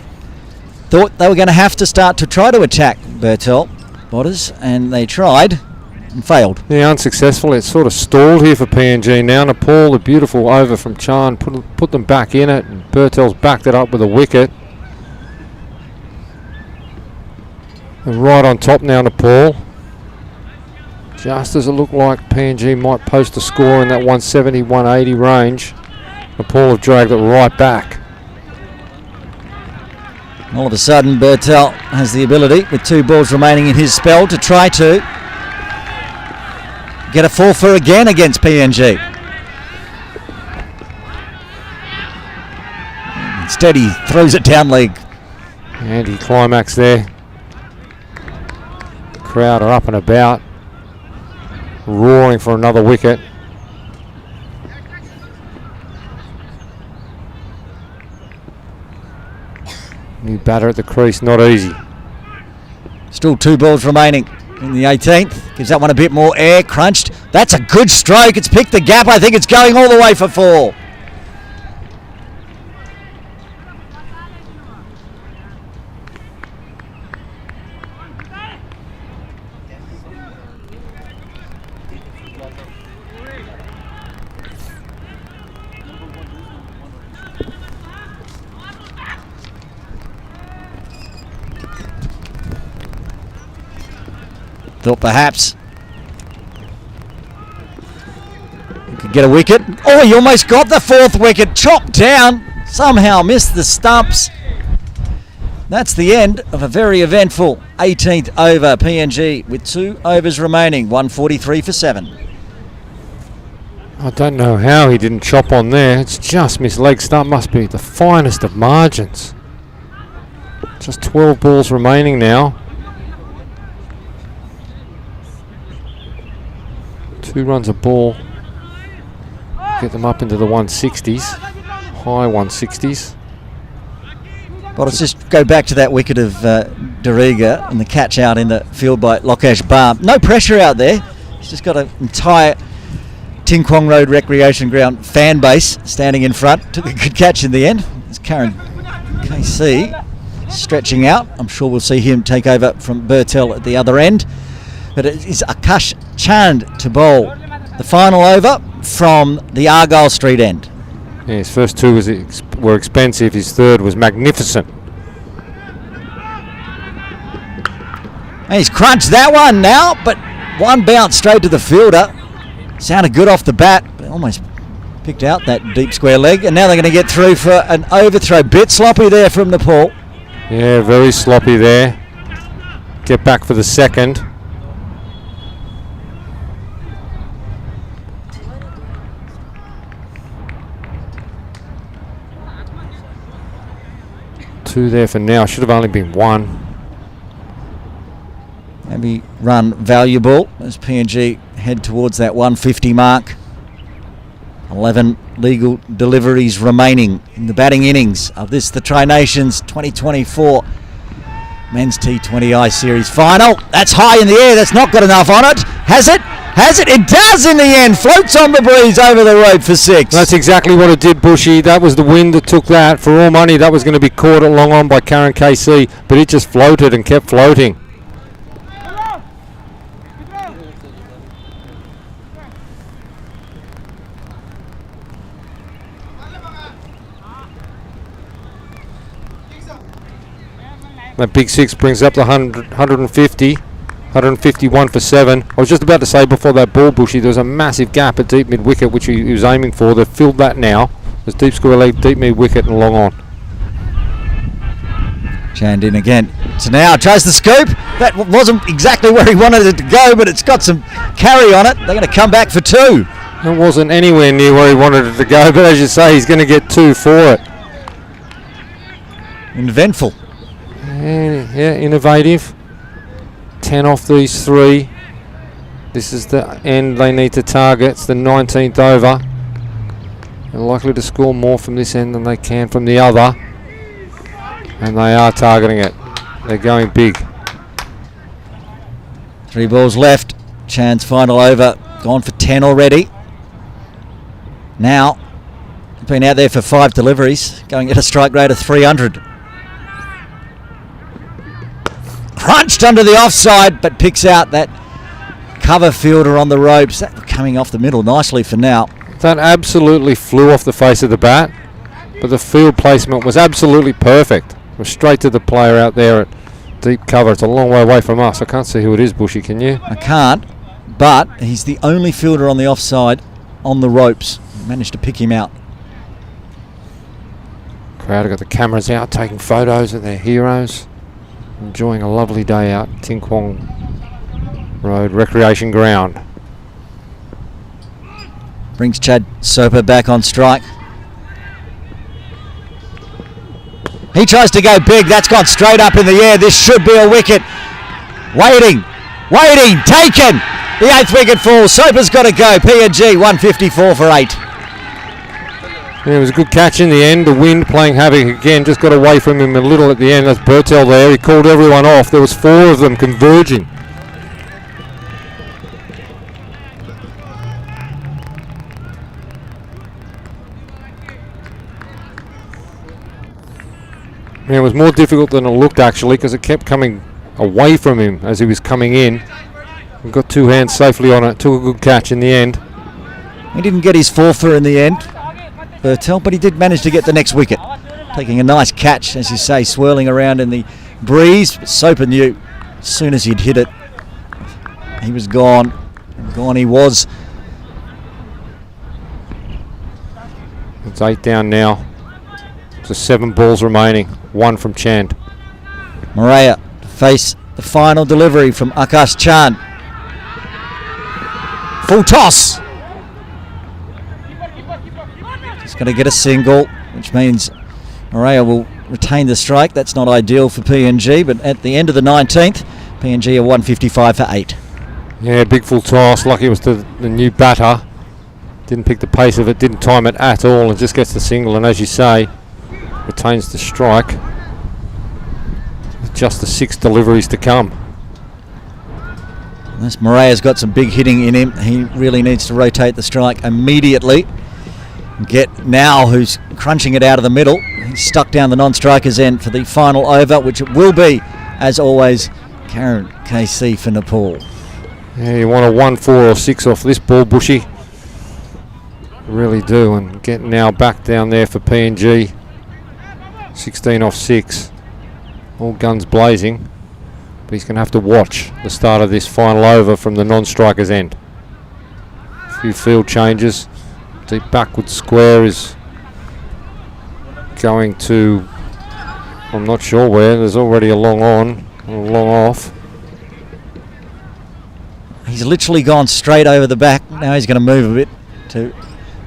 Thought they were going to have to start to try to attack Bertel, Botters, and they tried and failed. Yeah, unsuccessful. It's sort of stalled here for PNG now. Nepal, the beautiful over from Chan, put them back in it, and Bertel's backed it up with a wicket. And right on top now, Nepal. Just as it looked like PNG might post a score in that 170, 180 range, Nepal have dragged it right back. All of a sudden, Bertel has the ability, with 2 balls remaining in his spell, to try to get a 4 for again against PNG. Instead, he throws it down leg. Anti-climax there. The crowd are up and about, roaring for another wicket. New batter at the crease, not easy. Still 2 balls remaining in the 18th. Gives that one a bit more air, crunched. That's a good stroke. It's picked the gap. I think it's going all the way for 4. Thought perhaps he could get a wicket. Oh, he almost got the 4th wicket. Chopped down. Somehow missed the stumps. That's the end of a very eventful 18th over. PNG with 2 overs remaining. 143 for 7. I don't know how he didn't chop on there. It's just missed leg stump. Must be the finest of margins. Just 12 balls remaining now. 2 runs a ball. Get them up into the 160s. high 160s. But let's just go back to that wicket of Dariga and the catch out in the field by Lokesh Balm. No pressure out there. He's just got an entire Ting Kwong Road Recreation Ground fan base standing in front. Took a good catch in the end. It's Karen KC stretching out. I'm sure we'll see him take over from Bertel at the other end. But it is Akash Chand to bowl the final over from the Argyle Street end. Yeah, his first two were expensive. His third was magnificent. And he's crunched that one now, but one bounce straight to the fielder. Sounded good off the bat, but almost picked out that deep square leg. And now they're going to get through for an overthrow. Bit sloppy there from Nepal. Yeah, very sloppy there. Get back for the second. Two there for now. Should have only been one. Maybe run valuable as PNG head towards that 150 mark. 11 legal deliveries remaining in the batting innings of this, the Tri-Nations 2024 Men's T20I Series Final. That's high in the air. That's not got enough on it. Has it? Has it? It does in the end. Floats on the breeze over the road for 6. That's exactly what it did, Bushy. That was the wind that took that. For all money, that was going to be caught at long on by Karen KC, but it just floated and kept floating. That big 6 brings up the 150, 151 for 7. I was just about to say before that ball, Bushy, there was a massive gap at deep mid-wicket, which he was aiming for. They've filled that now. There's deep square leg, deep mid-wicket and long on. Chand in again. So now tries the scoop. That wasn't exactly where he wanted it to go, but it's got some carry on it. They're going to come back for 2. It wasn't anywhere near where he wanted it to go, but as you say, he's going to get 2 for it. Inventful. Yeah, innovative. 10 off these 3. This is the end they need to target. It's the 19th over. They're likely to score more from this end than they can from the other. And they are targeting it. They're going big. 3 balls left. Chand's final over. Gone for 10 already. Now, been out there for 5 deliveries. Going at a strike rate of 300. Crunched under the offside, but picks out that cover fielder on the ropes. That coming off the middle nicely for now. That absolutely flew off the face of the bat, but the field placement was absolutely perfect. It was straight to the player out there at deep cover. It's a long way away from us. I can't see who it is, Bushy, can you? I can't, but he's the only fielder on the offside on the ropes. Managed to pick him out. Crowd have got the cameras out, taking photos of their heroes. Enjoying a lovely day out at Ting Kwong Road Recreation Ground. Brings Chad Soper back on strike. He tries to go big. That's gone straight up in the air. This should be a wicket. Waiting. Taken. The 8th wicket falls. Soper's got to go. PNG 154 for 8. Yeah, it was a good catch in the end. The wind playing havoc again. Just got away from him a little at the end. That's Bertel there. He called everyone off. There was 4 of them converging. Yeah, it was more difficult than it looked actually, because it kept coming away from him as he was coming in. He got 2 hands safely on it. Took a good catch in the end. He didn't get his 4th in the end, Bertel, but he did manage to get the next wicket. Taking a nice catch, as you say, swirling around in the breeze. But Soper knew as soon as he'd hit it, he was gone. Gone he was. It's 8 down now. So 7 balls remaining. 1 from Chand. Maria to face the final delivery from Akash Chand. Full toss. Just going to get a single, which means Maria will retain the strike. That's not ideal for PNG, but at the end of the 19th, PNG are 155 for 8. Yeah, big full toss. Lucky it was the new batter. Didn't pick the pace of it, didn't time it at all, and just gets the single, and as you say, retains the strike. With just the 6 deliveries to come. This Morea's got some big hitting in him. He really needs to rotate the strike immediately. Get now, who's crunching it out of the middle. He's stuck down the non-striker's end for the final over, which it will be, as always, Karen KC for Nepal. Yeah, you want a 1, 4 or 6 off this ball, Bushy. Really do, and get now back down there for PNG. 16 off 6. All guns blazing. But he's going to have to watch the start of this final over from the non-striker's end. A few field changes. Deep backward square is going to, I'm not sure where. There's already a long on, a long off. He's literally gone straight over the back. Now he's going to move a bit to.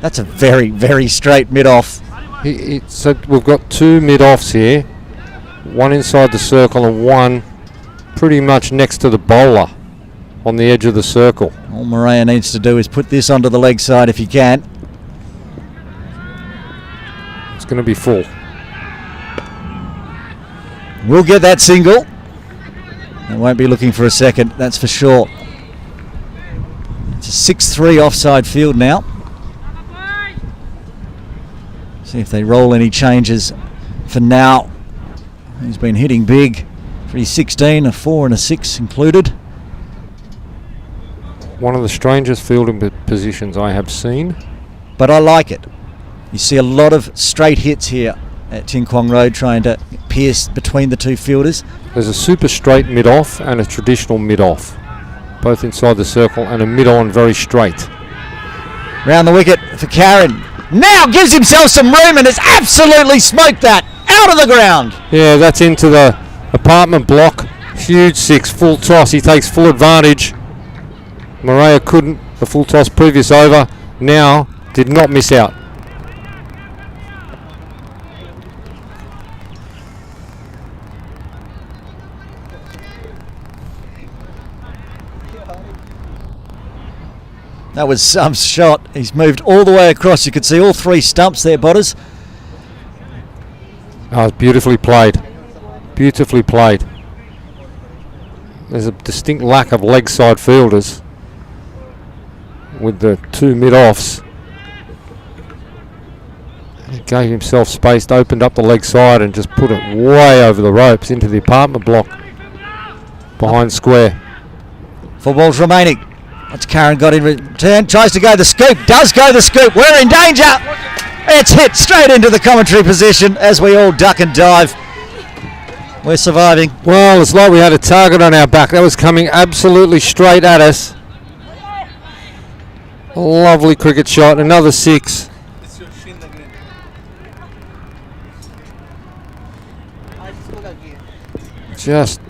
That's a very, very straight mid-off. So we've got 2 mid-offs here. One inside the circle and one pretty much next to the bowler on the edge of the circle. All Morea needs to do is put this onto the leg side if he can. It's going to be full. We'll get that single. They won't be looking for a second, that's for sure. It's a 6-3 offside field now. See if they roll any changes for now. He's been hitting big. 3-16, a 4 and a 6 included. One of the strangest fielding positions I have seen. But I like it. You see a lot of straight hits here at Ting Kwong Road, trying to pierce between the two fielders. There's a super straight mid-off and a traditional mid-off. Both inside the circle, and a mid-on very straight. Round the wicket for Karen. Now gives himself some room and has absolutely smoked that out of the ground. Yeah, that's into the apartment block. Huge 6, full toss. He takes full advantage. Morea couldn't. The full toss previous over. Now did not miss out. That was some shot. He's moved all the way across. You could see all 3 stumps there, Botters. Oh, beautifully played. Beautifully played. There's a distinct lack of leg side fielders with the 2 mid-offs. He gave himself space, opened up the leg side and just put it way over the ropes into the apartment block behind square. 4 balls remaining. What's Karen got in return? Tries to go the scoop. Does go the scoop. We're in danger. It's hit straight into the commentary position as we all duck and dive. We're surviving. Well, it's like we had a target on our back. That was coming absolutely straight at us. A lovely cricket shot. Another 6. Just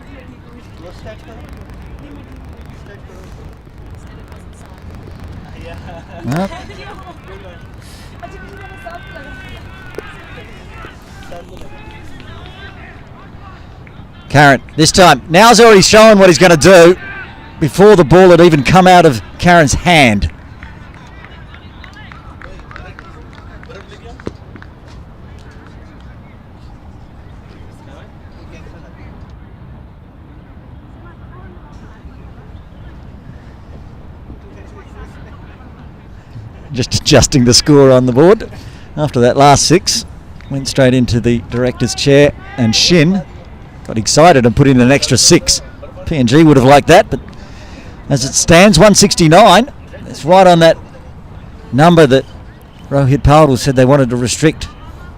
Karen, this time, now's already shown what he's going to do before the ball had even come out of Karen's hand. Just adjusting the score on the board. After that last 6, went straight into the director's chair, and Shin got excited and put in an extra 6. PNG would have liked that, but as it stands, 169. It's right on that number that Rohit Pawdal said they wanted to restrict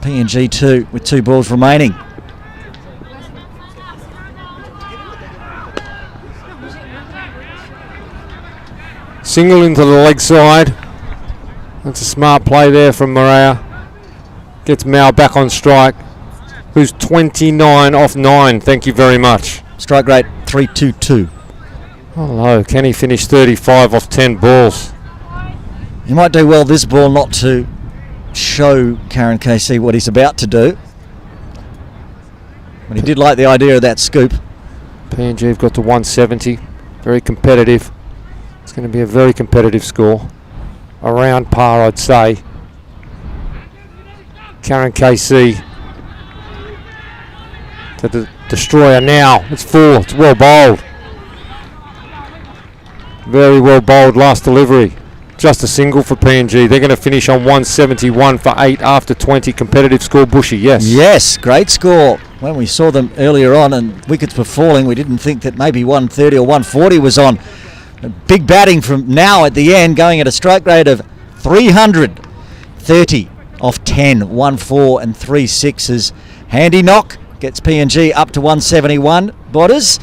PNG to, with 2 balls remaining. single into the leg side. That's a smart play there from Morea. Gets Mao back on strike, who's 29 off 9. Thank you very much. Strike rate 322. Hello, can he finish 35 off 10 balls? He might do well this ball not to show Karen KC what he's about to do. But he did like the idea of that scoop. PNG have got to 170. Very competitive. It's going to be a very competitive score. around par, I'd say. Karen KC to the destroyer now. It's 4. It's well bowled. Very well bowled last delivery. Just a single for PNG. They're going to finish on 171 for 8 after 20. Competitive score, Bushy, yes. Yes, great score. When we saw them earlier on and wickets were falling, we didn't think that maybe 130 or 140 was on. Big batting from now at the end, going at a strike rate of 330 off 10, 1-4 and 3 sixes. Handy knock gets PNG up to 171. Bodders,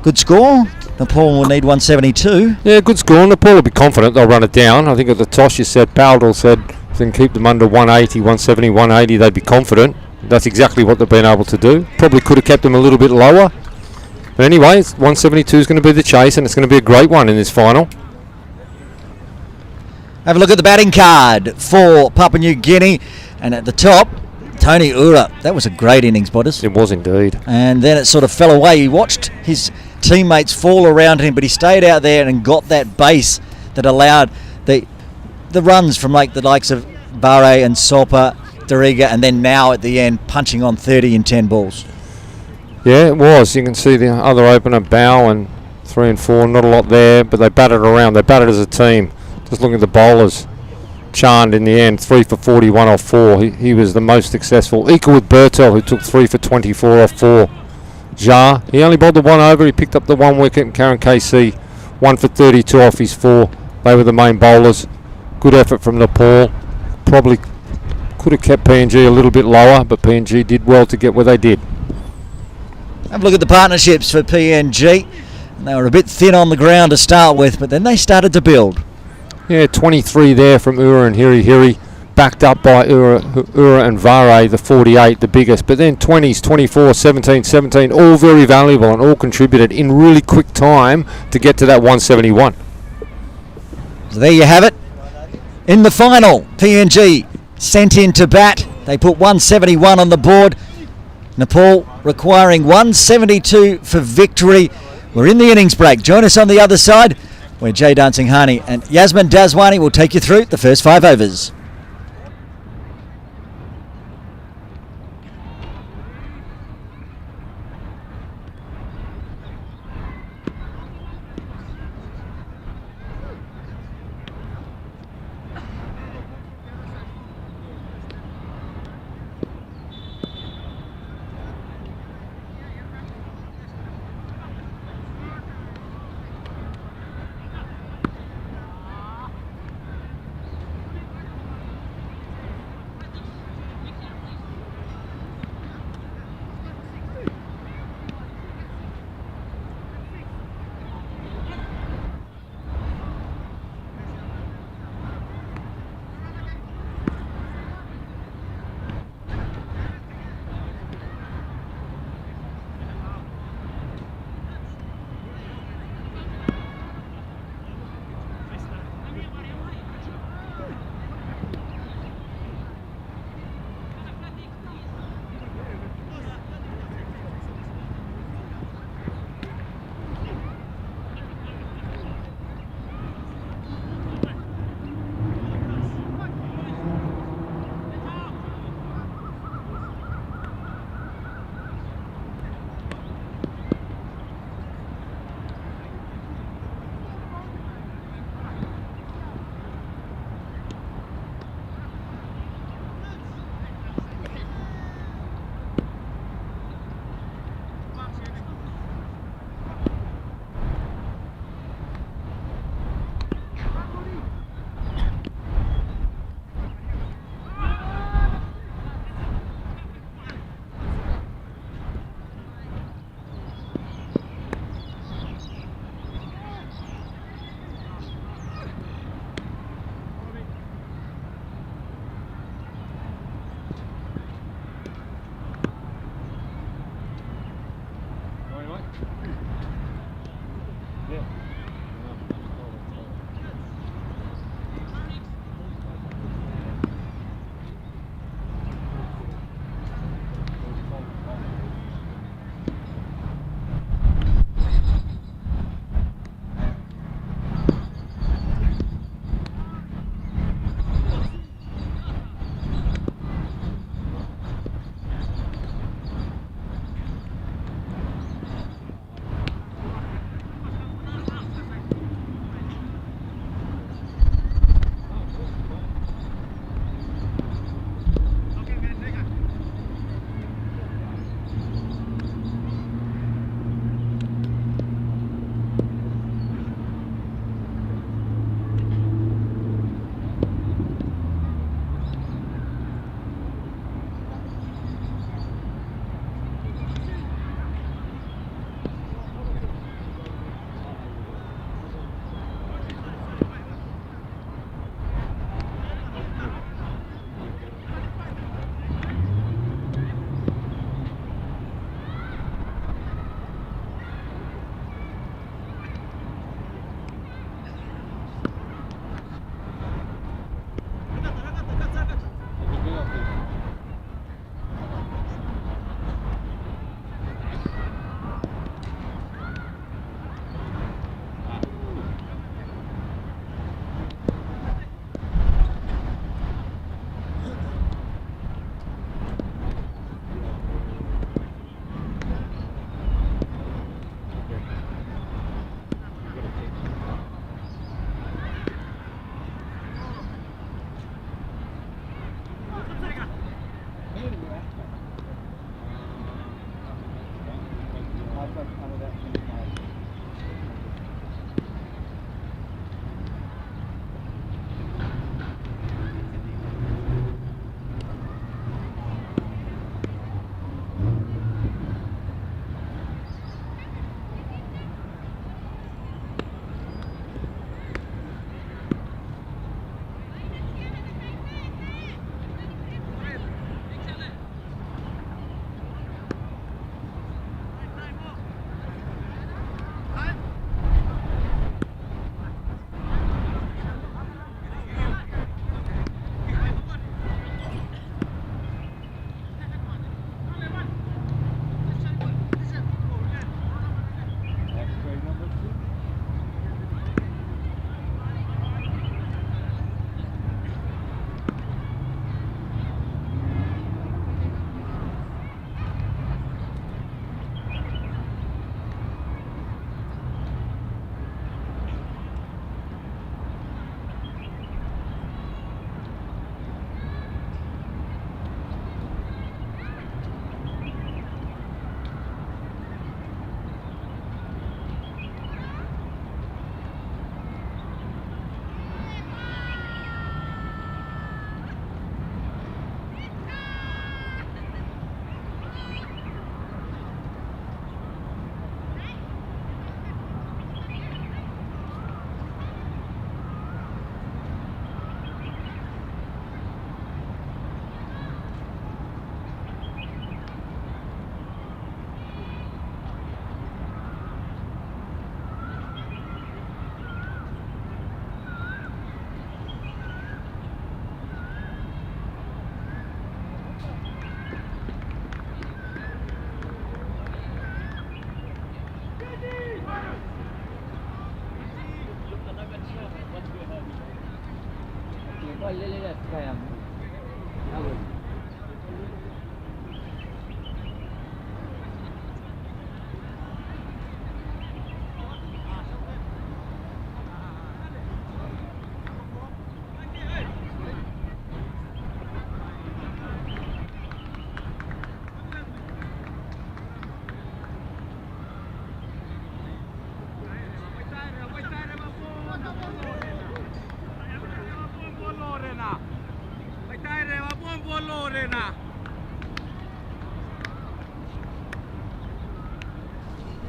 good score. Nepal will need 172. Yeah, good score. Nepal will be confident they'll run it down. I think at the toss you said, Powell said, if they can keep them under 180, 170, 180, they'd be confident. That's exactly what they've been able to do. Probably could have kept them a little bit lower. But anyway, 172 is going to be the chase, and it's going to be a great one in this final. Have a look at the batting card for Papua New Guinea. And at the top, Tony Ura. That was a great innings, Bodders. It was indeed. And then it sort of fell away. He watched his teammates fall around him, but he stayed out there and got that base that allowed the runs from like the likes of Barre and Sopa, Dariga, and then now at the end punching on 30 in 10 balls. Yeah, it was. You can see the other opener, Bow, and 3 and 4, not a lot there, but they batted around. They batted as a team. Just looking at the bowlers. Chand in the end, 3 for 41 off 4. He was the most successful. Equal with Bertel, who took 3 for 24 off 4. Jar, he only bowled the 1 over. He picked up the 1 wicket. And Karen KC, 1 for 32 off his 4. They were the main bowlers. Good effort from Nepal. Probably could have kept PNG a little bit lower, but PNG did well to get where they did. Have a look at the partnerships for PNG. They were a bit thin on the ground to start with, but then they started to build. Yeah, 23 there from Ura and Hiri Hiri, backed up by Ura and Vare, the 48, the biggest. But then 20s, 24, 17, 17, all very valuable and all contributed in really quick time to get to that 171. So there you have it. In the final, PNG sent in to bat. They put 171 on the board. Nepal requiring 172 for victory. We're in the innings break. Join us on the other side, where Jay Dancing Hani and Yasmin Dazwani will take you through the first 5 overs.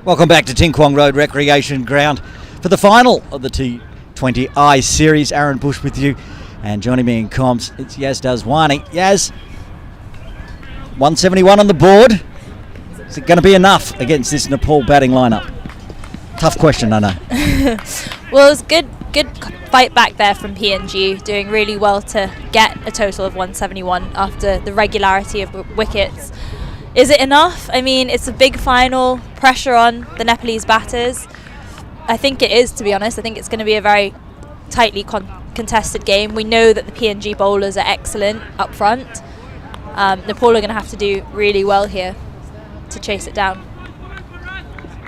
Welcome back to Ting Kwong Road Recreation Ground for the final of the T20I series. Aaron Bush with you, and joining me in comms, it's Yaz Dazwani. Yaz, 171 on the board. Is it going to be enough against this Nepal batting lineup? Tough question, I know. Well, it was good fight back there from PNG, doing really well to get a total of 171 after the regularity of wickets. Is it enough? I mean, it's a big final, pressure on the Nepalese batters. I think it is, to be honest. I think it's going to be a very tightly contested game. We know that the PNG bowlers are excellent up front. Nepal are going to have to do really well here to chase it down.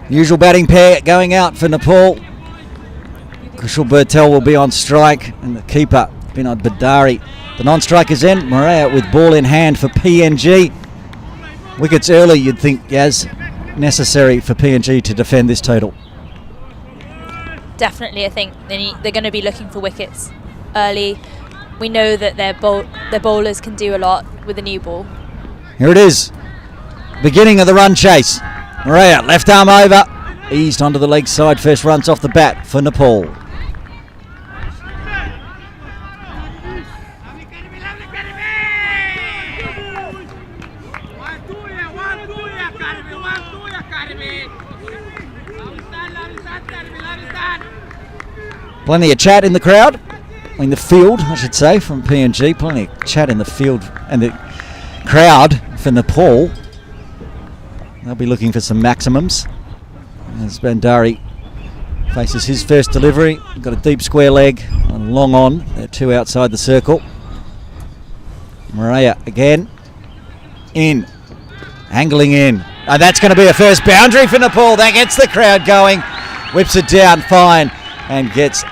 Usual batting pair going out for Nepal. Kushal Bertel will be on strike, and the keeper, Binod Badari. The non-strikers in, Morea with ball in hand for PNG. Wickets early, you'd think, Yaz, necessary for PNG to defend this total. Definitely, I think they're going to be looking for wickets early. We know that their bowlers can do a lot with a new ball. Here it is, beginning of the run chase. Morea, left arm over, eased onto the leg side, first runs off the bat for Nepal. Plenty of chat in the crowd, in the field, I should say, from PNG. Plenty of chat in the field and the crowd for Nepal. They'll be looking for some maximums as Bandari faces his first delivery. Got a deep square leg and long on. They're two outside the circle. Morea again. In. Angling in. And that's going to be a first boundary for Nepal. That gets the crowd going. Whips it down fine and gets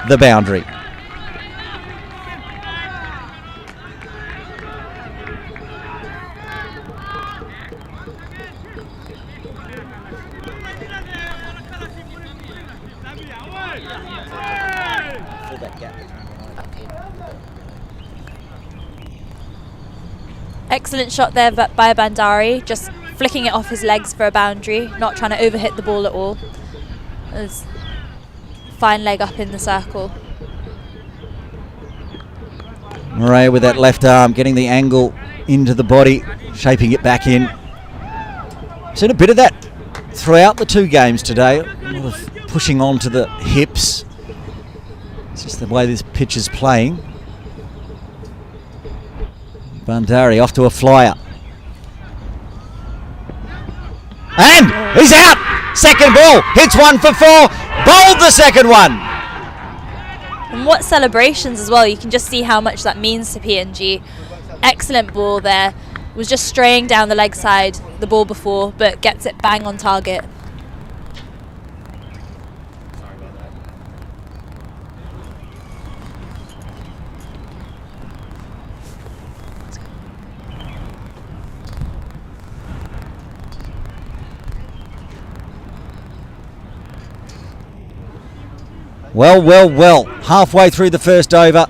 the boundary. Excellent shot there by Bandari, just flicking it off his legs for a boundary, not trying to overhit the ball at all. There's fine leg up in the circle. Morea with that left arm, getting the angle into the body, shaping it back in. Seen a bit of that throughout the two games today. A lot of pushing on to the hips. It's just the way this pitch is playing. Bandari off to a flyer. And he's out! Second ball, hits one for four, bowled the second one. And what celebrations as well, you can just see how much that means to PNG. Excellent ball there, was just straying down the leg side the ball before, but gets it bang on target. Well, halfway through the first over,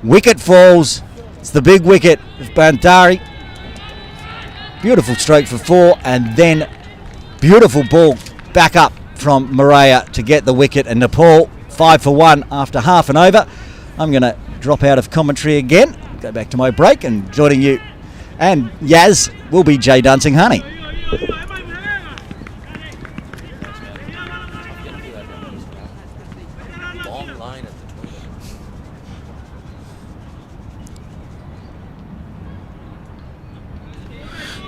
wicket falls. It's the big wicket of Bandari. Beautiful stroke for four, and then beautiful ball back up from Morea to get the wicket, and Nepal 5 for 1 after half an over. I'm going to drop out of commentary again, go back to my break, and joining you and Yaz will be Jay Dancing Honey.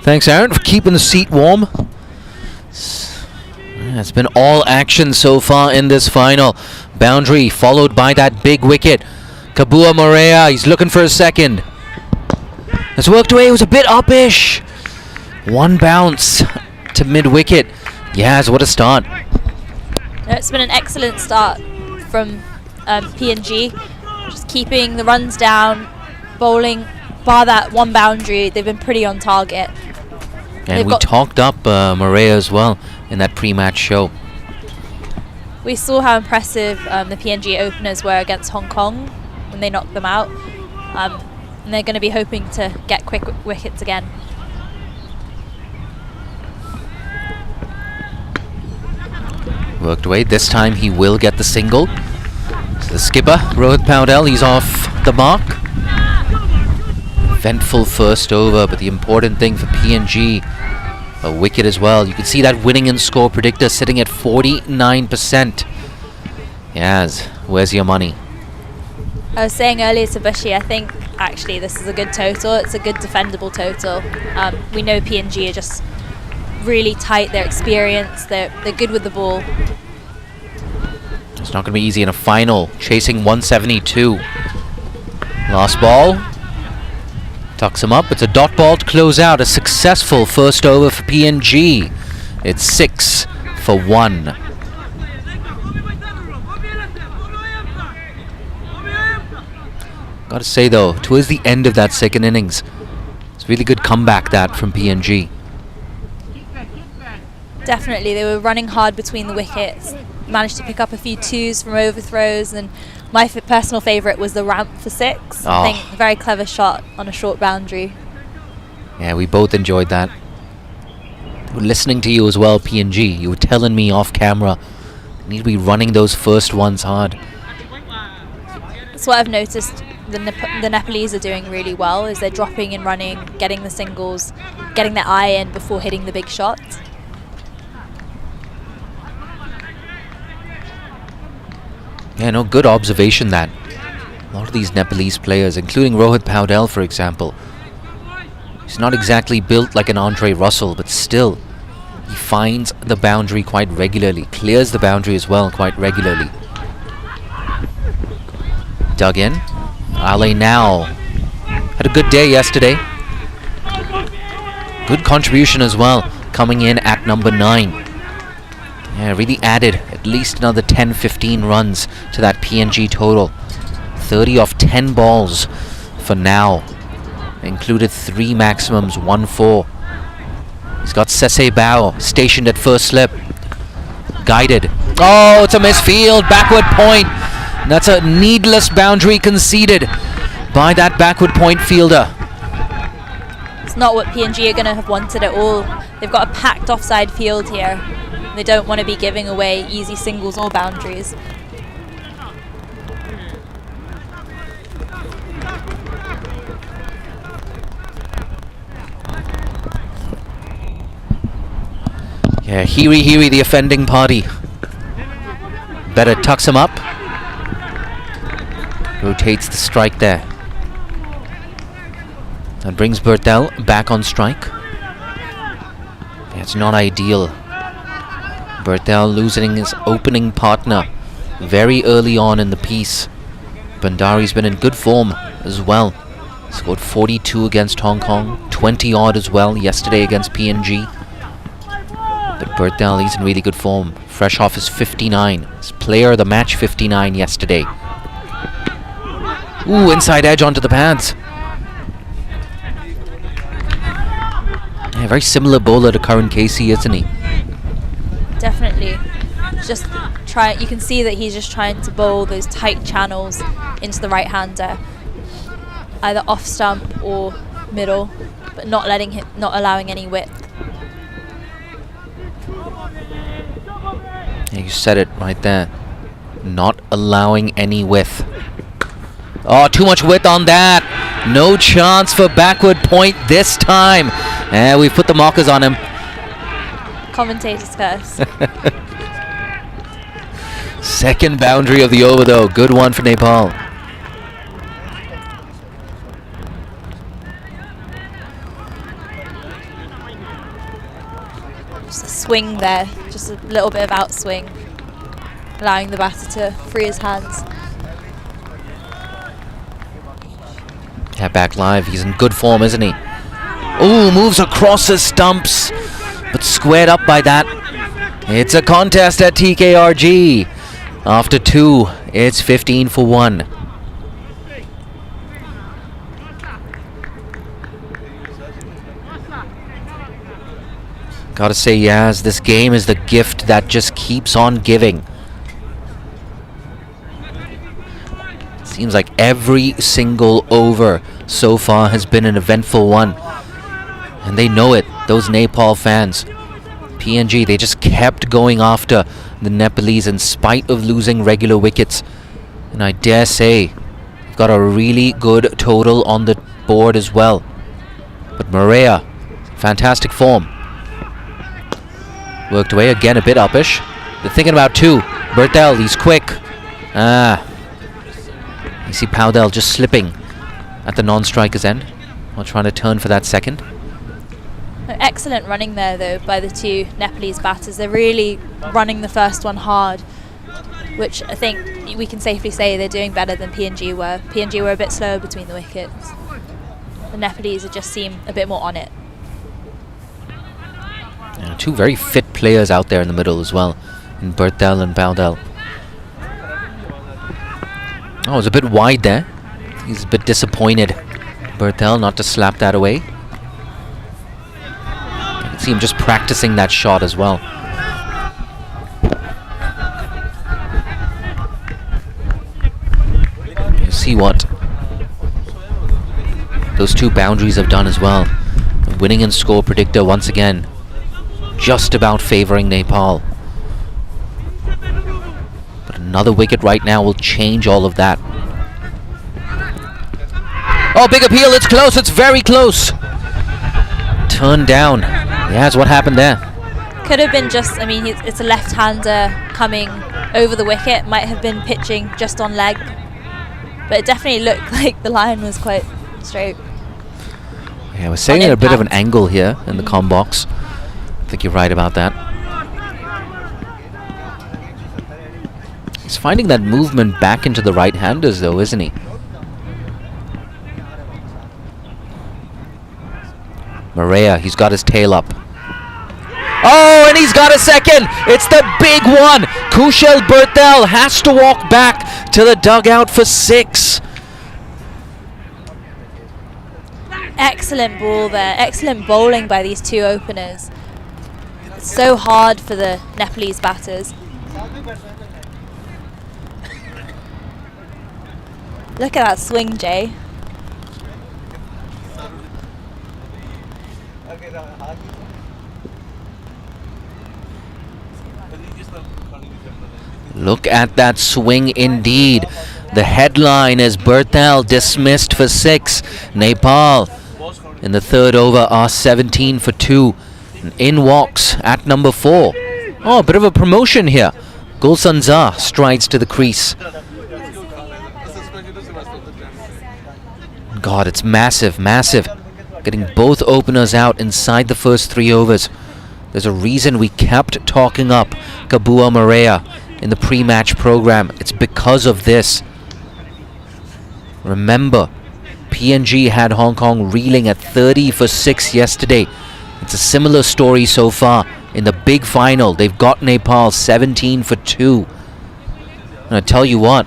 Thanks, Aaron, for keeping the seat warm. It's been all action so far in this final. Boundary followed by that big wicket. Kabua Morea, he's looking for a second. It's worked away, it was a bit uppish. One bounce to mid-wicket. Yes, what a start. It's been an excellent start from PNG. Just keeping the runs down, bowling, bar that one boundary, they've been pretty on target. And we talked up Morea as well in that pre-match show. We saw how impressive the PNG openers were against Hong Kong when they knocked them out. And they're going to be hoping to get quick wickets again. Worked away. This time he will get the single. So the skipper, Rohit Paudel, he's off the mark. Eventful first over, but the important thing for PNG, a wicket as well. You can see that winning in score predictor sitting at 49%. Yes, where's your money? I was saying earlier to Bushy, I think actually this is a good total. It's a good defendable total. We know PNG are just really tight, they're experienced, they're good with the ball. It's not going to be easy in a final, chasing 172. Last ball, tucks him up, it's a dot ball to close out. A successful first over for PNG. It's 6 for 1. Got to say though, towards the end of that second innings, it's a really good comeback that from PNG. Definitely, they were running hard between the wickets, managed to pick up a few twos from overthrows, and my personal favourite was the ramp for 6. I think a very clever shot on a short boundary. Yeah, we both enjoyed that. Listening to you as well, PNG, you were telling me off camera, you need to be running those first ones hard. That's what I've noticed the Nepalese are doing really well, is they're dropping and running, getting the singles, getting their eye in before hitting the big shots. Yeah, no, good observation that. A lot of these Nepalese players, including Rohit Paudel, for example, he's not exactly built like an Andre Russell, but still, he finds the boundary quite regularly, clears the boundary as well quite regularly. Dug in. Ale now had a good day yesterday. Good contribution as well, coming in at number 9. Yeah, really added at least another 10-15 runs to that PNG total. 30 off 10 balls for now. Included 3 maximums, 1-4. He's got Sese Bao stationed at first slip. Guided. Oh, it's a misfield. Backward point. That's a needless boundary conceded by that backward point fielder. It's not what PNG are going to have wanted at all. They've got a packed offside field here. They don't want to be giving away easy singles or boundaries. Yeah, Hiri, the offending party. Better tucks him up. Rotates the strike there. And brings Bertel back on strike. It's not ideal. Bertel losing his opening partner very early on in the piece. Bandari's been in good form as well. Scored 42 against Hong Kong, 20 odd as well yesterday against PNG. But Bertel, he's in really good form. Fresh off his 59. His player of the match 59 yesterday. Ooh, inside edge onto the pads. Yeah, very similar bowler to Karan Casey, isn't he? Definitely. Just try. You can see that he's just trying to bowl those tight channels into the right-hander, either off stump or middle, but not allowing any width. Yeah, you said it right there. Not allowing any width. Oh, too much width on that. No chance for backward point this time. And we've put the markers on him. Commentator's curse. Second boundary of the over though. Good one for Nepal. Just a swing there. Just a little bit of outswing, allowing the batter to free his hands. That back live, he's in good form, isn't he? Oh, moves across the stumps, but squared up by that. It's a contest at TKRG. After 2, it's 15 for 1. Gotta say, Yaz, this game is the gift that just keeps on giving. Seems like every single over so far has been an eventful one. And they know it, those Nepal fans. PNG, they just kept going after the Nepalese in spite of losing regular wickets. And I dare say, they've got a really good total on the board as well. But Maria, fantastic form. Worked away again, a bit uppish. They're thinking about 2. Bertel, he's quick. You see Powdell just slipping at the non-striker's end while trying to turn for that second. Excellent running there, though, by the 2 Nepalese batters. They're really running the first one hard, which I think we can safely say they're doing better than PNG were. PNG were a bit slower between the wickets. The Nepalese just seem a bit more on it. Yeah, 2 very fit players out there in the middle as well, in Bertel and Powdell. Oh, it was a bit wide there. He's a bit disappointed, Bertel, not to slap that away. You can see him just practicing that shot as well. You see what those 2 boundaries have done as well. The winning and score predictor once again just about favoring Nepal. But another wicket right now will change all of that. Oh, big appeal, it's close, it's very close. Turned down. Yes, what happened there? Could have been just, I mean, it's a left-hander coming over the wicket. Might have been pitching just on leg. But it definitely looked like the line was quite straight. Yeah, we're saying a bit of an angle here in the comm box. I think you're right about that. He's finding that movement back into the right-handers though, isn't he? Maria, he's got his tail up. Oh, and he's got a second! It's the big one! Kushal Bertel has to walk back to the dugout for 6. Excellent ball there. Excellent bowling by these 2 openers. It's so hard for the Nepalese batters. Look at that swing, Jay. Look at that swing indeed. The headline is Bertel dismissed for 6. Nepal in the 3rd over are 17 for 2. And in walks at number 4. Oh, a bit of a promotion here. Gulsanza strides to the crease. God, it's massive, massive. Getting both openers out inside the first 3 overs. There's a reason we kept talking up Kabua Maria in the pre-match program. It's because of this. Remember, PNG had Hong Kong reeling at 30 for 6 yesterday. It's a similar story so far. In the big final, they've got Nepal 17 for 2. And I tell you what,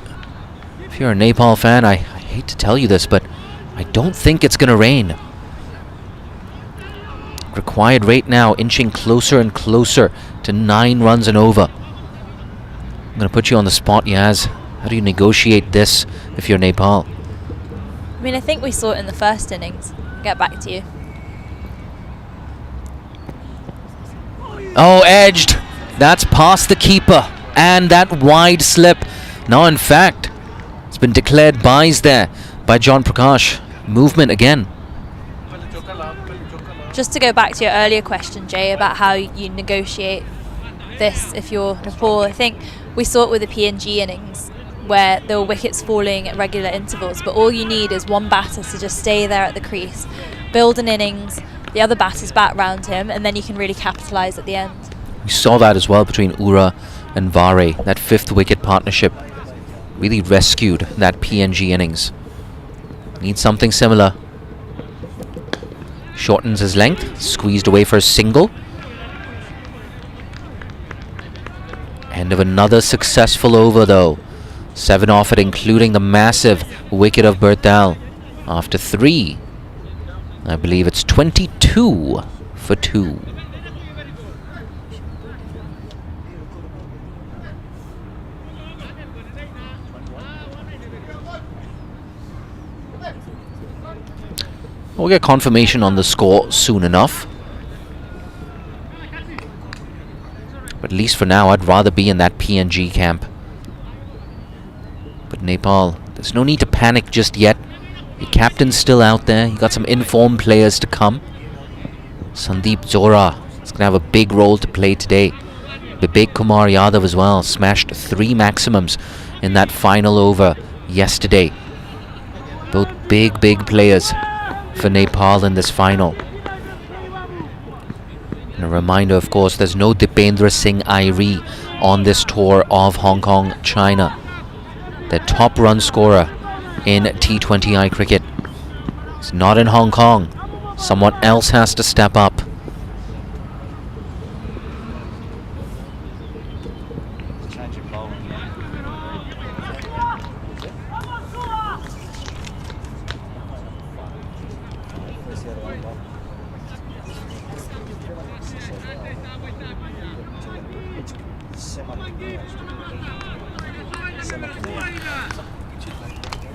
if you're a Nepal fan, I hate to tell you this, but I don't think it's going to rain. Required rate now inching closer and closer to 9 runs and over. I'm going to put you on the spot, Yaz. How do you negotiate this if you're Nepal? I mean, I think we saw it in the first innings. Get back to you. Oh, edged. That's past the keeper. And that wide slip. Now, in fact, it's been declared byes there by John Prakash. Movement again. Just to go back to your earlier question, Jay, about how you negotiate this if you're Nepal, I think we saw it with the PNG innings where there were wickets falling at regular intervals, but all you need is one batter to just stay there at the crease, build an innings, the other batters bat round him, and then you can really capitalise at the end. We saw that as well between Ura and Vare. That 5th wicket partnership really rescued that PNG innings. Needs something similar. Shortens his length, squeezed away for a single. End of another successful over though. 7 off it, including the massive wicket of Berthal. After 3, I believe it's 22 for 2. We'll get confirmation on the score soon enough. But at least for now, I'd rather be in that PNG camp. But Nepal, there's no need to panic just yet. Your captain's still out there. You got some informed players to come. Sandeep Zora is going to have a big role to play today. Vivek Kumar Yadav as well. Smashed 3 maximums in that final over yesterday. Both big players for Nepal in this final. And a reminder, of course, there's no Dipendra Singh Airi on this tour of Hong Kong, China. The top run scorer in T20I cricket. It's not in Hong Kong. Someone else has to step up.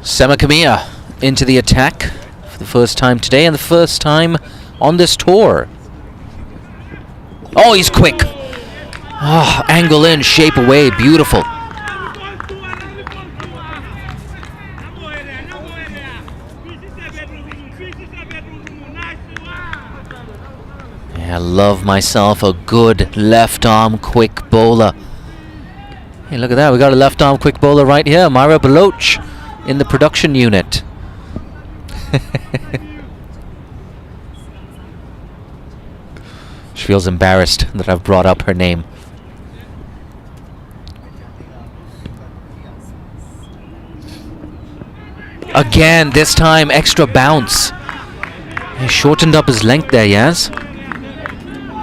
Semakamia into the attack for the first time today and the first time on this tour. Oh, he's quick. Oh, angle in, shape away, beautiful. I love myself a good left arm quick bowler. Hey, look at that, we got a left arm quick bowler right here, Myra Baloch in the production unit. She feels embarrassed that I've brought up her name. Again, this time extra bounce. He shortened up his length there, Yaz.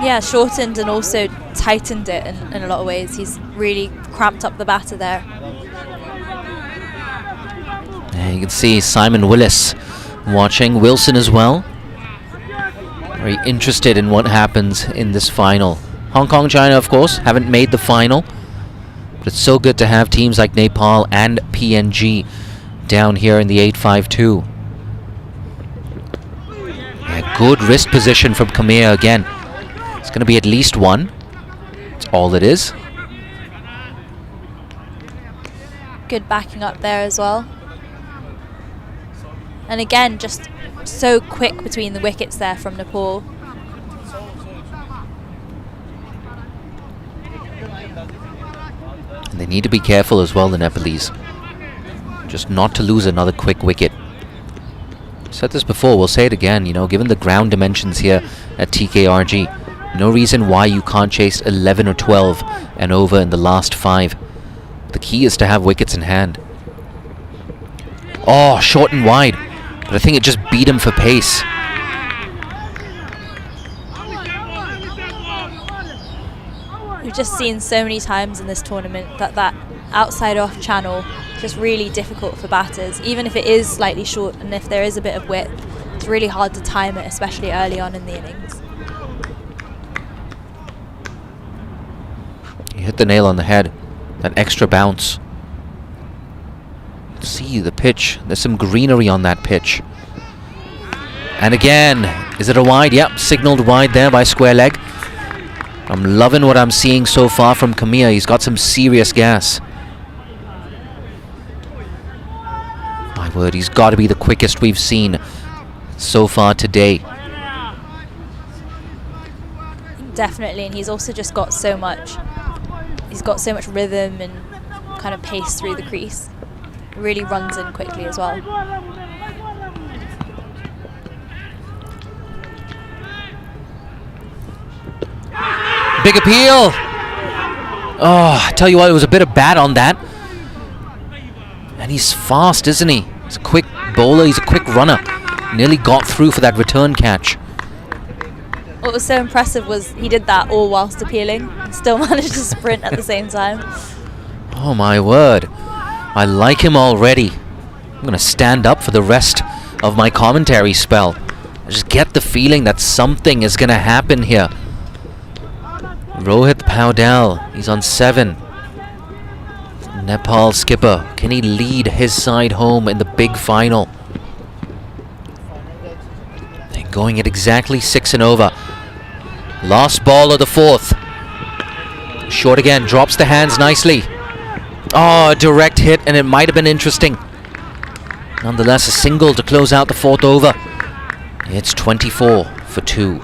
Yeah, shortened and also tightened it in a lot of ways. He's really cramped up the batter there. And you can see Simon Willis watching, Wilson as well. Very interested in what happens in this final. Hong Kong, China, of course, haven't made the final. But it's so good to have teams like Nepal and PNG down here in the 8-5-2. Yeah, good wrist position from Khmer again. It's going to be at least 1. That's all it is. Good backing up there as well. And again, just so quick between the wickets there from Nepal. And they need to be careful as well, the Nepalese. Just not to lose another quick wicket. Said this before, we'll say it again, you know, given the ground dimensions here at TKRG, no reason why you can't chase 11 or 12 and over in the last 5. The key is to have wickets in hand. Oh, short and wide. But I think it just beat him for pace. We've just seen so many times in this tournament that outside off channel is just really difficult for batters. Even if it is slightly short and if there is a bit of width, it's really hard to time it, especially early on in the innings. He hit the nail on the head. That extra bounce. See the pitch. There's some greenery on that pitch. And again, is it a wide? Yep, signaled wide there by square leg. I'm loving what I'm seeing so far from Khmer. He's got some serious gas. My word, he's got to be the quickest we've seen so far today. Definitely, and he's also just got so much. He's got so much rhythm and kind of pace through the crease. Really runs in quickly as well. Big appeal. Oh, I tell you what, it was a bit of bat on that. And he's fast, isn't he? It's a quick bowler. He's a quick runner. Nearly got through for that return catch. What was so impressive was he did that all whilst appealing and still managed to sprint at the same time. Oh my word. I like him already. I'm going to stand up for the rest of my commentary spell. I just get the feeling that something is going to happen here. Rohit Paudel, he's on 7. Nepal skipper, can he lead his side home in the big final? They're going at exactly 6 and over. Last ball of the 4th. Short again, drops the hands nicely. Oh, a direct hit, and it might have been interesting. Nonetheless, a single to close out the 4th over. It's 24 for 2.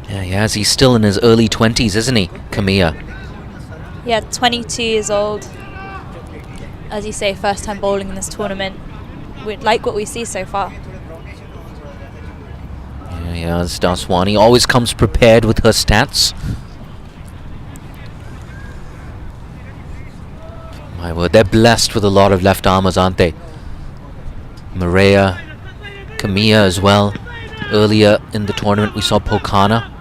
Yeah, yes, he's still in his early 20s, isn't he, Kamiya? Yeah, 22 years old. As you say, first time bowling in this tournament. We like what we see so far. Yeah, Daswani always comes prepared with her stats. My word, they're blessed with a lot of left armers, aren't they? Maria, Kamiya as well. Earlier in the tournament we saw Pokana.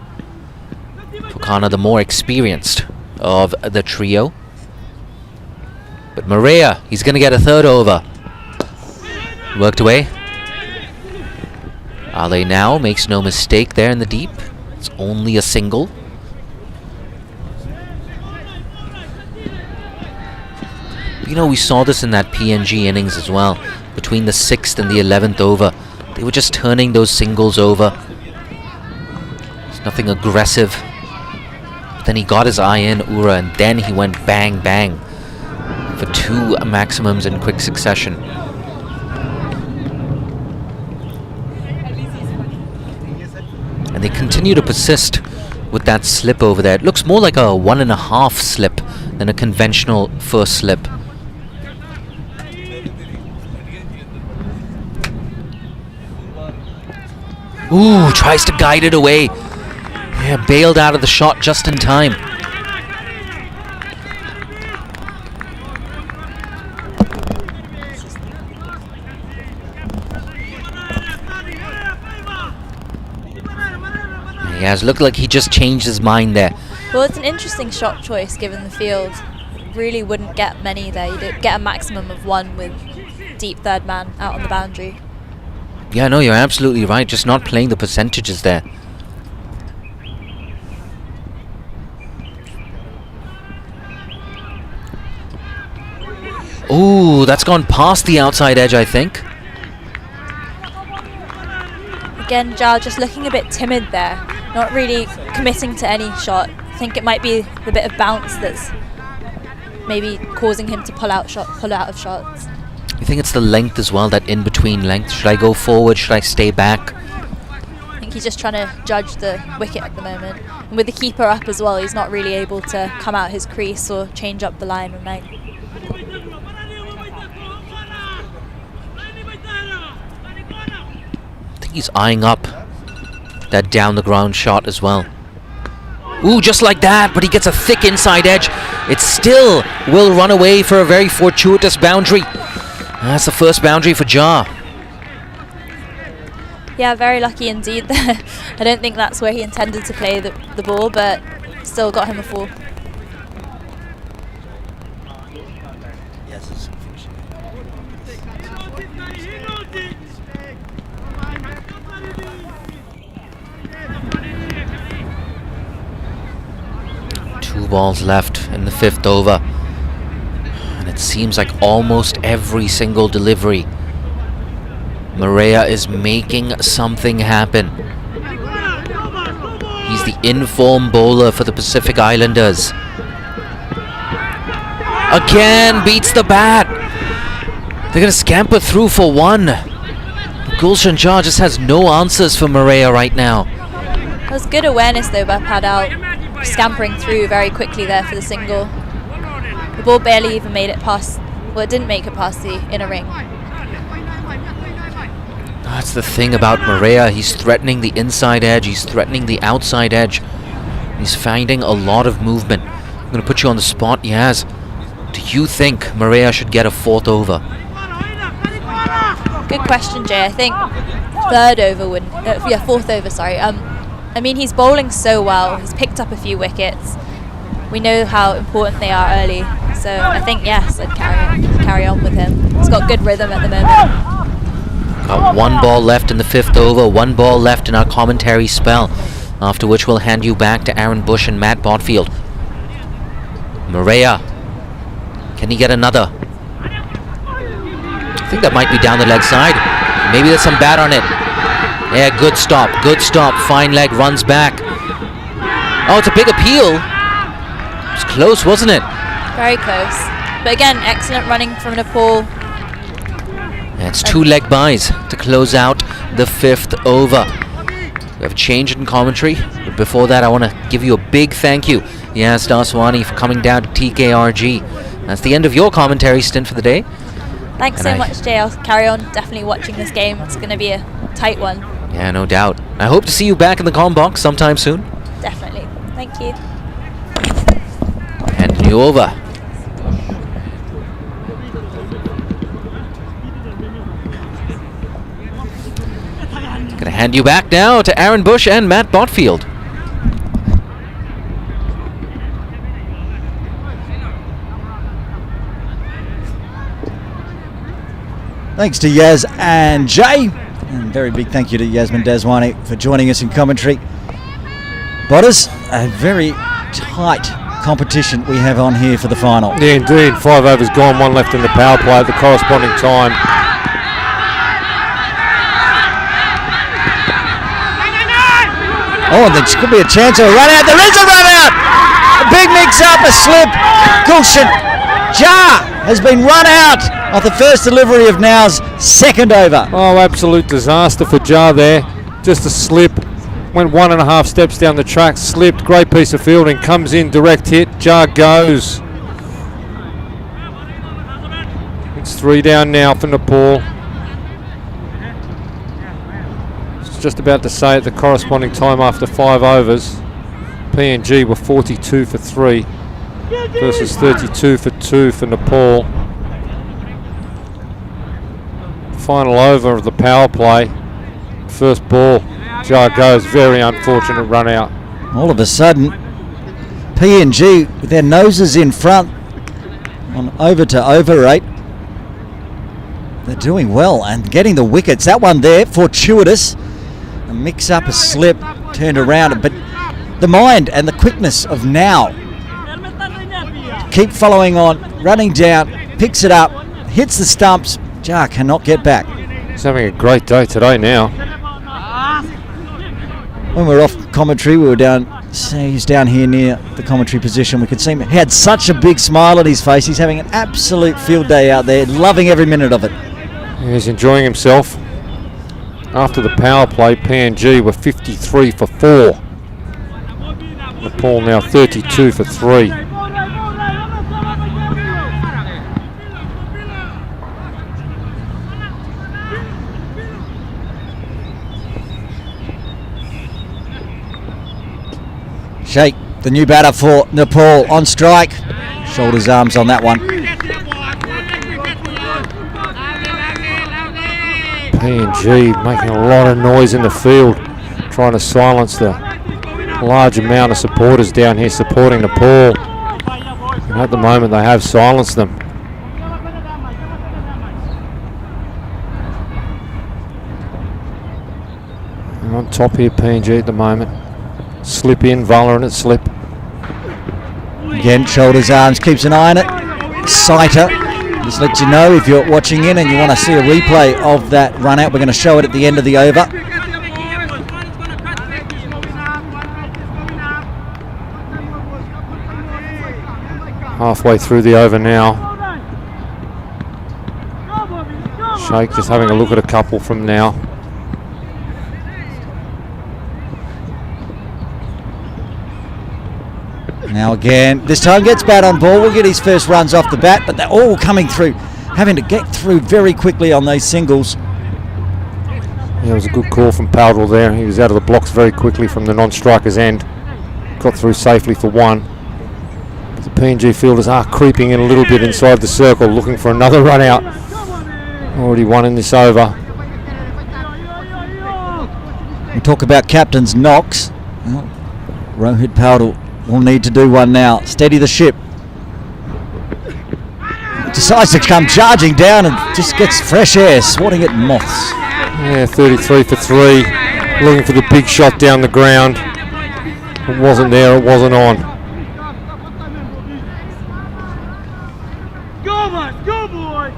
Pokana the more experienced of the trio. But Maria, he's going to get a 3rd over. Worked away. Ale now makes no mistake there in the deep. It's only a single. You know, we saw this in that PNG innings as well. Between the 6th and the 11th over, they were just turning those singles over. There's nothing aggressive. But then he got his eye in, Ura, and then he went bang, bang for 2 maximums in quick succession. And they continue to persist with that slip over there. It looks more like a 1.5 slip than a conventional first slip. Ooh, tries to guide it away. Yeah, bailed out of the shot just in time. He has looked like he just changed his mind there. Well, it's an interesting shot choice given the field. Really wouldn't get many there. You'd get a maximum of 1 with deep third man out on the boundary. Yeah, no, you're absolutely right. Just not playing the percentages there. Ooh, that's gone past the outside edge, I think. Again, Jal just looking a bit timid there. Not really committing to any shot. I think it might be the bit of bounce that's maybe causing him to pull out of shots. You think it's the length as well, that in-between length? Should I go forward? Should I stay back? I think he's just trying to judge the wicket at the moment. And with the keeper up as well, he's not really able to come out his crease or change up the line with length. I think he's eyeing up that down-the-ground shot as well. Ooh, just like that, but he gets a thick inside edge. It still will run away for a very fortuitous boundary. That's the first boundary for Jar. Yeah, very lucky indeed there. I don't think that's where he intended to play the ball, but still got him a 4. Two balls left in the 5th over. And it seems like almost every single delivery, Maria is making something happen. He's the in-form bowler for the Pacific Islanders. Again, beats the bat. They're going to scamper through for 1. Gulshan Jha just has no answers for Maria right now. That was good awareness though by Padal, scampering through very quickly there for the single. The ball barely even made it past, well, it didn't make it past the inner ring. That's the thing about Maria. He's threatening the inside edge. He's threatening the outside edge. He's finding a lot of movement. I'm going to put you on the spot, Yaz. Do you think Maria should get a 4th over? Good question, Jay. I think 4th over, sorry. I mean, he's bowling so well. He's picked up a few wickets. We know how important they are early. So I think, yes, I'd carry on with him. He's got good rhythm at the moment. Got 1 ball left in the 5th over, 1 ball left in our commentary spell, after which we'll hand you back to Aaron Bush and Matt Botfield. Maria, can he get another? I think that might be down the leg side. Maybe there's some bat on it. Yeah, good stop, fine leg, runs back. Oh, it's a big appeal. It was close, wasn't it? Very close. But again, excellent running from Nepal. And it's 2 leg buys to close out the 5th over. We have a change in commentary, but before that I want to give you a big thank you, Yaz Daswani, for coming down to TKRG. That's the end of your commentary stint for the day. Thanks so much, Jay. I'll carry on definitely watching this game. It's going to be a tight one. Yeah, no doubt. I hope to see you back in the comm box sometime soon. Definitely. Thank you. Handing you over. Gonna hand you back now to Aaron Bush and Matt Botfield. Thanks to Yaz and Jay. And very big thank you to Yasmin Daswani for joining us in commentary. Botters, a very tight competition we have on here for the final. Yeah, indeed. 5 overs gone, 1 left in the power play at the corresponding time. Oh, there could be a chance of a run out. There is a run out! A big mix up, a slip. Gulshan Jar has been run out of the first delivery of Now's 2nd over. Oh, absolute disaster for Jar there. Just a slip. Went 1.5 steps down the track, slipped. Great piece of fielding. Comes in, direct hit. Jar goes. It's 3 down now for Nepal. Just about to say at the corresponding time after 5 overs, PNG were 42 for 3 versus 32 for 2 for Nepal. Final over of the power play. First ball, Jar goes. Very unfortunate run out. All of a sudden, PNG with their noses in front on over to over rate. They're doing well and getting the wickets. That one there, fortuitous. A mix up, a slip, turned around, but the mind and the quickness of Now. Keep following on, running down, picks it up, hits the stumps. Jar cannot get back. He's having a great day today now. When we were off commentary, we were down, he's down here near the commentary position. We could see him. He had such a big smile on his face. He's having an absolute field day out there, loving every minute of it. He's enjoying himself. After the power play, PNG were 53 for 4. Nepal now 32 for 3. Sheikh, the new batter for Nepal, on strike. Shoulders, arms on that one. PNG making a lot of noise in the field, trying to silence the large amount of supporters down here supporting Nepal. And at the moment they have silenced them. And on top here, PNG at the moment. Slip in, vulnerant slip. Again, shoulders, arms, keeps an eye on it. Sighter. Just let you know if you're watching in and you want to see a replay of that run out. We're going to show it at the end of the over. Halfway through the over now. Sheikh just having a look at a couple from Now. Now again, this time gets bat on ball. We'll get his first runs off the bat, but they're all coming through, having to get through very quickly on those singles. Yeah, it was a good call from Powdell there. He was out of the blocks very quickly from the non-striker's end. Got through safely for one. But the PNG fielders are creeping in a little bit inside the circle, looking for another run out. Already one in this over. We talk about captain's knocks. Well, Rohit Powdell will need to do one now. Steady the ship. Decides to come charging down and just gets fresh air, swatting at moths. Yeah, 33 for 3. Looking for the big shot down the ground. It wasn't there, it wasn't on. Go, boys! Go, boy!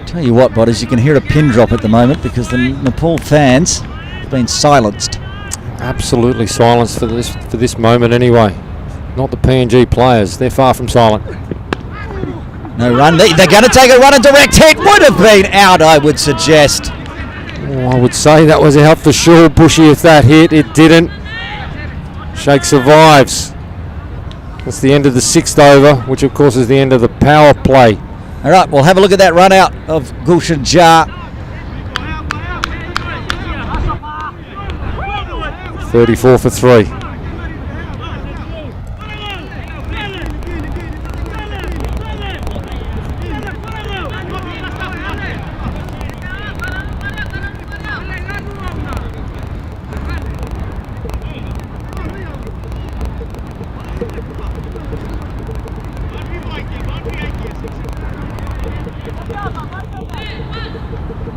Tell you what, Bodders, you can hear a pin drop at the moment because the Nepal fans have been silenced. Absolutely silenced for this moment anyway. Not the PNG players, they're far from silent. No run. They're going to take a run, and direct hit would have been out, I would suggest. Oh, I would say that was out for sure, Bushy, if that hit. It didn't. Sheikh survives. That's the end of the 6th over, which of course is the end of the power play. All right, we'll have a look at that run out of Gulshan Jar. 34 for 3.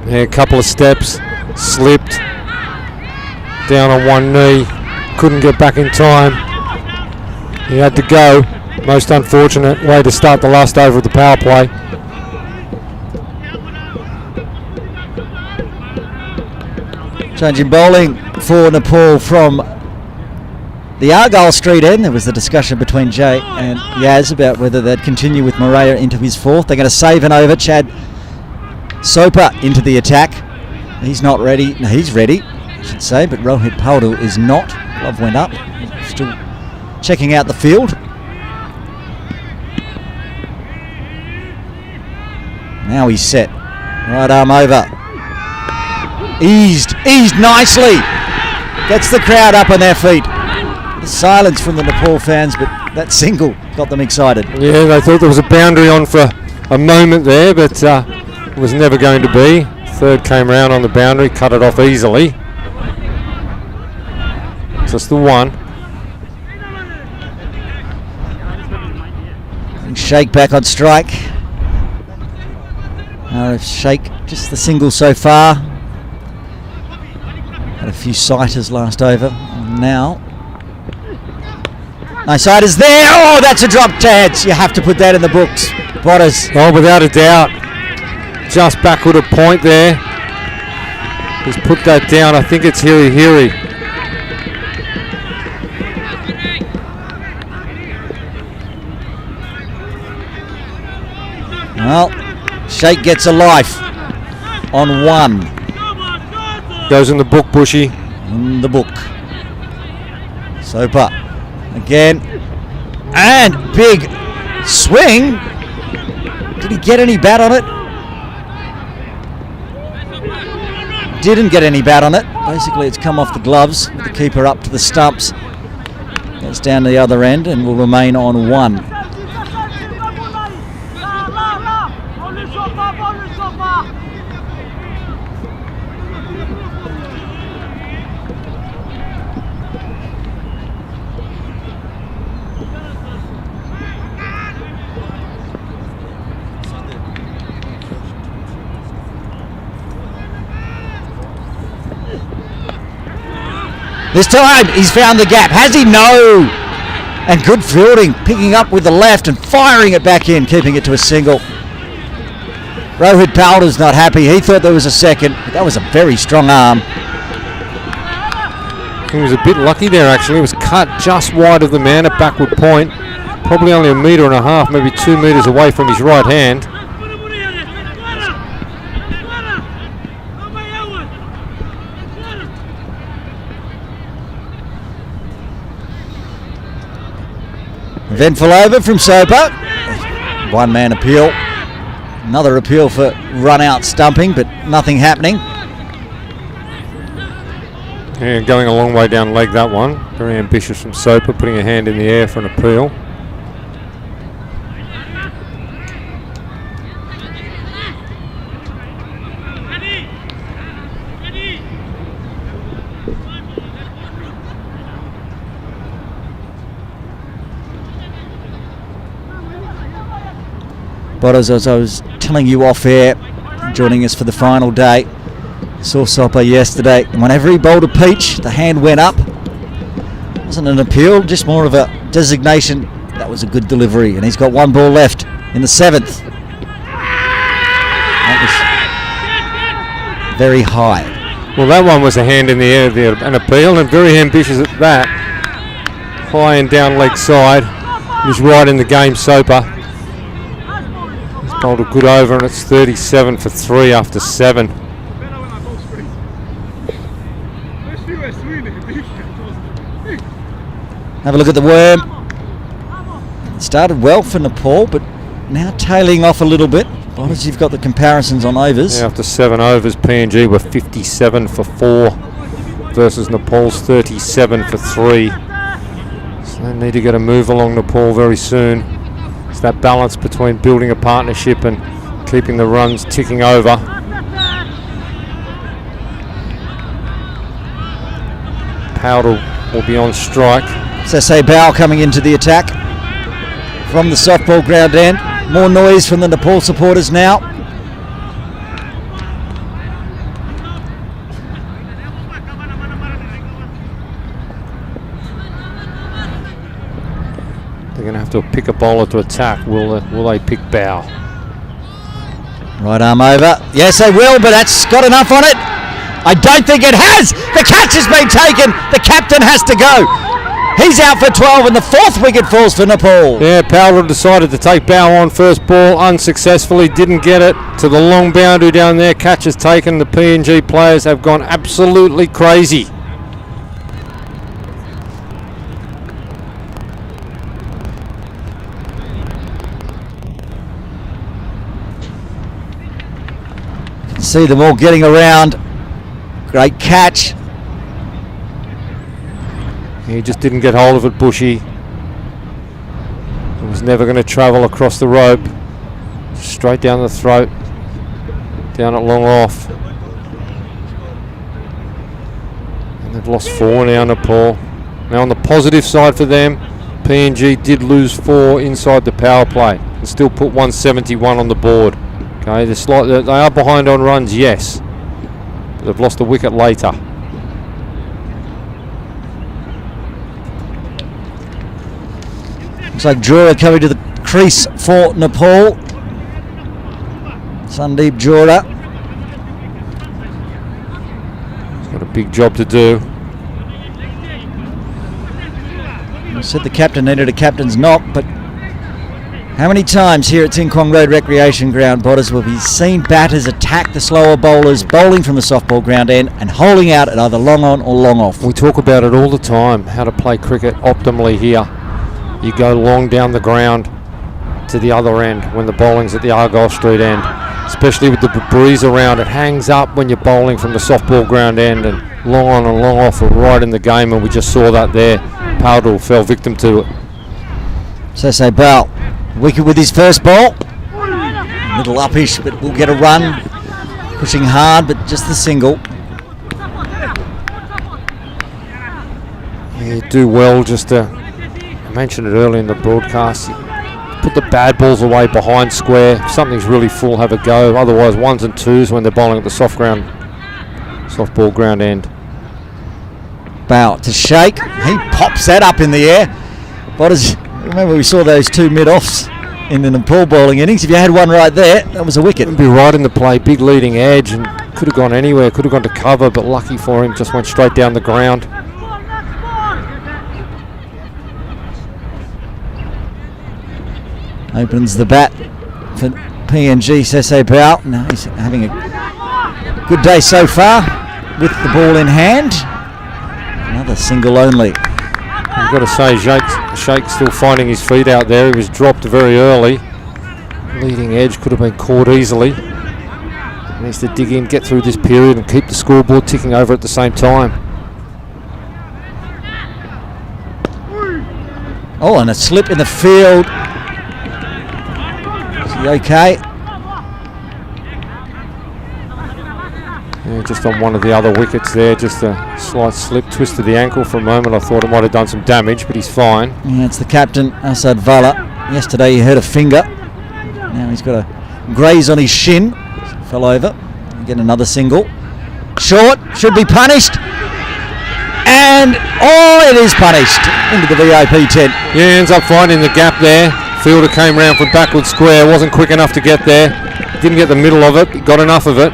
Yeah, a couple of steps, slipped, down on one knee, couldn't get back in time. He had to go. Most unfortunate way to start the last over of the power play. Changing bowling for Nepal from the Argyle Street end. There was the discussion between Jay and Yaz about whether they'd continue with Morea into his 4th. They're going to save an over. Chad Soper into the attack. He's not ready. No, he's ready, I should say, but Rohit Powdell is not. Glove went up. Still checking out the field. Now he's set. Right arm over. Eased nicely. Gets the crowd up on their feet. The silence from the Nepal fans, but that single got them excited. Yeah, they thought there was a boundary on for a moment there, but it was never going to be. 3rd came round on the boundary, cut it off easily. Just the 1. And Sheikh back on strike. Arif Sheikh, just the single so far. Had a few sighters last over. And now, no sighters there. Oh, that's a drop to heads. You have to put that in the books, Potters. Oh, without a doubt. Just backward a point there. Just put that down. I think it's Hiri Hiri. Well, Sheikh gets a life on 1. Goes in the book, Bushy. In the book. Soper again. And big swing. Did he get any bat on it? Didn't get any bat on it. Basically, it's come off the gloves with the keeper up to the stumps. Gets down to the other end and will remain on 1. This time he's found the gap. Has he? No. And good fielding, picking up with the left and firing it back in, keeping it to a single. Rohit Powdell's not happy. He thought there was a second, but that was a very strong arm. He was a bit lucky there, actually. He was cut just wide of the man at backward point. Probably only 1.5 meters, maybe 2 meters away from his right hand. Eventful over from Soper. 1-man appeal. Another appeal for run-out stumping, but nothing happening. Yeah, going a long way down leg, that one. Very ambitious from Soper, putting a hand in the air for an appeal. But as I was telling you off air, joining us for the final day, saw Soper yesterday, and whenever he bowled a peach, the hand went up. It wasn't an appeal, just more of a designation. That was a good delivery, and he's got one ball left in the 7th. That was very high. Well, that one was a hand in the air there, an appeal, and very ambitious at that. High and down leg side. He's right in the game, Soper. He's bowled a good over, and it's 37 for 3 after 7. Have a look at the worm. It started well for Nepal, but now tailing off a little bit. As you've got the comparisons on overs. Yeah, after 7 overs, PNG were 57 for 4 versus Nepal's 37 for 3. So they need to get a move along Nepal very soon. It's that balance between building a partnership and keeping the runs ticking over. Powder will be on strike. Sese Bao coming into the attack from the softball ground end. More noise from the Nepal supporters now. They're going to have to pick a bowler to attack. Will they pick Bao? Right arm over. Yes, they will, but that's got enough on it. I don't think it has. The catch has been taken. The captain has to go. He's out for 12 and the 4th wicket falls for Nepal. Yeah, Powell decided to take Bao on first ball unsuccessfully, didn't get it to the long boundary down there. Catch is taken. The PNG players have gone absolutely crazy. See them all getting around. Great catch. He just didn't get hold of it, Bushy. It was never going to travel across the rope. Straight down the throat. Down at long off. And they've lost 4 now, Nepal. Now on the positive side for them, PNG did lose 4 inside the power play and still put 171 on the board. Okay, they are behind on runs, yes. But they've lost a wicket later. Looks like Jura coming to the crease for Nepal. Sandeep Jura. He's got a big job to do. I said the captain needed a captain's knock, but how many times here at Ting Kwong Road Recreation Ground, Botters, will be seen batters attack the slower bowlers, bowling from the softball ground end and holding out at either long on or long off? We talk about it all the time, how to play cricket optimally here. You go long down the ground to the other end when the bowling's at the Argyle Street end, especially with the breeze around. It hangs up when you're bowling from the softball ground end, and long on and long off are right in the game, and we just saw that there. Powell fell victim to it. Sese Bao, wicket with his first ball. Little uppish, but will get a run. Pushing hard, but just the single. You do well just to... I mentioned it earlier in the broadcast. Put the bad balls away behind square. If something's really full, have a go. Otherwise, 1s and 2s when they're bowling at the softball ground end. Bao to shake. He pops that up in the air. Remember we saw those 2 mid-offs in the Nepal bowling innings. If you had one right there, that was a wicket. It'd be right in the play, big leading edge, and could have gone anywhere. Could have gone to cover, but lucky for him, just went straight down the ground. Opens the bat for PNG, Sese Bao. Now he's having a good day so far with the ball in hand. Another single only. You've got to say, Shake's still finding his feet out there. He was dropped very early. Leading edge could have been caught easily. Needs to dig in, get through this period and keep the scoreboard ticking over at the same time. Oh, and a slip in the field. Is he okay? Yeah, just on one of the other wickets there, just a slight slip, twisted the ankle for a moment. I thought it might have done some damage, but he's fine. Yeah, it's the captain, Asad Vala. Yesterday he hurt a finger. Now he's got a graze on his shin. Fell over. Get another single. Short, should be punished. And, it is punished into the VIP tent. Yeah, ends up finding the gap there. Fielder came round from backward square, wasn't quick enough to get there. Didn't get the middle of it, got enough of it.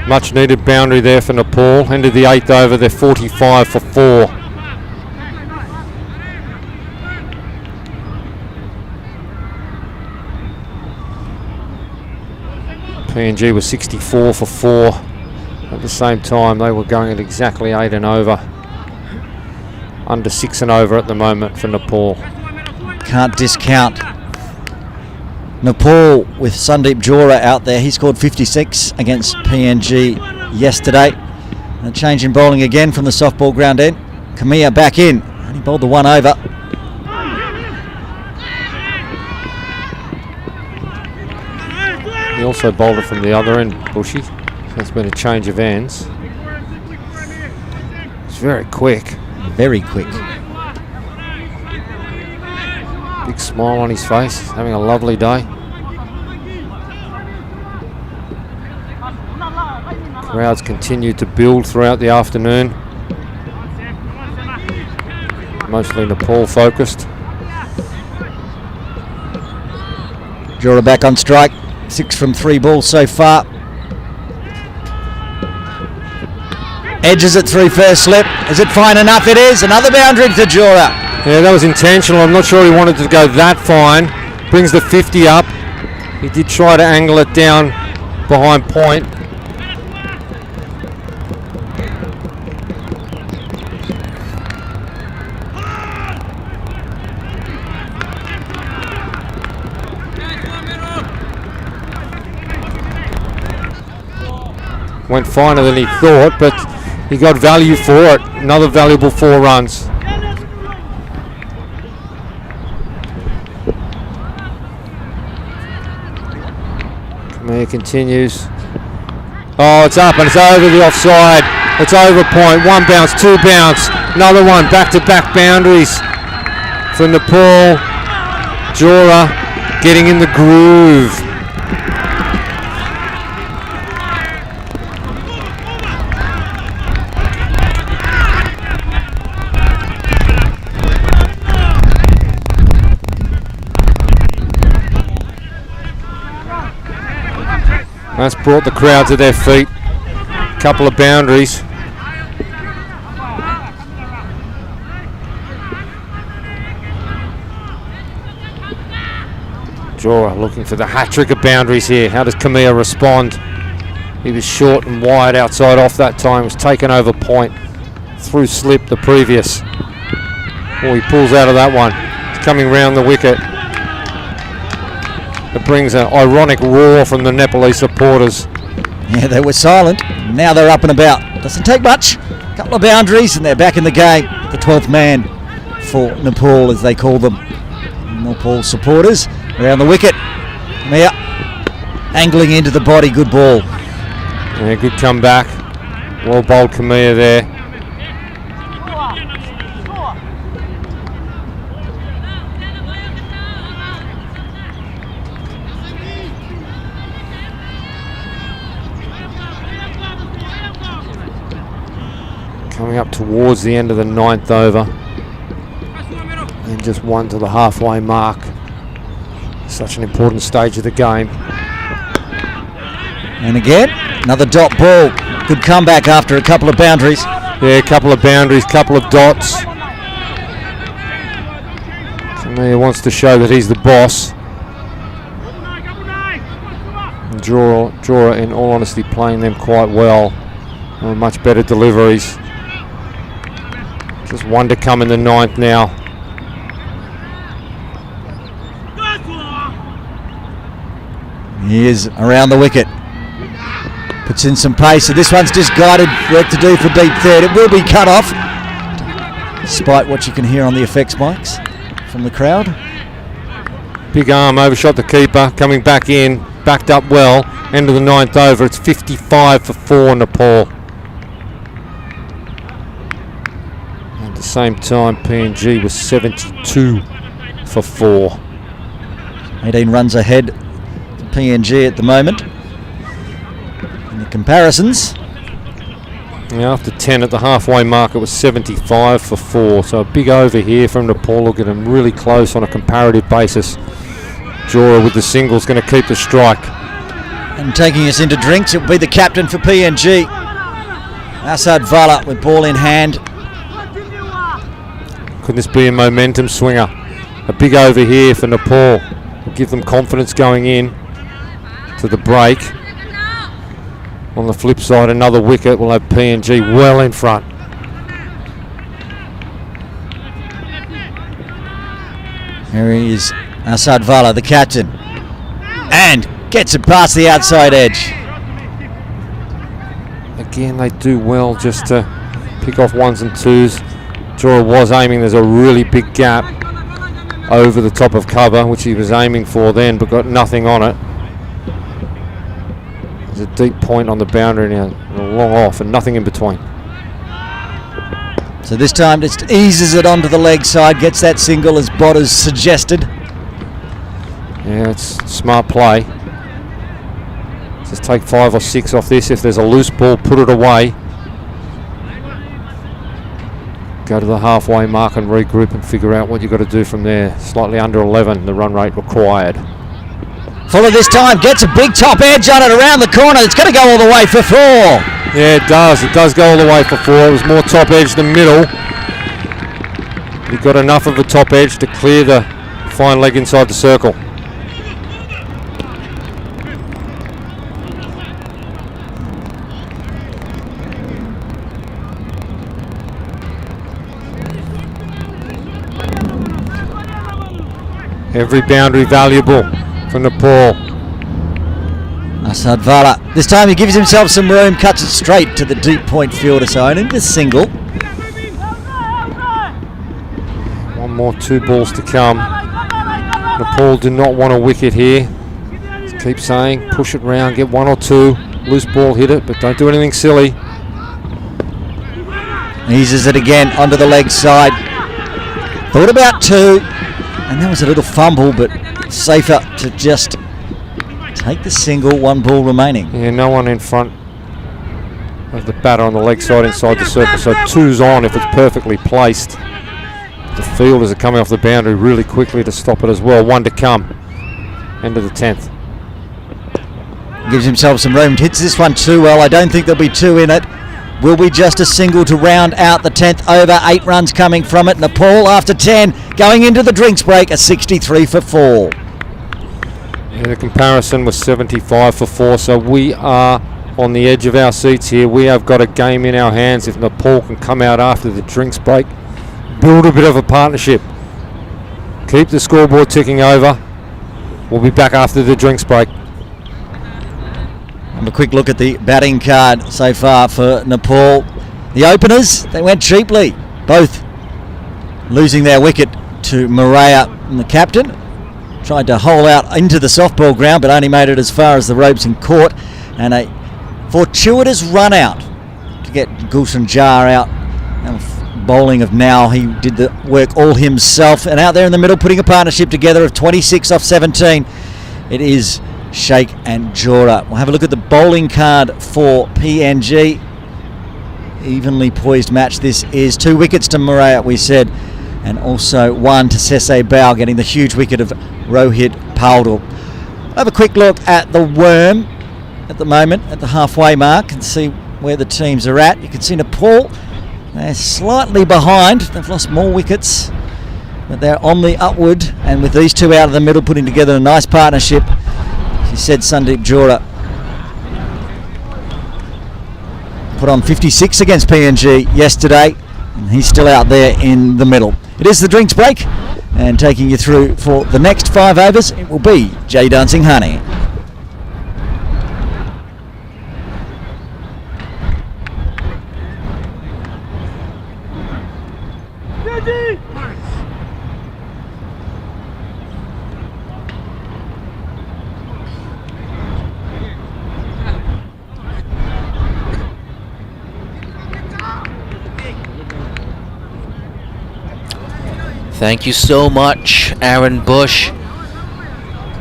Much needed boundary there for Nepal. Ended the 8th over, they're 45 for 4. PNG was 64 for 4. At the same time, they were going at exactly 8 and over. Under 6 and over at the moment for Nepal. Can't discount Nepal with Sandeep Jora out there. He scored 56 against PNG yesterday. And a change in bowling again from the softball ground end. Kamia back in. And he bowled the 1 over. He also bowled it from the other end, Bushy. So it's been a change of ends. It's very quick. Very quick. Big smile on his face. He's having a lovely day. Crowds continue to build throughout the afternoon. Mostly Nepal focused. Jora back on strike. 6 from 3 balls so far. Edges it through first slip. Is it fine enough? It is. Another boundary to Jora. Yeah, that was intentional. I'm not sure he wanted to go that fine. Brings the 50 up. He did try to angle it down behind point. Went finer than he thought, but he got value for it. Another valuable 4 runs. Kamea continues. Oh, it's up and it's over the offside. It's over point. 1 bounce, 2 bounce. Another one. Back-to-back boundaries for Nepal. Jora getting in the groove. That's brought the crowd to their feet. Couple of boundaries. Jora looking for the hat-trick of boundaries here. How does Kamea respond? He was short and wide outside off that time. Was taken over point. Through slip the previous. Oh, he pulls out of that one. He's coming round the wicket. It brings an ironic roar from the Nepalese supporters. Yeah, they were silent. Now they're up and about. Doesn't take much. A couple of boundaries and they're back in the game. The 12th man for Nepal, as they call them. Nepal supporters around the wicket. Now angling into the body. Good ball. Yeah, good comeback. Well bowled Kamea there. Coming up towards the end of the 9th over. And just 1 to the halfway mark. Such an important stage of the game. And again, another dot ball. Good comeback after a couple of boundaries. Yeah, a couple of boundaries, couple of dots. He wants to show that he's the boss. Jora, in all honesty, playing them quite well. Much better deliveries. Just one to come in the 9th now. He is around the wicket. Puts in some pace, so this one's just guided work to do for deep third. It will be cut off, despite what you can hear on the effects mics from the crowd. Big arm overshot the keeper, coming back in, backed up well. End of the 9th over. It's 55 for 4 Nepal. At the same time, PNG was 72 for 4. 18 runs ahead to PNG at the moment. In the comparisons, Now after 10 at the halfway mark, it was 75 for 4. So a big over here from Nepal. Look at him really close on a comparative basis. Jora with the singles, going to keep the strike. and taking us into drinks, it will be the captain for PNG, Asad Vala, with ball in hand. Could this be a momentum swinger? A big over here for Nepal. Will give them confidence going in to the break. On the flip side, another wicket will have PNG well in front. Here he is, Asad Vala, the captain, and gets it past the outside edge. Again, they do well just to pick off ones and twos. Jora was aiming, there's a really big gap over the top of cover, which he was aiming for then, but got nothing on it. There's a deep point on the boundary now, and a long off, and nothing in between. So this time just eases it onto the leg side, gets that single as Botters suggested. Yeah, it's smart play. Just take 5 or 6 off this. If there's a loose ball, put it away. Go to the halfway mark and regroup and figure out what you've got to do from there. Slightly under 11, the run rate required. Fuller this time, gets a big top edge on it around the corner. It's going to go all the way for 4. Yeah, it does. It does go all the way for 4. It was more top edge than middle. He got enough of a top edge to clear the fine leg inside the circle. Every boundary valuable for Nepal. Asad Vala, this time he gives himself some room, cuts it straight to the deep point fielder zone into single. One more, 2 balls to come. Nepal do not want a wicket here. Just keep saying, push it round, get 1 or 2. Loose ball, hit it, but don't do anything silly. Eases it again onto the leg side. Thought about 2, and there was a little fumble, but safer to just take the single, 1 ball remaining. Yeah, no one in front of the batter on the leg side inside the circle, so 2's on if it's perfectly placed. The fielders are coming off the boundary really quickly to stop it as well. 1 to come. End of the 10th. Gives himself some room, hits this one too well. I don't think there'll be 2 in it. Will be just a single to round out the 10th over. 8 runs coming from it. Nepal after 10 going into the drinks break, a 63 for 4. Yeah, the comparison was 75 for 4, so we are on the edge of our seats here. We have got a game in our hands if Nepal can come out after the drinks break, build a bit of a partnership, keep the scoreboard ticking over. We'll be back after the drinks break. Have a quick look at the batting card so far for Nepal. The openers, they went cheaply, both losing their wicket to Maria and the captain. Tried to hole out into the softball ground, but only made it as far as the ropes in court. And a fortuitous run out to get Gulshan Jar out. Bowling of now, he did the work all himself. And out there in the middle, putting a partnership together of 26 off 17. It is Sheikh and Jora. We'll have a look at the bowling card for PNG. Evenly poised match this is. 2 wickets to Maria, we said, and also 1 to Sese Bao, getting the huge wicket of Rohit Paudel. We'll have a quick look at the worm at the moment at the halfway mark and see where the teams are at. You can see Nepal, they're slightly behind. They've lost more wickets But they're on the upward, and with these two out of the middle putting together a nice partnership, she said Sandeep Jora put on 56 against PNG yesterday, and he's still out there in the middle. It is the drinks break, and taking you through for the next 5 overs, it will be Jay Dancing Honey. Thank you so much, Aaron Bush.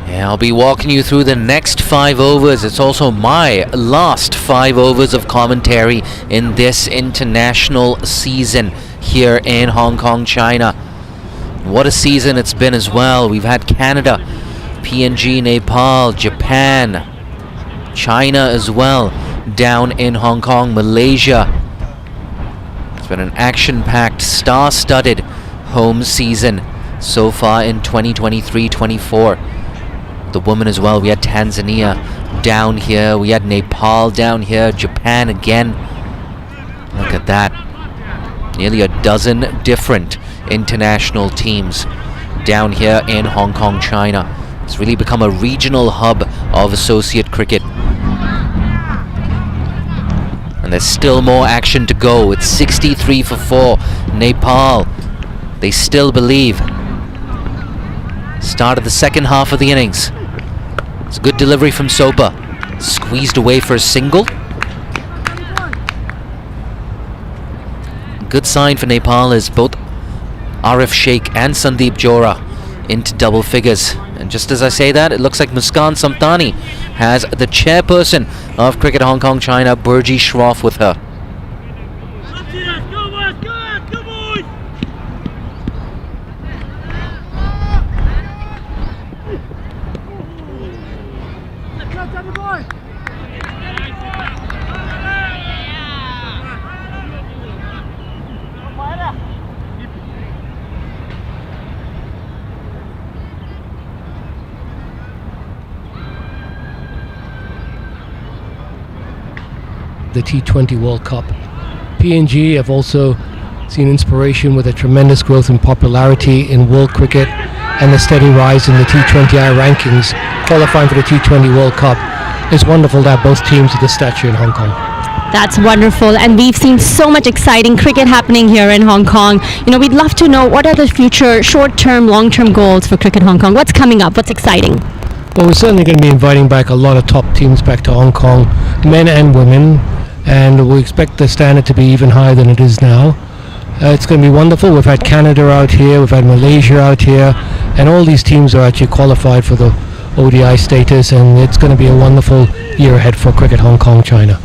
Yeah, I'll be walking you through the next 5 overs. It's also my last 5 overs of commentary in this international season here in Hong Kong, China. What a season it's been as well. We've had Canada, PNG, Nepal, Japan, China as well, down in Hong Kong, Malaysia. It's been an action-packed, star-studded home season so far in 2023-24. The women as well. We had Tanzania down here, we had Nepal down here, Japan again. Look at that. Nearly a dozen different international teams down here in Hong Kong, China. It's really become a regional hub of associate cricket. And there's still more action to go. It's 63 for 4. Nepal, they still believe. Start of the second half of the innings. It's a good delivery from Sopa. Squeezed away for a single. Good sign for Nepal is both Arif Sheikh and Sandeep Jora into double figures. And just as I say that, it looks like Muskan Samtani has the chairperson of Cricket Hong Kong China, Burji Shroff, with her. The T20 World Cup. PNG have also seen inspiration with a tremendous growth in popularity in world cricket and a steady rise in the T20I rankings, qualifying for the T20 World Cup. It's wonderful to have both teams of this stature in Hong Kong. That's wonderful, and we've seen so much exciting cricket happening here in Hong Kong. You know, we'd love to know what are the future short-term, long-term goals for Cricket Hong Kong. What's coming up? What's exciting? Well, we're certainly going to be inviting back a lot of top teams back to Hong Kong, men and women, and we expect the standard to be even higher than it is now. It's going to be wonderful. We've had Canada out here, we've had Malaysia out here, and all these teams are actually qualified for the ODI status, and it's going to be a wonderful year ahead for Cricket Hong Kong China.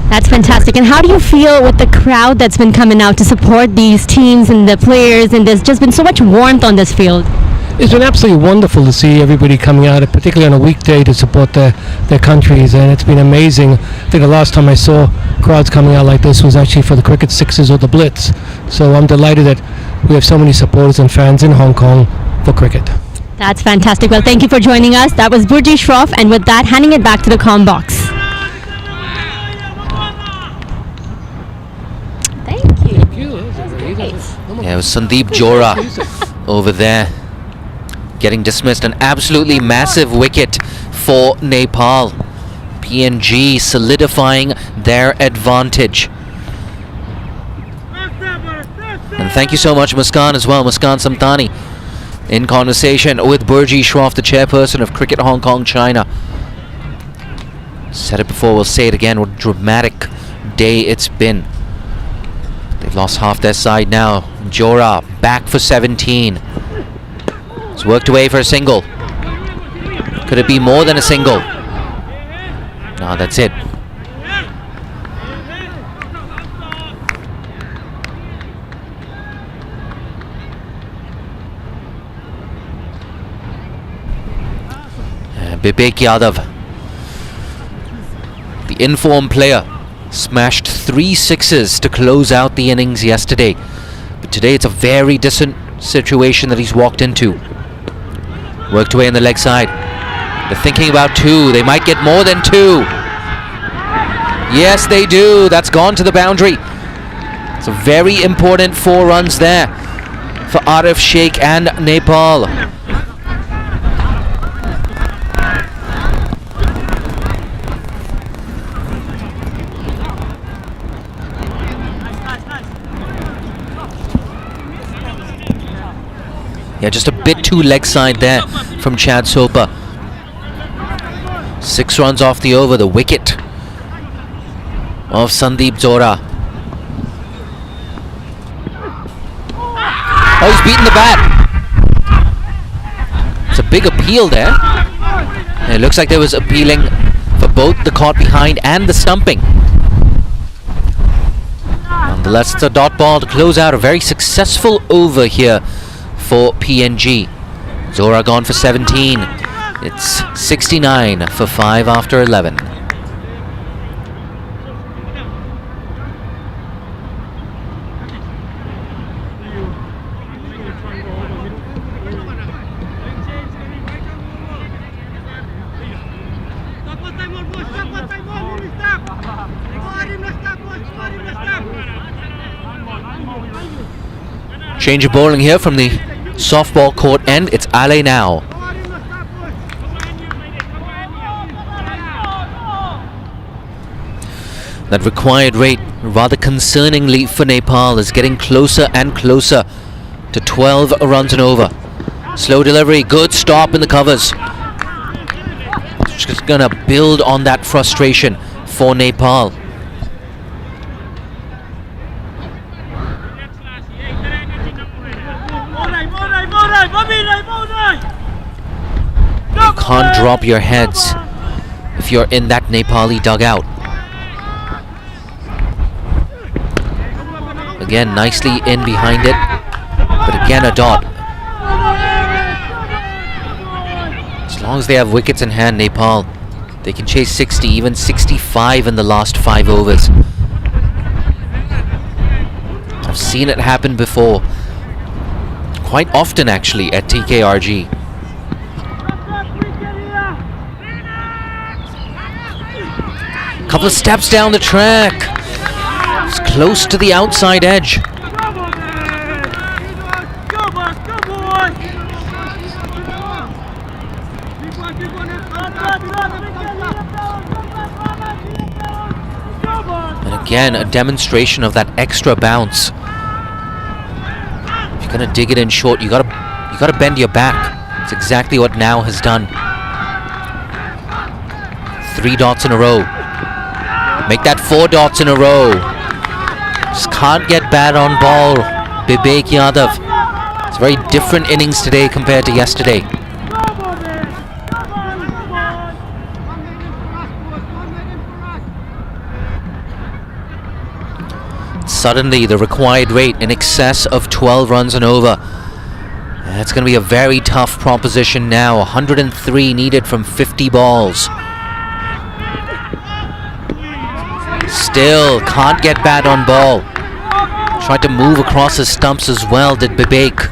That's fantastic. And how do you feel with the crowd that's been coming out to support these teams and the players, and there's just been so much warmth on this field? It's been absolutely wonderful to see everybody coming out, particularly on a weekday, to support their countries, and it's been amazing. I think the last time I saw crowds coming out like this was actually for the Cricket Sixes or the Blitz. So I'm delighted that we have so many supporters and fans in Hong Kong for cricket. That's fantastic. Well, thank you for joining us. That was Burji Shroff, and with that, handing it back to the comm box. Thank you. Yeah, it was Sandeep Jora over there getting dismissed. An absolutely massive wicket for Nepal. PNG solidifying their advantage. And thank you so much, Muskan, as well. Muskan Samtani in conversation with Burji Shroff, the chairperson of Cricket Hong Kong China. Said it before, we'll say it again. What a dramatic day it's been. They've lost half their side now. Jora back for 17. It's worked away for a single. Could it be more than a single? No, that's it. Bibek Yadav, the informed player, smashed 3 sixes to close out the innings yesterday. But today it's a very different situation that he's walked into. Worked away on the leg side. They're thinking about 2. They might get more than 2. Yes, they do. That's gone to the boundary. It's a very important 4 runs there for Arif Sheikh and Nepal. Yeah, just a bit too leg side there from Chad Sopa. 6 runs off the over, the wicket of Sandeep Zora. Oh, he's beaten the bat. It's a big appeal there. And it looks like there was appealing for both the caught behind and the stumping. Nonetheless, it's a dot ball to close out a very successful over here for PNG. Zora gone for 17. It's 69 for 5 after 11. Change of bowling here from the softball court end. It's Ale now. That required rate, rather concerningly for Nepal, is getting closer and closer to 12 runs and over. Slow delivery, good stop in the covers. Just gonna build on that frustration for Nepal. You can't drop your heads if you're in that Nepali dugout. Again, nicely in behind it, but again a dot. As long as they have wickets in hand, Nepal, they can chase 60, even 65 in the last 5 overs. I've seen it happen before, quite often actually, at TKRG. Couple of steps down the track. It's close to the outside edge. And again, a demonstration of that extra bounce. If you're gonna dig it in short, you gotta bend your back. It's exactly what Now has done. 3 dots in a row. Make that 4 dots in a row. Just can't get bad on ball, Vivek Yadav. It's a very different innings today compared to yesterday. Suddenly, the required rate in excess of 12 runs and over. That's going to be a very tough proposition now. 103 needed from 50 balls. Still can't get bad on ball. Tried to move across his stumps as well, did Bibek.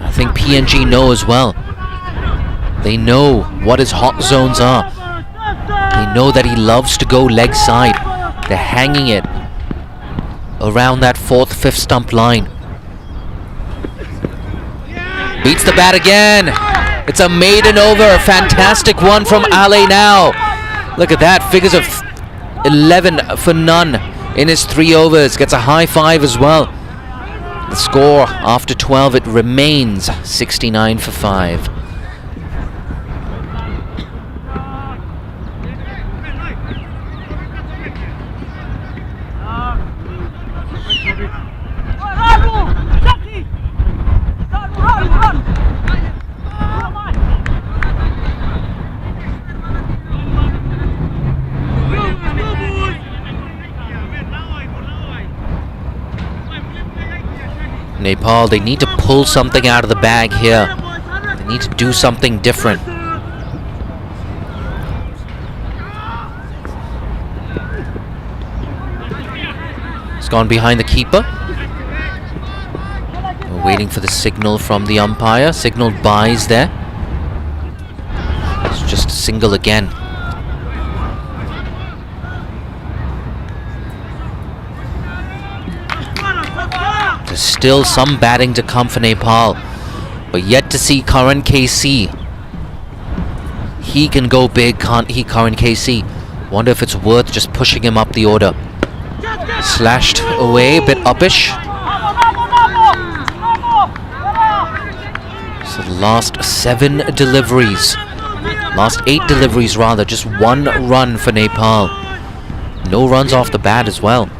I think PNG know as well. They know what his hot zones are. They know that he loves to go leg side. They're hanging it around that 4th, 5th stump line. Beats the bat again. It's a maiden over. A fantastic one from Ale Now. Look at that. Figures of 11 for none in his 3 overs. Gets a high 5 as well. The score after 12, it remains 69 for 5. Nepal, they need to pull something out of the bag here. They need to do something different. It's gone behind the keeper. Waiting for the signal from the umpire. Signaled buys there. It's just a single again. There's still some batting to come for Nepal, but yet to see Karan KC. He can go big, can't he, Karan KC? Wonder if it's worth just pushing him up the order. Slashed away, a bit uppish. So the last 7 deliveries. Last 8 deliveries rather, just 1 run for Nepal. No runs off the bat as well.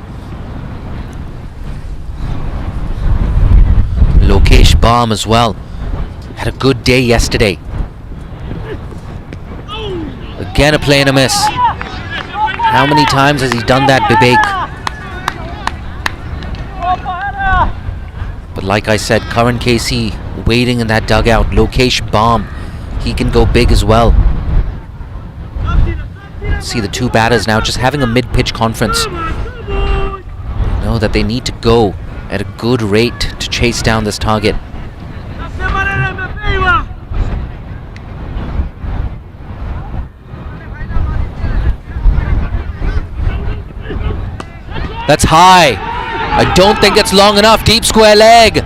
Lokesh Baum as well. Had a good day yesterday. Again a play and a miss. How many times has he done that, Bibek? But like I said, Karan KC waiting in that dugout. Lokesh Baum, he can go big as well. See the 2 batters now just having a mid-pitch conference. Know that they need to go at a good rate to chase down this target. That's high. I don't think it's long enough. Deep square leg.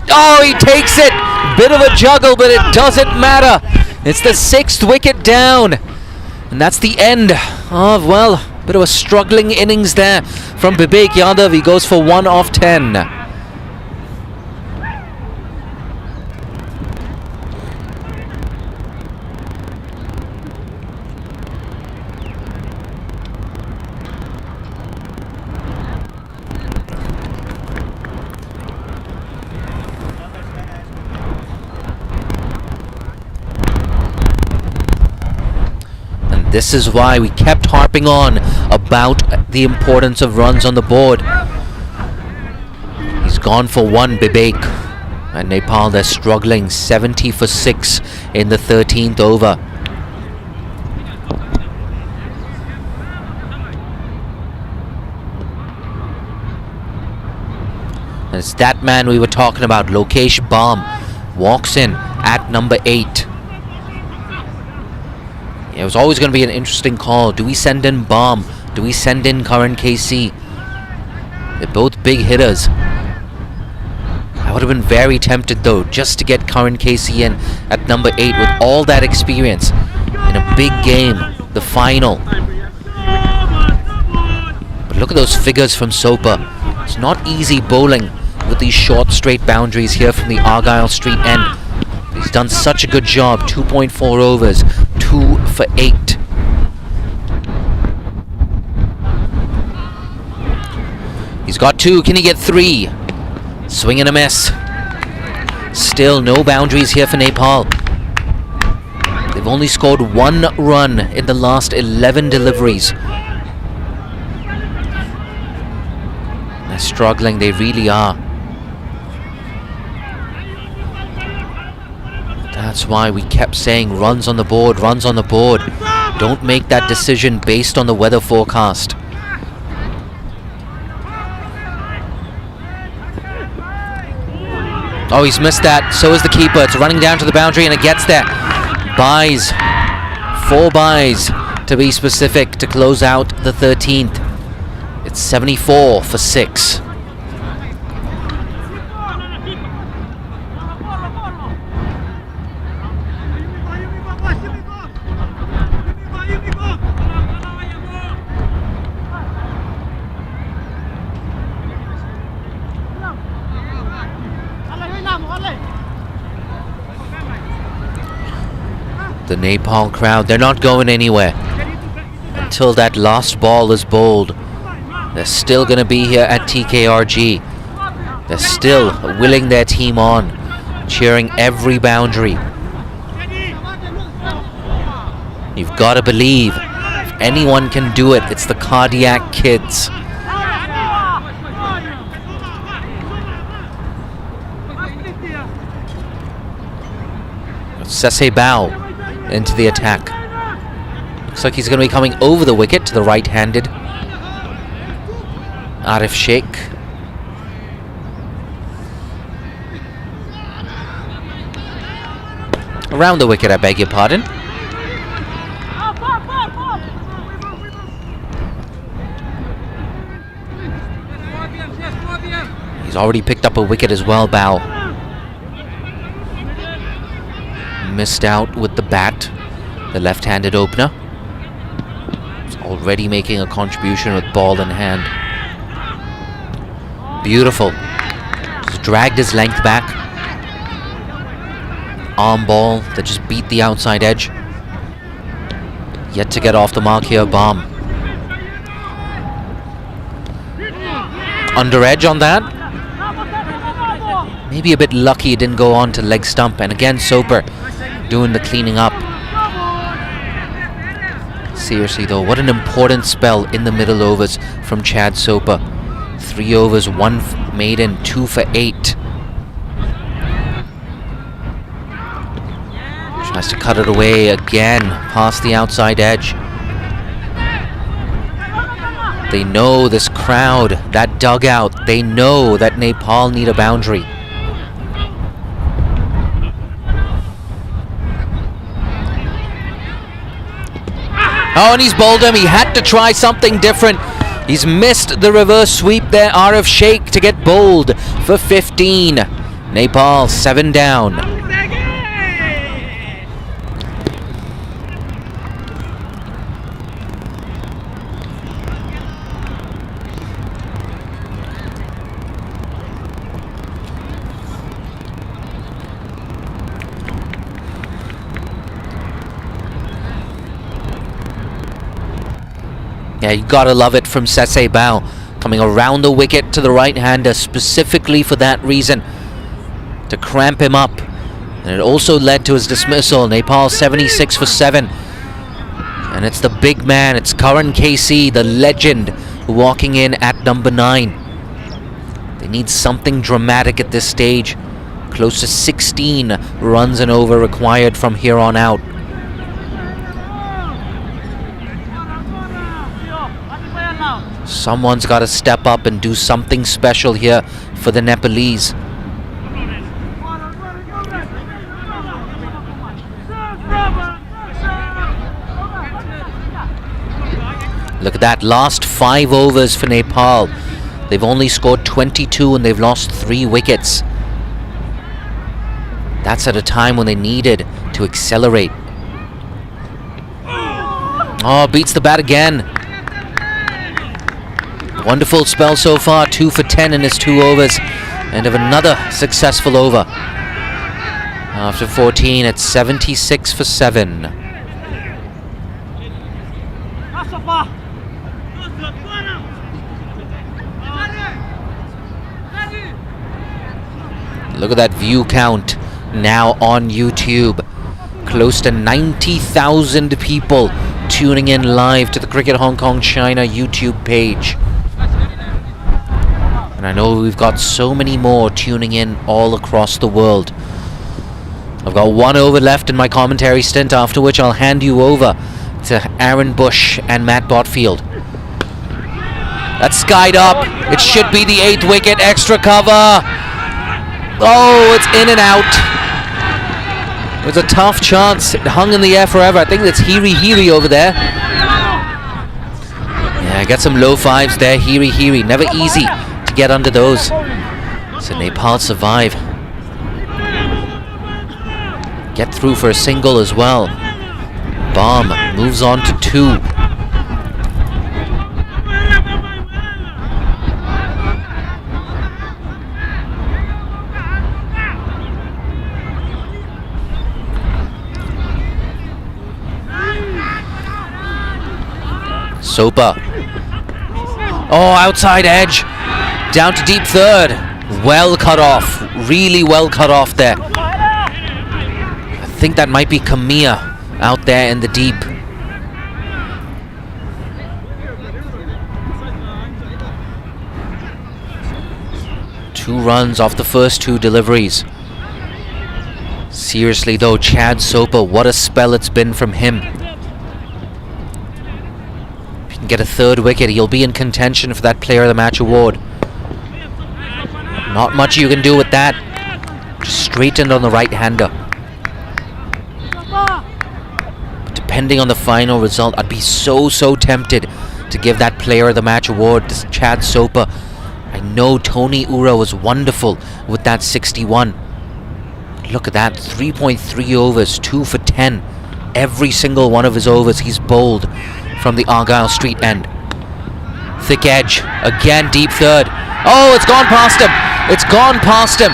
Oh, he takes it. Bit of a juggle, but it doesn't matter. It's the 6th wicket down. And that's the end of, well, bit of a struggling innings there from Bibek Yadav. He goes for 1 off 10. This is why we kept harping on about the importance of runs on the board. He's gone for 1, Bibek. And Nepal, they're struggling. 70 for 6 in the 13th over. And it's that man we were talking about, Lokesh Baum. Walks in at number 8. It was always going to be an interesting call. Do we send in Baum? Do we send in Karan KC? They're both big hitters. I would have been very tempted though, just to get Karan KC in at number 8 with all that experience in a big game, the final. But look at those figures from Soper. It's not easy bowling with these short straight boundaries here from the Argyle Street end. He's done such a good job. 2.4 overs, 2 for 8. He's got 2. Can he get 3? Swing and a miss. Still no boundaries here for Nepal. They've only scored 1 run in the last 11 deliveries. They're struggling, they really are. That's why we kept saying runs on the board, runs on the board. Don't make that decision based on the weather forecast. Oh, he's missed that. So is the keeper. It's running down to the boundary and it gets there. Buys. 4 buys to be specific to close out the 13th. It's 74 for 6. The Nepal crowd, they're not going anywhere until that last ball is bowled. They're still going to be here at TKRG. They're still willing their team on, cheering every boundary. You've got to believe, if anyone can do it, it's the Cardiac Kids. Sese Bao into the attack. Looks like he's going to be coming over the wicket to the right-handed Arif Sheikh. Around the wicket, I beg your pardon. He's already picked up a wicket as well, Bao. Missed out with the bat, the left-handed opener. He's already making a contribution with ball in hand. Beautiful. Just dragged his length back. Arm ball that just beat the outside edge. Yet to get off the mark here, Bomb. Under edge on that. Maybe a bit lucky it didn't go on to leg stump. And again, Soper doing the cleaning up. Seriously though, what an important spell in the middle overs from Chad Soper. 3 overs, 1 maiden, 2 for 8. Tries to cut it away again, past the outside edge. They know this crowd, that dugout, they know that Nepal need a boundary. Oh, and he's bowled him. He had to try something different. He's missed the reverse sweep there. Arif Sheikh to get bowled for 15. Nepal 7 down. Yeah, you gotta love it from Sese Bao, coming around the wicket to the right-hander specifically for that reason, to cramp him up. And it also led to his dismissal. Nepal 76 for 7. And it's the big man, it's Karan KC, the legend, walking in at number 9. They need something dramatic at this stage. Close to 16 runs and over required from here on out. Someone's got to step up and do something special here for the Nepalese. Look at that, last 5 overs for Nepal. They've only scored 22 and they've lost 3 wickets. That's at a time when they needed to accelerate. Oh, beats the bat again. Wonderful spell so far, 2 for 10 in his 2 overs. End of another successful over. After 14, it's 76 for 7. Look at that view count now on YouTube. Close to 90,000 people tuning in live to the Cricket Hong Kong China YouTube page. And I know we've got so many more tuning in all across the world. I've got 1 over left in my commentary stint, after which I'll hand you over to Aaron Bush and Matt Botfield. That's skied up. It should be the 8th wicket. Extra cover. Oh, it's in and out. It was a tough chance. It hung in the air forever. I think that's Hiri over there. Yeah, get some low 5s there. Hiri. Never easy to get under those. So Nepal survive. Get through for a single as well. Bomb moves on to 2. Soper. Oh, outside edge. Down to deep third. Well cut off. Really well cut off there. I think that might be Kamiya out there in the deep. Two runs off the first 2 deliveries. Seriously though, Chad Soper, what a spell it's been from him. Get a 3rd wicket, he'll be in contention for that Player of the Match award. Not much you can do with that. Just straightened on the right-hander. depending on the final result, I'd be so tempted to give that Player of the Match award to Chad Soper. I know Tony Ura was wonderful with that 61. Look at that, 3.3 overs, 2 for 10. Every single one of his overs he's bowled from the Argyle Street end. Thick edge, again deep third. Oh, it's gone past him. It's gone past him.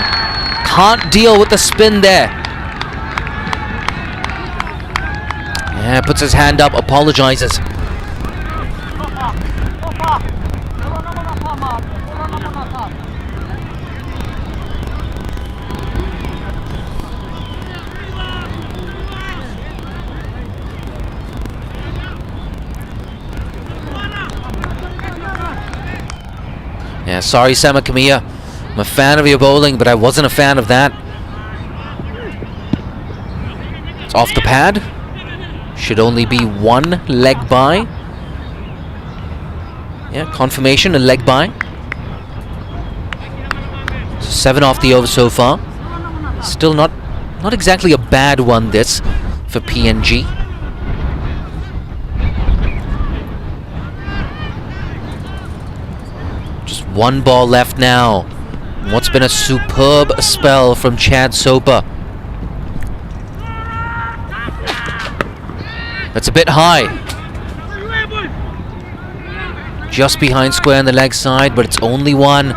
Can't deal with the spin there. Yeah, puts his hand up, apologizes. Yeah, sorry Sama Kamiya. I'm a fan of your bowling, but I wasn't a fan of that. It's off the pad. Should only be one leg by. Yeah, confirmation, a leg by. So 7 off the over so far. Still not exactly a bad one this for PNG. Just one ball left now. What's been a superb spell from Chad Soper. That's a bit high. Just behind square on the leg side, but it's only one.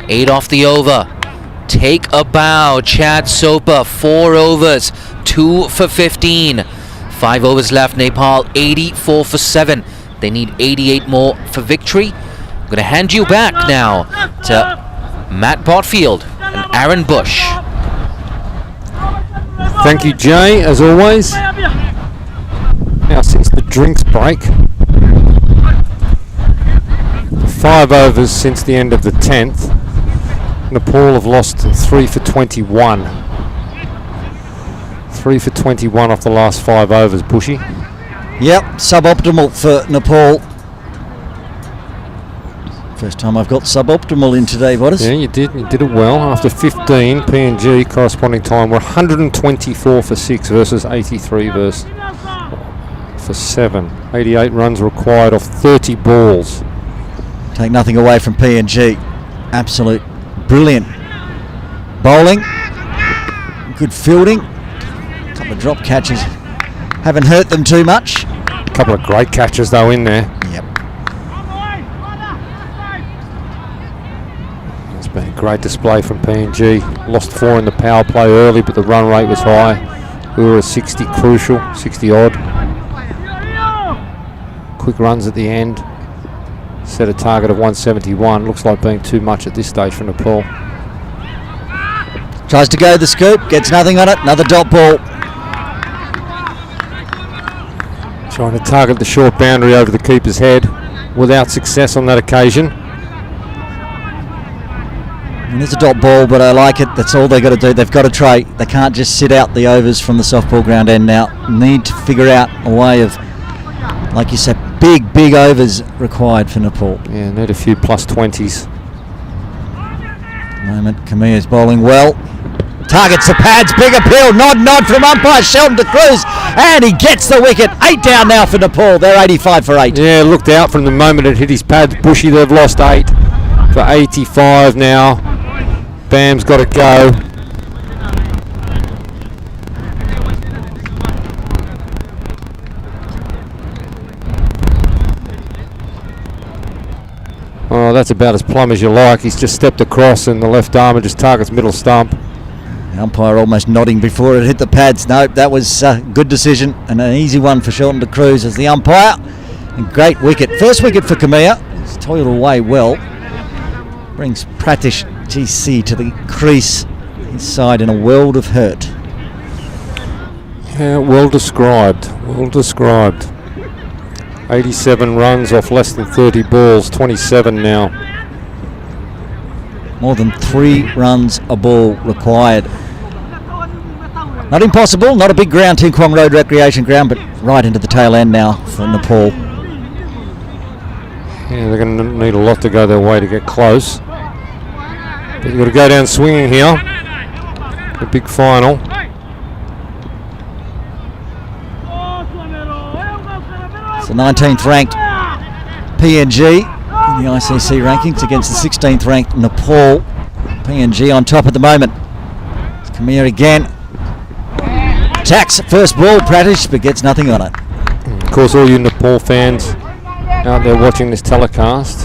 8 off the over. Take a bow, Chad Soper. 4 overs, 2 for 15. 5 overs left, Nepal 84 for 7. They need 88 more for victory. I'm going to hand you back now to Matt Botfield and Aaron Bush. Thank you, Jay, as always. Now, since the drinks break, 5 overs since the end of the 10th, Nepal have lost 3 for 21. 3 for 21 off the last 5 overs, Bushy. Yep, suboptimal for Nepal. First time I've got suboptimal in today, Bodders. Yeah, you did it well. After 15, PNG corresponding time were 124 for 6 versus 83 for 7. 88 runs required off 30 balls. Take nothing away from PNG. Absolute brilliant bowling. Good fielding. A couple of drop catches. Haven't hurt them too much. A couple of great catches though in there. Yep. It's been a great display from PNG. Lost 4 in the power play early, but the run rate was high. We were 60 crucial, 60 odd. Quick runs at the end. Set a target of 171. Looks like being too much at this stage for Nepal. Tries to go the scoop, gets nothing on it. Another dot ball. Trying to target the short boundary over the keeper's head without success on that occasion. And it's a dot ball, but I like it. That's all they've got to do. They've got to try. They can't just sit out the overs from the softball ground end now. Need to figure out a way of, like you said, big overs required for Nepal. Yeah, need a few plus 20s. At the moment, Kamiya's bowling well. Targets the pads, big appeal, nod from umpire Sheldon de Cruz, and he gets the wicket. 8 down now for Nepal. They're 85 for 8. Yeah, looked out from the moment it hit his pads. Bushy, they've lost 8 for 85 now. Bam's got to go. Oh, that's about as plumb as you like. He's just stepped across and the left arm and just targets middle stump. The umpire almost nodding before it hit the pads. No, that was a good decision and an easy one for Sheldon de Cruz as the umpire. And great wicket. First wicket for Kamiya. He's toiled away well. Brings Pratish GC to the crease inside in a world of hurt. Yeah, well described. 87 runs off less than 30 balls, 27 now. More than 3 runs a ball required. Not impossible, not a big ground, Ting Kwong Road Recreation Ground, but right into the tail end now for Nepal. Yeah, they're going to need a lot to go their way to get close. But you've got to go down swinging here. The big final. It's the 19th ranked PNG in the ICC rankings against the 16th ranked Nepal. PNG on top at the moment. It's Khmer again. Attacks first ball, Pratish, but gets nothing on it. Of course, all you Nepal fans out there watching this telecast,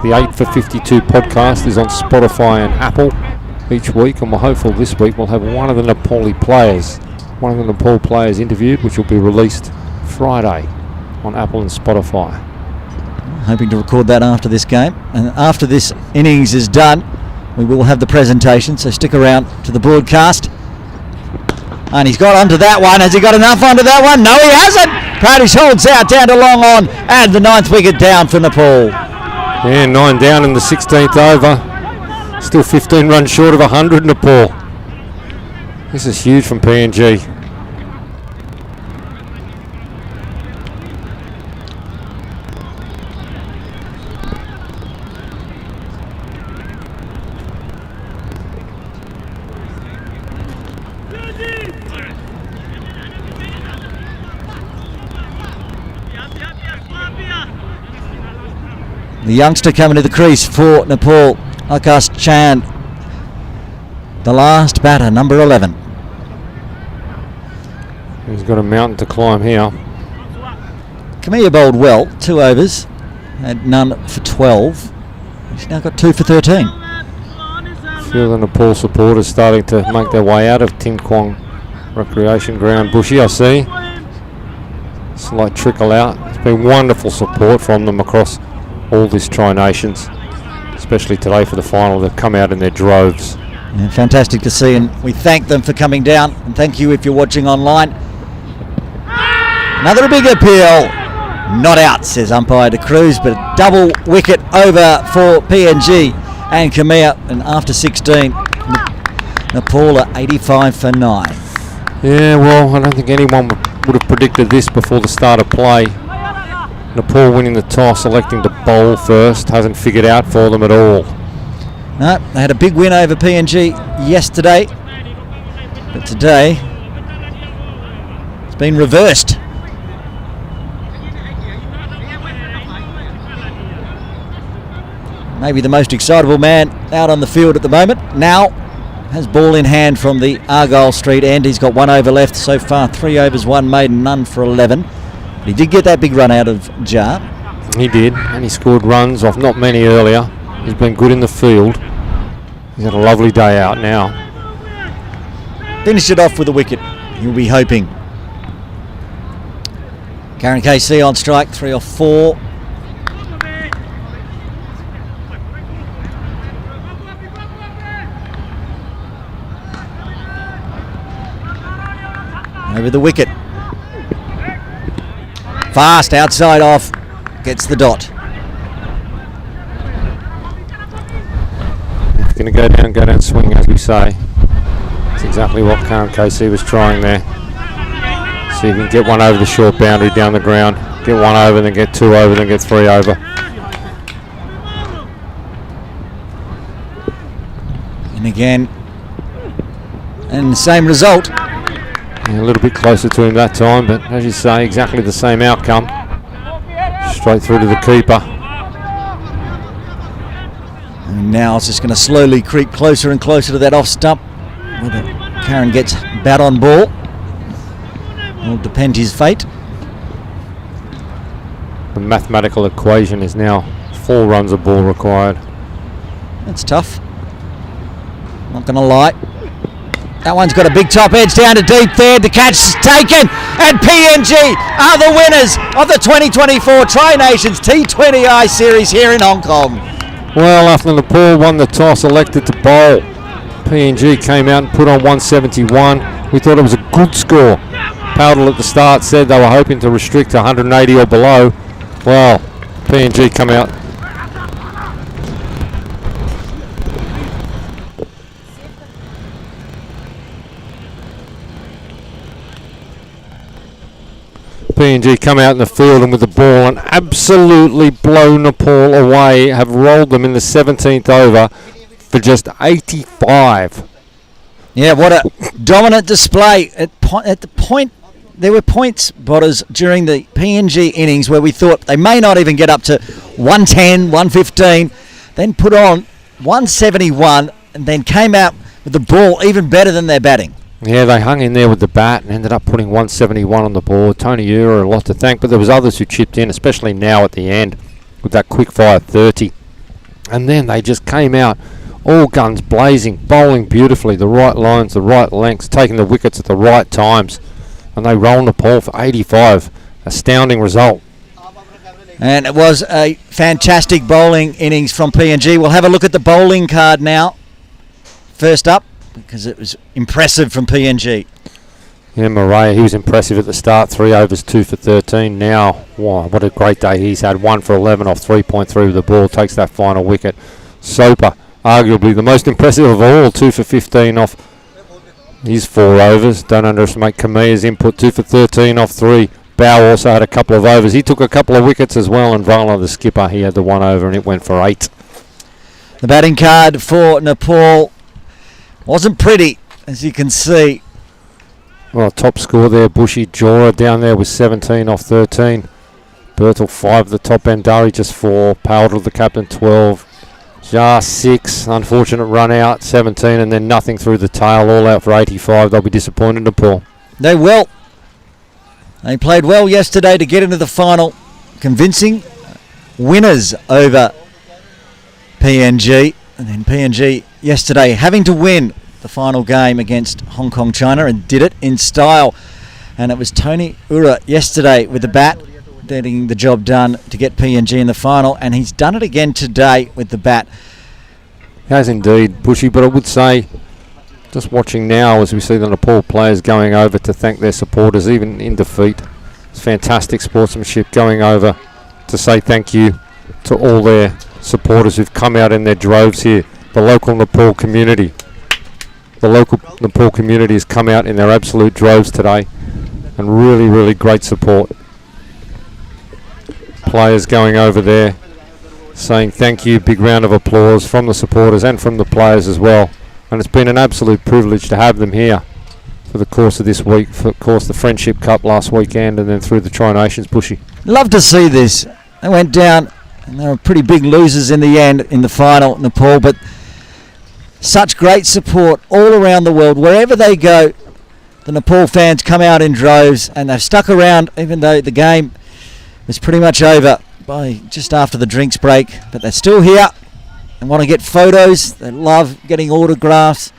the 8 for 52 podcast is on Spotify and Apple each week, and we're hopeful this week we'll have one of the Nepal players interviewed, which will be released Friday on Apple and Spotify. Hoping to record that after this game, and after this innings is done we will have the presentation, so stick around to the broadcast. And he's got onto that one. Has he got enough onto that one? No, he hasn't. Pratish holds out down to long on, and the 9th wicket down for Nepal. Yeah, 9 down in the 16th over. Still 15 runs short of 100, Nepal. This is huge from PNG. The youngster coming to the crease for Nepal, Akash Chand, the last batter, number 11. He's got a mountain to climb here. Khmer bowled well, 2 overs, had none for 12. He's now got 2 for 13. A few of the Nepal supporters starting to make their way out of Tin Kwang Recreation Ground. Bushy, I see. Slight trickle out. It's been wonderful support from them across all this Tri-Nations, especially today for the final. They've come out in their droves. Yeah, fantastic to see, and we thank them for coming down, and thank you if you're watching online. Another big appeal. Not out, says umpire De Cruz, but a double wicket over for PNG and Khmer, and after 16 Nepal are 85 for 9. Yeah, well, I don't think anyone would have predicted this before the start of play. Nepal winning the toss, electing to bowl first, hasn't figured out for them at all. No, they had a big win over PNG yesterday, but today it's been reversed. Maybe the most excitable man out on the field at the moment now has ball in hand from the Argyle Street end. He's got 1 over left so far, 3 overs, 1 maiden, none for 11. He did get that big run out of Jar. He did, and he scored runs off not many earlier. He's been good in the field. He's had a lovely day out now. Finished it off with a wicket, you'll be hoping. Karen KC on strike, 3 or 4. Over the wicket. Fast outside off, gets the dot. Going to go down, swing, as we say. That's exactly what Karen KC was trying there. See if you can get one over the short boundary down the ground. Get 1 over, then get 2 over, then get 3 over. And again, and the same result. Yeah, a little bit closer to him that time, but as you say, exactly the same outcome. Straight through to the keeper. And now it's just going to slowly creep closer and closer to that off stump. Whether Karen gets bat on ball will depend his fate. The mathematical equation is now 4 runs of ball required. That's tough. Not going to lie. That one's got a big top edge down to deep third. The catch is taken, and PNG are the winners of the 2024 Tri-Nations T20I series here in Hong Kong. Well, after Nepal won the toss, elected to bowl, PNG came out and put on 171. We thought it was a good score. Powdell at the start said they were hoping to restrict to 180 or below. Well, PNG come out. PNG come out in the field and with the ball and absolutely blow Nepal away, have rolled them in the 17th over for just 85. Yeah, what a dominant display at the point there were points, Botters, during the PNG innings where we thought they may not even get up to 110, 115, then put on 171 and then came out with the ball even better than their batting. Yeah, they hung in there with the bat and ended up putting 171 on the board. Tony Ura, a lot to thank, but there was others who chipped in, especially now at the end with that quick fire 30. And then they just came out, all guns blazing, bowling beautifully, the right lines, the right lengths, taking the wickets at the right times. And they rolled Nepal for 85. Astounding result. And it was a fantastic bowling innings from PNG. We'll have a look at the bowling card now. First up, because it was impressive from PNG. Yeah, Murray, he was impressive at the start. 3 overs, 2 for 13. Now, wow, what a great day he's had. 1 for 11 off 3.3 with the ball. Takes that final wicket. Soper, arguably the most impressive of all. 2 for 15 off his 4 overs. Don't underestimate Kamia's input. 2 for 13 off 3. Bow also had a couple of overs. He took a couple of wickets as well. And Vala, the skipper, he had the 1 over and it went for 8. The batting card for Nepal wasn't pretty, as you can see. Well, top score there, Bushy Jora down there with 17 off 13. Bertel 5 at the top end, Dari just 4. Powell, the captain, 12. Jar 6, unfortunate run out, 17, and then nothing through the tail, all out for 85. They'll be disappointed, Nepal. They will. They played well yesterday to get into the final. Convincing winners over PNG. And then PNG yesterday having to win the final game against Hong Kong, China, and did it in style. And it was Tony Ura yesterday with the bat getting the job done to get PNG in the final, and he's done it again today with the bat. He has indeed, Bushy, but I would say, just watching now as we see the Nepal players going over to thank their supporters, even in defeat. It's fantastic sportsmanship going over to say thank you to all their supporters who've come out in their droves here. The local Nepal community. The local Nepal community has come out in their absolute droves today, and really, really great support. Players going over there saying thank you, big round of applause from the supporters and from the players as well. And it's been an absolute privilege to have them here for the course of this week, for of course the Friendship Cup last weekend and then through the Tri-Nations, Bushy. Love to see this. They went down and they were pretty big losers in the end in the final, Nepal, but such great support all around the world. Wherever they go, the Nepal fans come out in droves, and they've stuck around even though the game was pretty much over by just after the drinks break, but they're still here and want to get photos. They love getting autographs.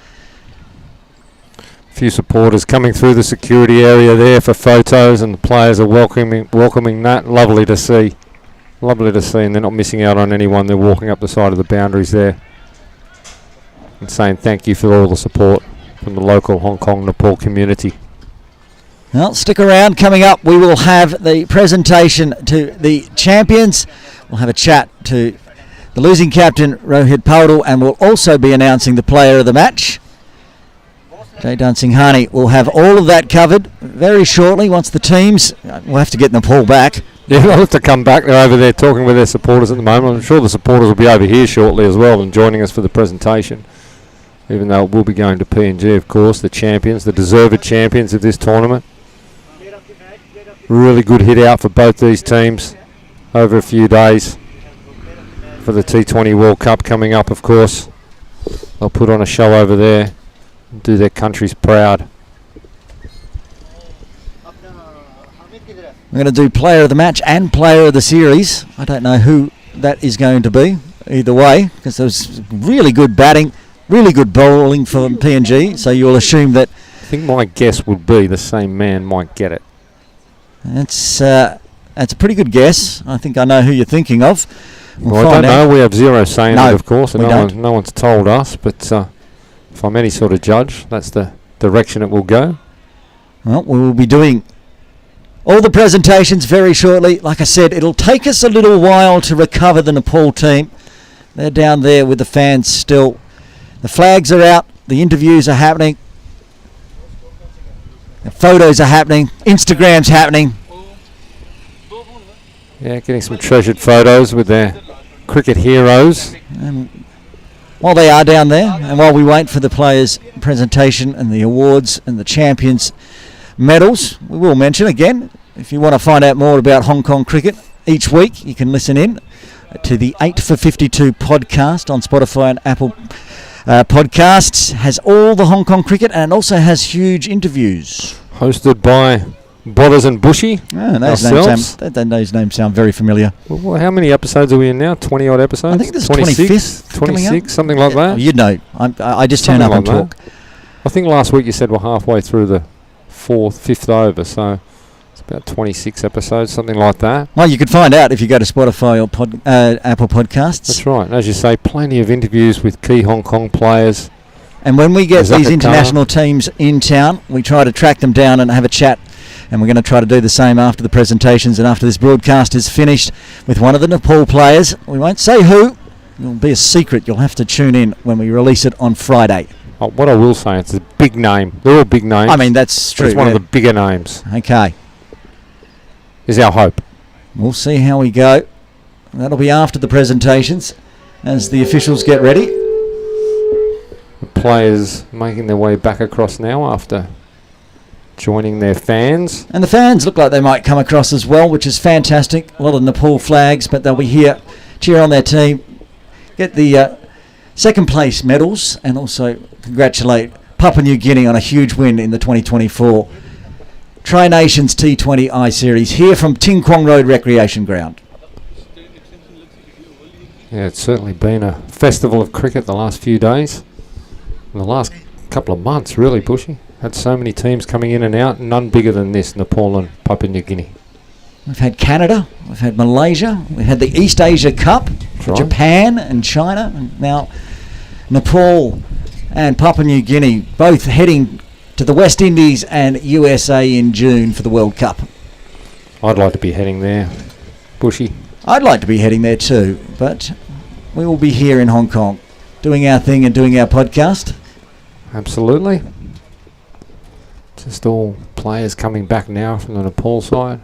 A few supporters coming through the security area there for photos, and the players are welcoming that. Lovely to see. Lovely to see, and they're not missing out on anyone. They're walking up the side of the boundaries there and saying thank you for all the support from the local Hong Kong Nepal community. Well, stick around. Coming up, we will have the presentation to the champions. We'll have a chat to the losing captain, Rohit Paudel, and we'll also be announcing the player of the match. Jaydan Singhani will have all of that covered very shortly once the teams... We'll have to get Nepal back. Yeah, they'll have to come back. They're over there talking with their supporters at the moment. I'm sure the supporters will be over here shortly as well and joining us for the presentation. Even though it will be going to PNG, of course, the champions, the deserved champions of this tournament. Really good hit out for both these teams over a few days for the T20 World Cup coming up, of course. They'll put on a show over there and do their countries proud. We're going to do player of the match and player of the series. I don't know who that is going to be either way, because there was really good batting, really good bowling for PNG, so you'll assume that... I think my guess would be the same man might get it. That's a pretty good guess. I think I know who you're thinking of. Well, I don't know. We have zero say in it, of course, and no one's told us, but if I'm any sort of judge, that's the direction it will go. Well, we will be doing all the presentations very shortly. Like I said, it'll take us a little while to recover the Nepal team. They're down there with the fans still. The flags are out. The interviews are happening. The photos are happening. Instagram's happening. Yeah, getting some treasured photos with their cricket heroes. And while they are down there, and while we wait for the players' presentation and the awards and the champions, medals. We will mention again, if you want to find out more about Hong Kong cricket each week, you can listen in to the 8 for 52 podcast on Spotify and Apple Podcasts. Has all the Hong Kong cricket and also has huge interviews. Hosted by Bothers and Bushy. Those names sound very familiar. Well, how many episodes are we in now? 20 odd episodes? I think this is 26, 26, something like that. You know, I just turn up and talk. I think last week you said we're halfway through the fifth over, so it's about 26 episodes, something like that. Well, you could find out if you go to Spotify or Apple Podcasts. That's right. As you say, plenty of interviews with key Hong Kong players. And when we get these international teams in town, we try to track them down and have a chat. And we're going to try to do the same after the presentations and after this broadcast is finished with one of the Nepal players. We won't say who. It'll be a secret. You'll have to tune in when we release it on Friday. What I will say, it's a big name. They're all big names. I mean, that's true. It's one of the bigger names. Okay. Is our hope. We'll see how we go. That'll be after the presentations as the officials get ready. The players making their way back across now after joining their fans. And the fans look like they might come across as well, which is fantastic. A lot of Nepal flags, but they'll be here, cheer on their team, get the second place medals, and also congratulate Papua New Guinea on a huge win in the 2024 Tri-Nations T20I series here from Ting Kwong Road Recreation Ground. Yeah, it's certainly been a festival of cricket the last few days. In the last couple of months, really, Bushy. Had so many teams coming in and out, none bigger than this, Nepal and Papua New Guinea. We've had Canada, we've had Malaysia, we've had the East Asia Cup, Japan and China, and now Nepal and Papua New Guinea, both heading to the West Indies and USA in June for the World Cup. I'd like to be heading there, Bushy. I'd like to be heading there too, but we will be here in Hong Kong doing our thing and doing our podcast. Absolutely. Just all players coming back now from the Nepal side.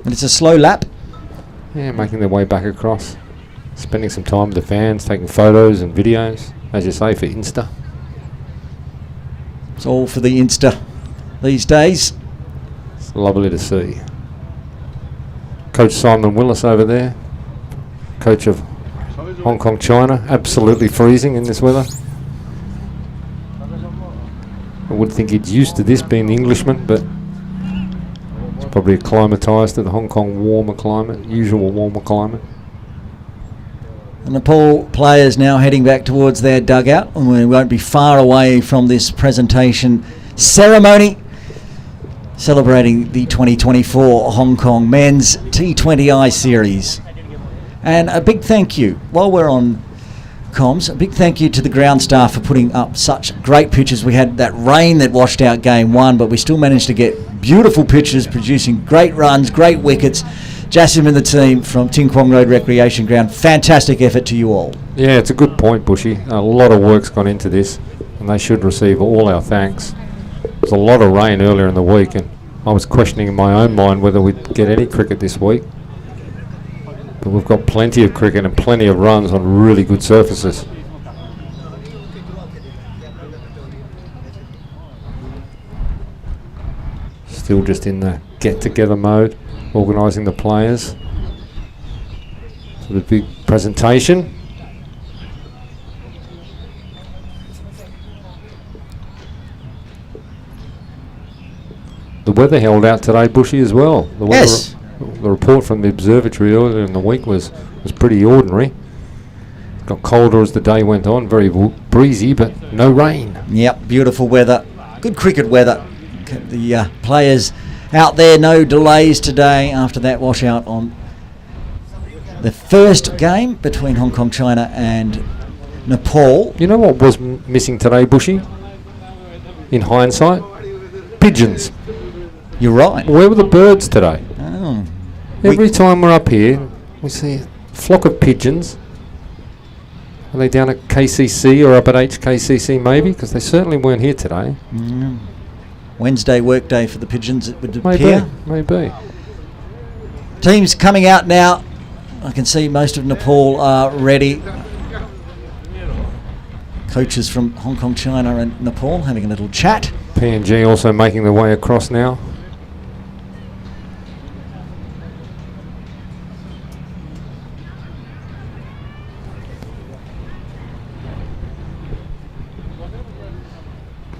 And it's a slow lap. Yeah, making their way back across. Spending some time with the fans, taking photos and videos, as you say, for Insta. It's all for the Insta these days. It's lovely to see. Coach Simon Willis over there, coach of Hong Kong China, absolutely freezing in this weather. I would think he's used to this being the Englishman, but he's probably acclimatised to the Hong Kong warmer climate, usual warmer climate. The Nepal players now heading back towards their dugout, and we won't be far away from this presentation ceremony celebrating the 2024 Hong Kong Men's T20I Series. And a big thank you, while we're on comms, a big thank you to the ground staff for putting up such great pictures. We had that rain that washed out game one, but we still managed to get beautiful pictures, producing great runs, great wickets. Jassim and the team from Ting Kwong Road Recreation Ground, fantastic effort to you all. Yeah, it's a good point, Bushy. A lot of work's gone into this, and they should receive all our thanks. There's a lot of rain earlier in the week, and I was questioning in my own mind whether we'd get any cricket this week. But we've got plenty of cricket and plenty of runs on really good surfaces. Still just in the get-together mode, organising the players for the big presentation. The weather held out today, Bushy, as well. The weather, yes. The report from the observatory earlier in the week was pretty ordinary. It got colder as the day went on, very breezy, but no rain. Yep, beautiful weather. Good cricket weather. The players out there, no delays today after that washout on the first game between Hong Kong, China and Nepal. You know what was missing today, Bushy? In hindsight? Pigeons. You're right. Where were the birds today? Oh. Every time we're up here, we see a flock of pigeons. Are they down at KCC or up at HKCC maybe? Because they certainly weren't here today. Wednesday work day for the pigeons, it would appear. Maybe. Teams coming out now. I can see most of Nepal are ready. coaches from Hong Kong, China and Nepal having a little chat. PNG also making their way across now.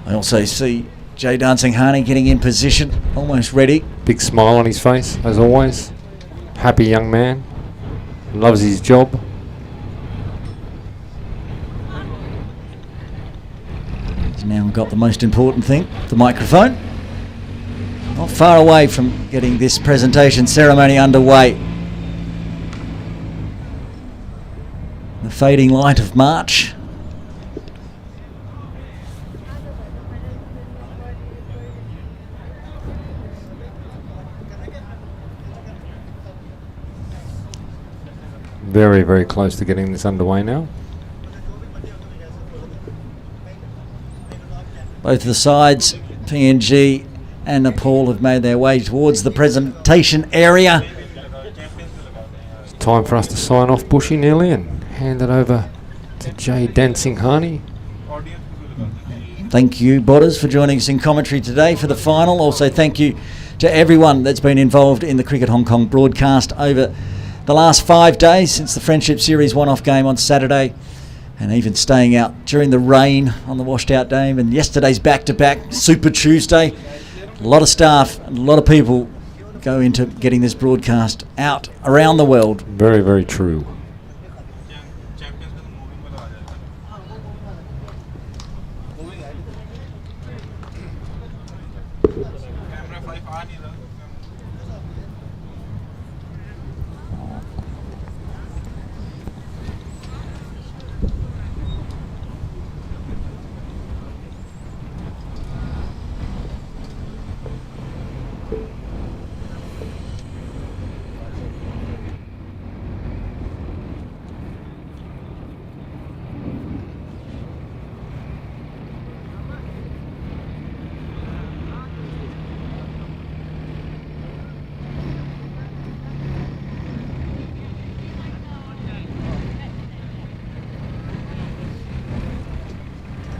I also see Jay Dancing Harney getting in position, almost ready. Big smile on his face, as always. Happy young man. Loves his job. He's now got the most important thing, the microphone. Not far away from getting this presentation ceremony underway. The fading light of March. Very, very close to getting this underway now. Both the sides, PNG and Nepal, have made their way towards the presentation area. It's time for us to sign off, Bushy, nearly, and hand it over to Jay Dancing Harney. Thank you, Bodders, for joining us in commentary today for the final. Also, thank you to everyone that's been involved in the Cricket Hong Kong broadcast over the last 5 days since the Friendship Series one-off game on Saturday, and even staying out during the rain on the washed out day, and yesterday's back-to-back Super Tuesday. A lot of staff and a lot of people go into getting this broadcast out around the world. Very, very true.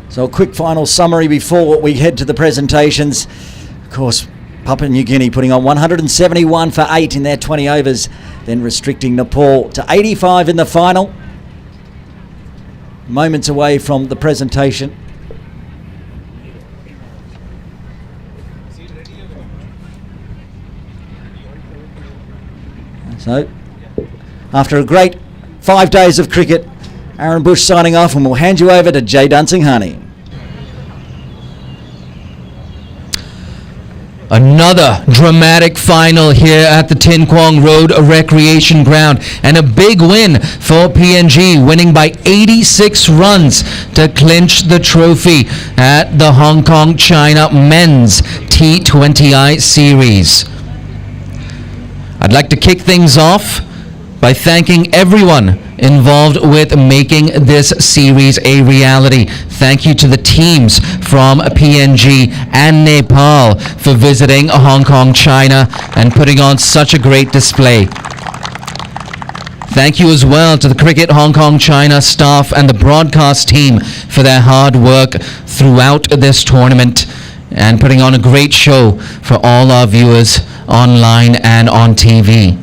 So a quick final summary before we head to the presentations. Of course, Papua New Guinea putting on 171 for 8 in their 20 overs, then restricting Nepal to 85 in the final. Moments away from the presentation. So, after a great 5 days of cricket, Aaron Bush signing off, and we'll hand you over to Jay Dancing Harney. Another dramatic final here at the Tin Kwong Road Recreation Ground, and a big win for PNG, winning by 86 runs to clinch the trophy at the Hong Kong China Men's T20I Series. I'd like to kick things off by thanking everyone involved with making this series a reality. Thank you to the teams from PNG and Nepal for visiting Hong Kong, China, and putting on such a great display. Thank you as well to the Cricket Hong Kong China staff and the broadcast team for their hard work throughout this tournament and putting on a great show for all our viewers online and on TV.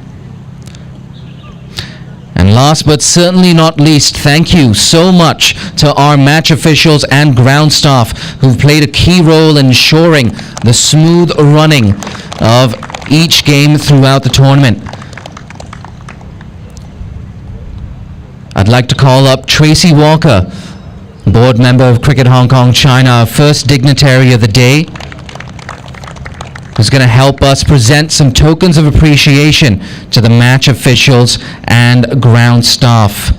And last but certainly not least, thank you so much to our match officials and ground staff who've played a key role in ensuring the smooth running of each game throughout the tournament. I'd like to call up Tracy Walker, board member of Cricket Hong Kong China, our first dignitary of the day, who's going to help us present some tokens of appreciation to the match officials and ground staff.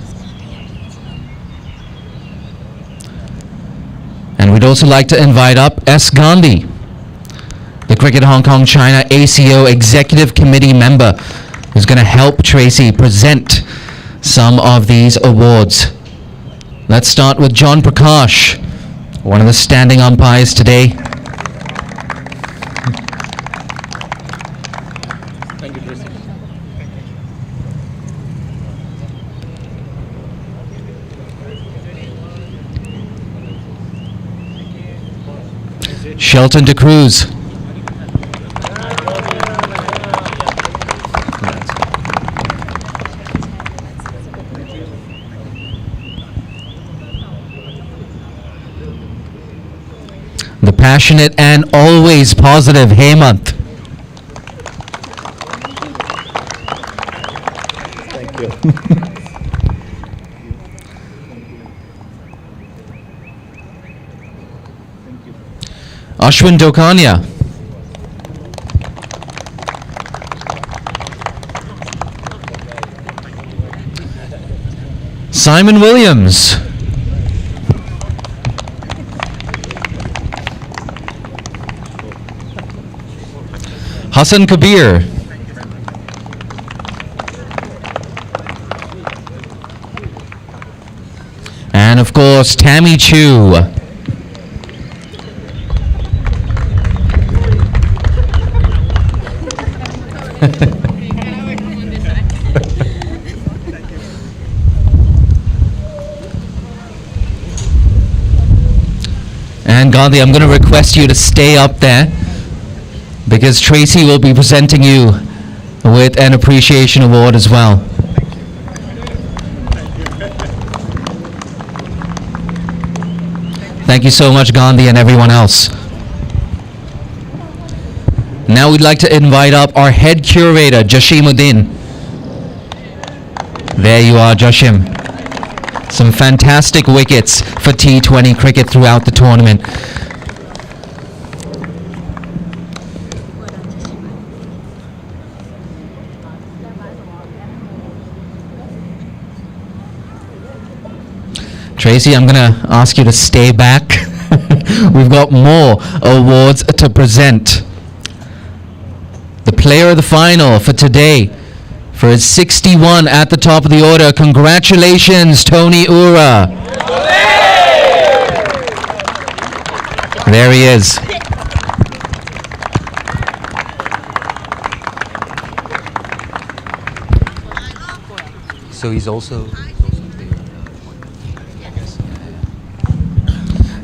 And we'd also like to invite up S. Gandhi, the Cricket Hong Kong China ACO Executive Committee member, who's going to help Tracy present some of these awards. Let's start with John Prakash, one of the standing umpires today. Shelton de Cruz. The passionate and always positive Hemant. Thank you. Ashwin Dokania. Simon Williams. Hassan Kabir. And of course, Tammy Chu. And Gandhi, I'm going to request you to stay up there because Tracy will be presenting you with an appreciation award as well. Thank you so much, Gandhi, and everyone else. Now we'd like to invite up our head curator, Jashimuddin. There you are, Jashim. Some fantastic wickets for T20 cricket throughout the tournament. Tracy, I'm going to ask you to stay back. We've got more awards to present. The player of the final for today, for his 61 at the top of the order, congratulations, Tony Ura. There he is. So he's also...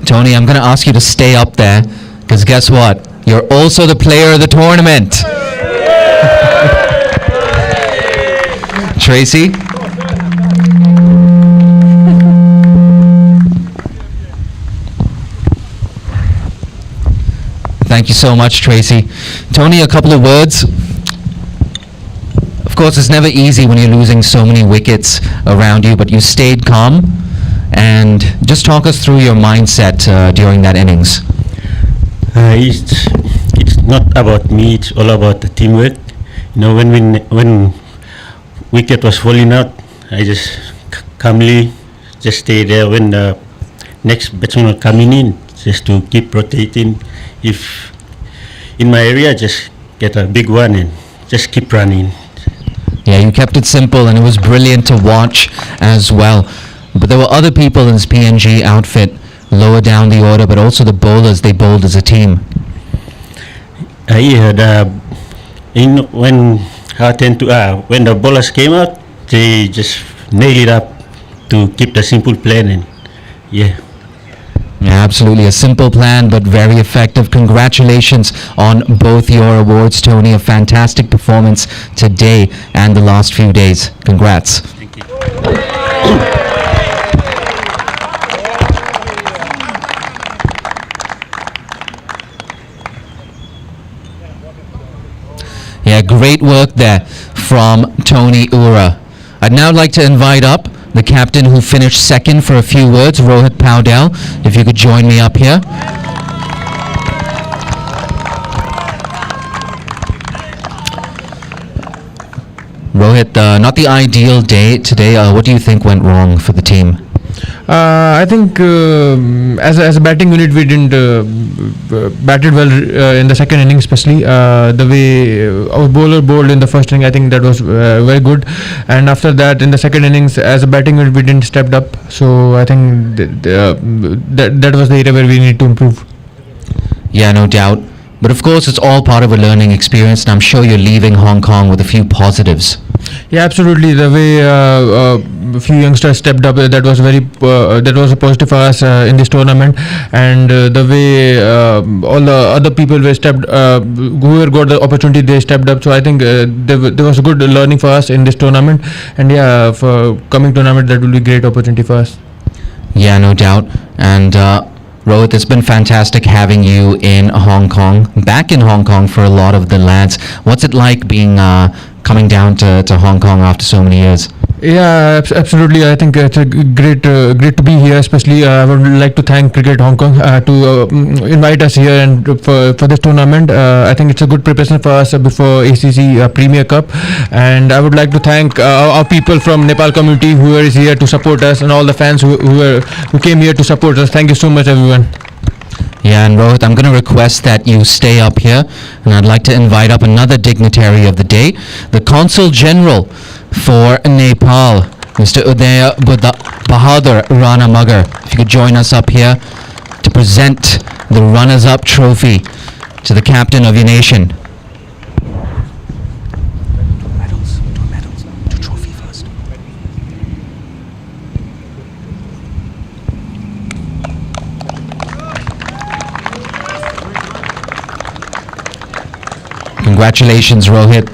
Tony, I'm going to ask you to stay up there, because guess what? You're also the player of the tournament. Tracy? Thank you so much, Tracy. Tony, a couple of words. Of course, it's never easy when you're losing so many wickets around you, but you stayed calm. And just talk us through your mindset during that innings. It's not about me. It's all about the teamwork. You know, when wicket was falling out, I just calmly just stay there when the next batsman was coming in, just to keep rotating. If in my area, just get a big one and just keep running. Yeah, you kept it simple, and it was brilliant to watch as well. But there were other people in this PNG outfit lower down the order, but also the bowlers, they bowled as a team. When the bowlers came out, they just nailed it up to keep the simple plan. And yeah, absolutely, a simple plan, but very effective. Congratulations on both your awards, Tony. A fantastic performance today and the last few days. Congrats. Thank you. Yeah, great work there from Tony Ura. I'd now like to invite up the captain who finished second for a few words, Rohit Paudel. If you could join me up here. Rohit, not the ideal day today. What do you think went wrong for the team? I think as a batting unit, we didn't batted well in the second inning, especially the way our bowler bowled in the first inning. I think that was very good, and after that, in the second innings, as a batting unit, we didn't stepped up. So I think that was the area where we need to improve. Yeah, no doubt. But of course, it's all part of a learning experience, and I'm sure you're leaving Hong Kong with a few positives. Yeah, absolutely. The way a few youngsters stepped up, that was that was a positive for us in this tournament, and the way all the other people were whoever got the opportunity, they stepped up. So I think there was a good learning for us in this tournament, and yeah, for coming tournament, that will be great opportunity for us. Yeah, no doubt. And Rohit, it's been fantastic having you in Hong Kong, back in Hong Kong for a lot of the lads. What's it like being coming down to Hong Kong after so many years? Yeah, absolutely. I think it's a great to be here. Especially, I would like to thank Cricket Hong Kong to invite us here and for this tournament. I think it's a good preparation for us before ACC Premier Cup, and I would like to thank our people from Nepal community who is here to support us, and all the fans who came here to support us. Thank you so much, everyone. Yeah, and Rohit, I'm going to request that you stay up here, and I'd like to invite up another dignitary of the day, the Consul General for Nepal, Mr. Uday Bahadur Rana Magar. If you could join us up here to present the runners-up trophy to the captain of your nation. Congratulations, Rohit.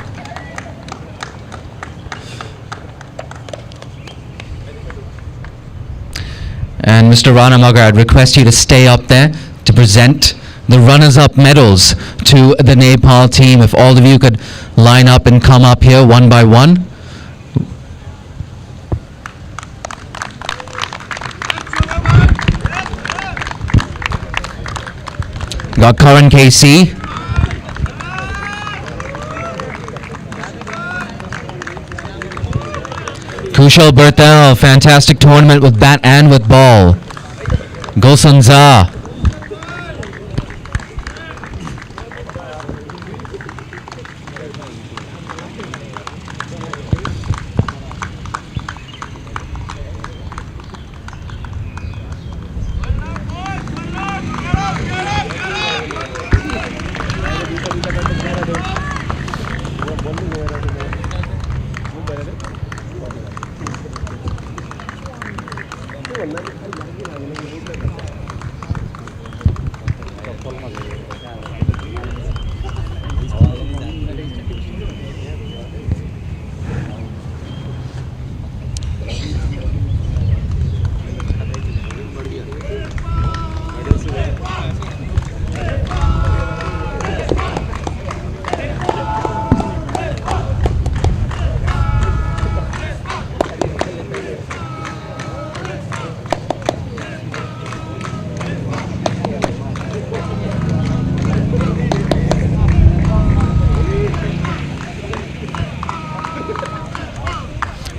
And Mr. Rana Magar, I'd request you to stay up there to present the runners-up medals to the Nepal team. If all of you could line up and come up here one by one. Got Karan KC. Kushal Berthel, fantastic tournament with bat and with ball. Gulsan Za.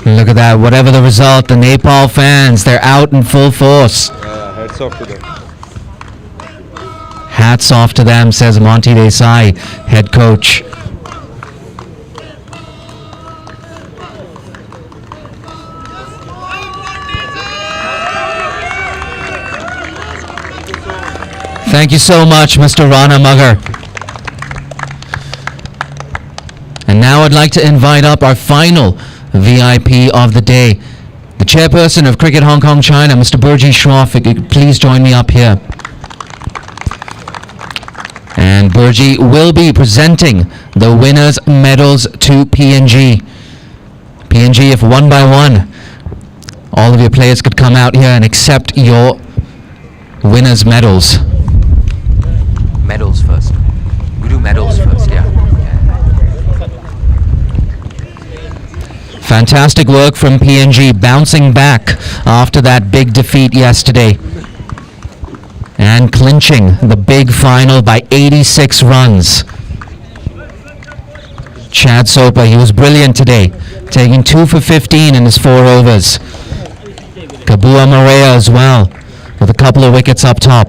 Look at that. Whatever the result, the Nepal fans, they're out in full force. Hats off to them. Hats off to them, says Monty Desai, head coach. Thank you so much, Mr. Rana Magar. And now I'd like to invite up our final VIP of the day, the chairperson of Cricket Hong Kong China, Mr. Burji Shroff. If you could please join me up here. And Burji will be presenting the winners' medals to PNG. PNG, if one by one, all of your players could come out here and accept your winners' medals. Medals first. We do medals first, yeah. Fantastic work from PNG, bouncing back after that big defeat yesterday and clinching the big final by 86 runs. Chad Soper, he was brilliant today, taking 2 for 15 in his 4 overs. Kabua Maria as well, with a couple of wickets up top.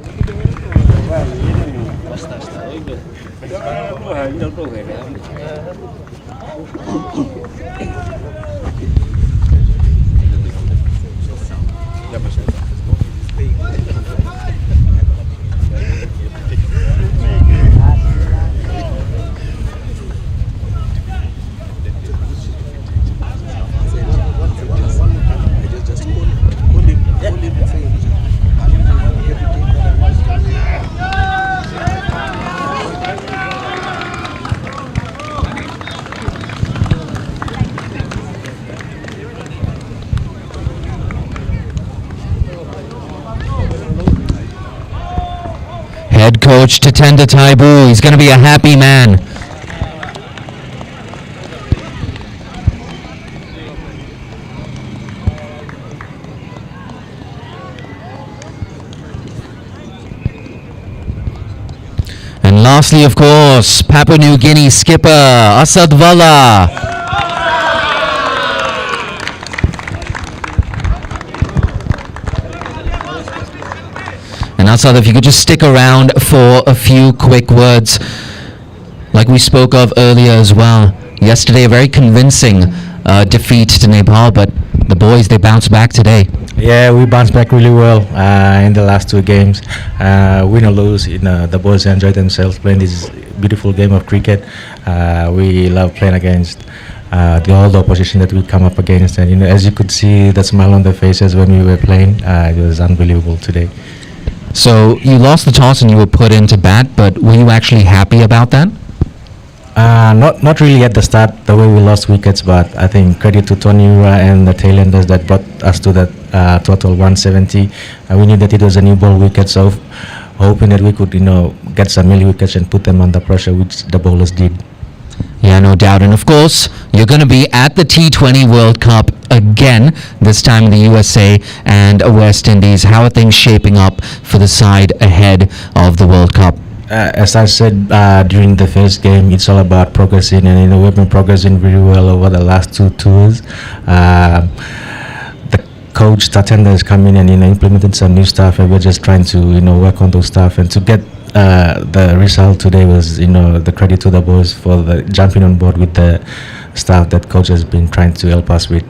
Head coach Tatenda Taibu, he's going to be a happy man. And lastly, of course, Papua New Guinea skipper Asad Vala. And Asad, if you could just stick around for a few quick words, like we spoke of earlier as well. Yesterday, a very convincing defeat to Nepal, but the boys, they bounced back today. Yeah, we bounced back really well in the last two games. Win or lose, the boys enjoyed themselves playing this beautiful game of cricket. We love playing against all the opposition that we come up against, and as you could see, the smile on their faces when we were playing, it was unbelievable today. So you lost the toss and you were put into bat, but were you actually happy about that? Not really at the start, the way we lost wickets, but I think credit to Tony Ura and the tailenders that brought us to that total 170. We knew that it was a new ball wicket, so hoping that we could, get some early wickets and put them under pressure, which the bowlers did. Yeah, no doubt. And of course, you're going to be at the T20 World Cup again, this time in the USA and West Indies. How are things shaping up for the side ahead of the World Cup? As I said during the first game, it's all about progressing, and we've been progressing really well over the last two tours. The coach Tatenda has come in and implemented some new stuff, and we're just trying to work on those stuff, and to get the result today was the credit to the boys for the jumping on board with the stuff that coach has been trying to help us with.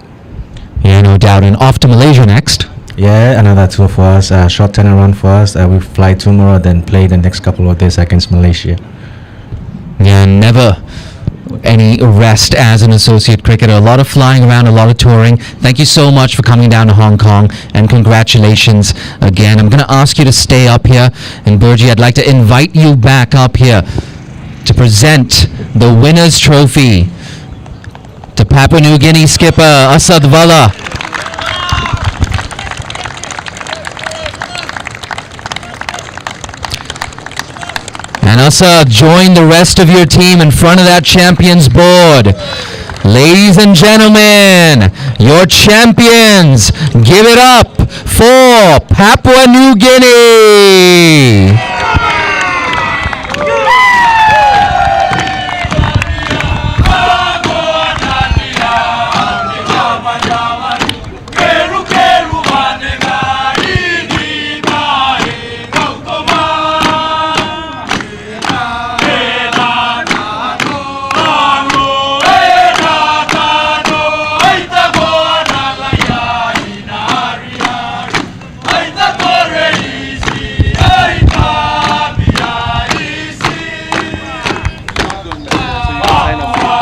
Yeah, no doubt. And off to Malaysia next. Yeah, another tour for us, short turnaround for us. We fly tomorrow, then play the next couple of days against Malaysia. Yeah, never any rest as an associate cricketer. A lot of flying around, a lot of touring. Thank you so much for coming down to Hong Kong, and congratulations again. I'm going to ask you to stay up here, and Burji, I'd like to invite you back up here to present the winner's trophy to Papua New Guinea skipper Asad Vala. And Asad, join the rest of your team in front of that champions board. Ladies and gentlemen, your champions, give it up for Papua New Guinea.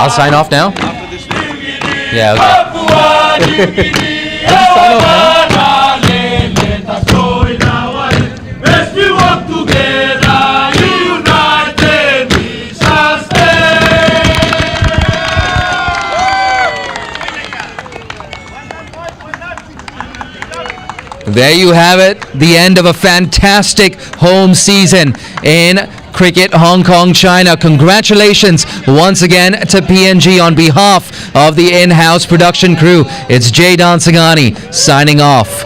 I'll sign off now? Yeah, okay. Sign off now? There you have it, the end of a fantastic home season in Cricket Hong Kong, China. Congratulations once again to PNG on behalf of the in-house production crew. It's Jay Dansagani signing off.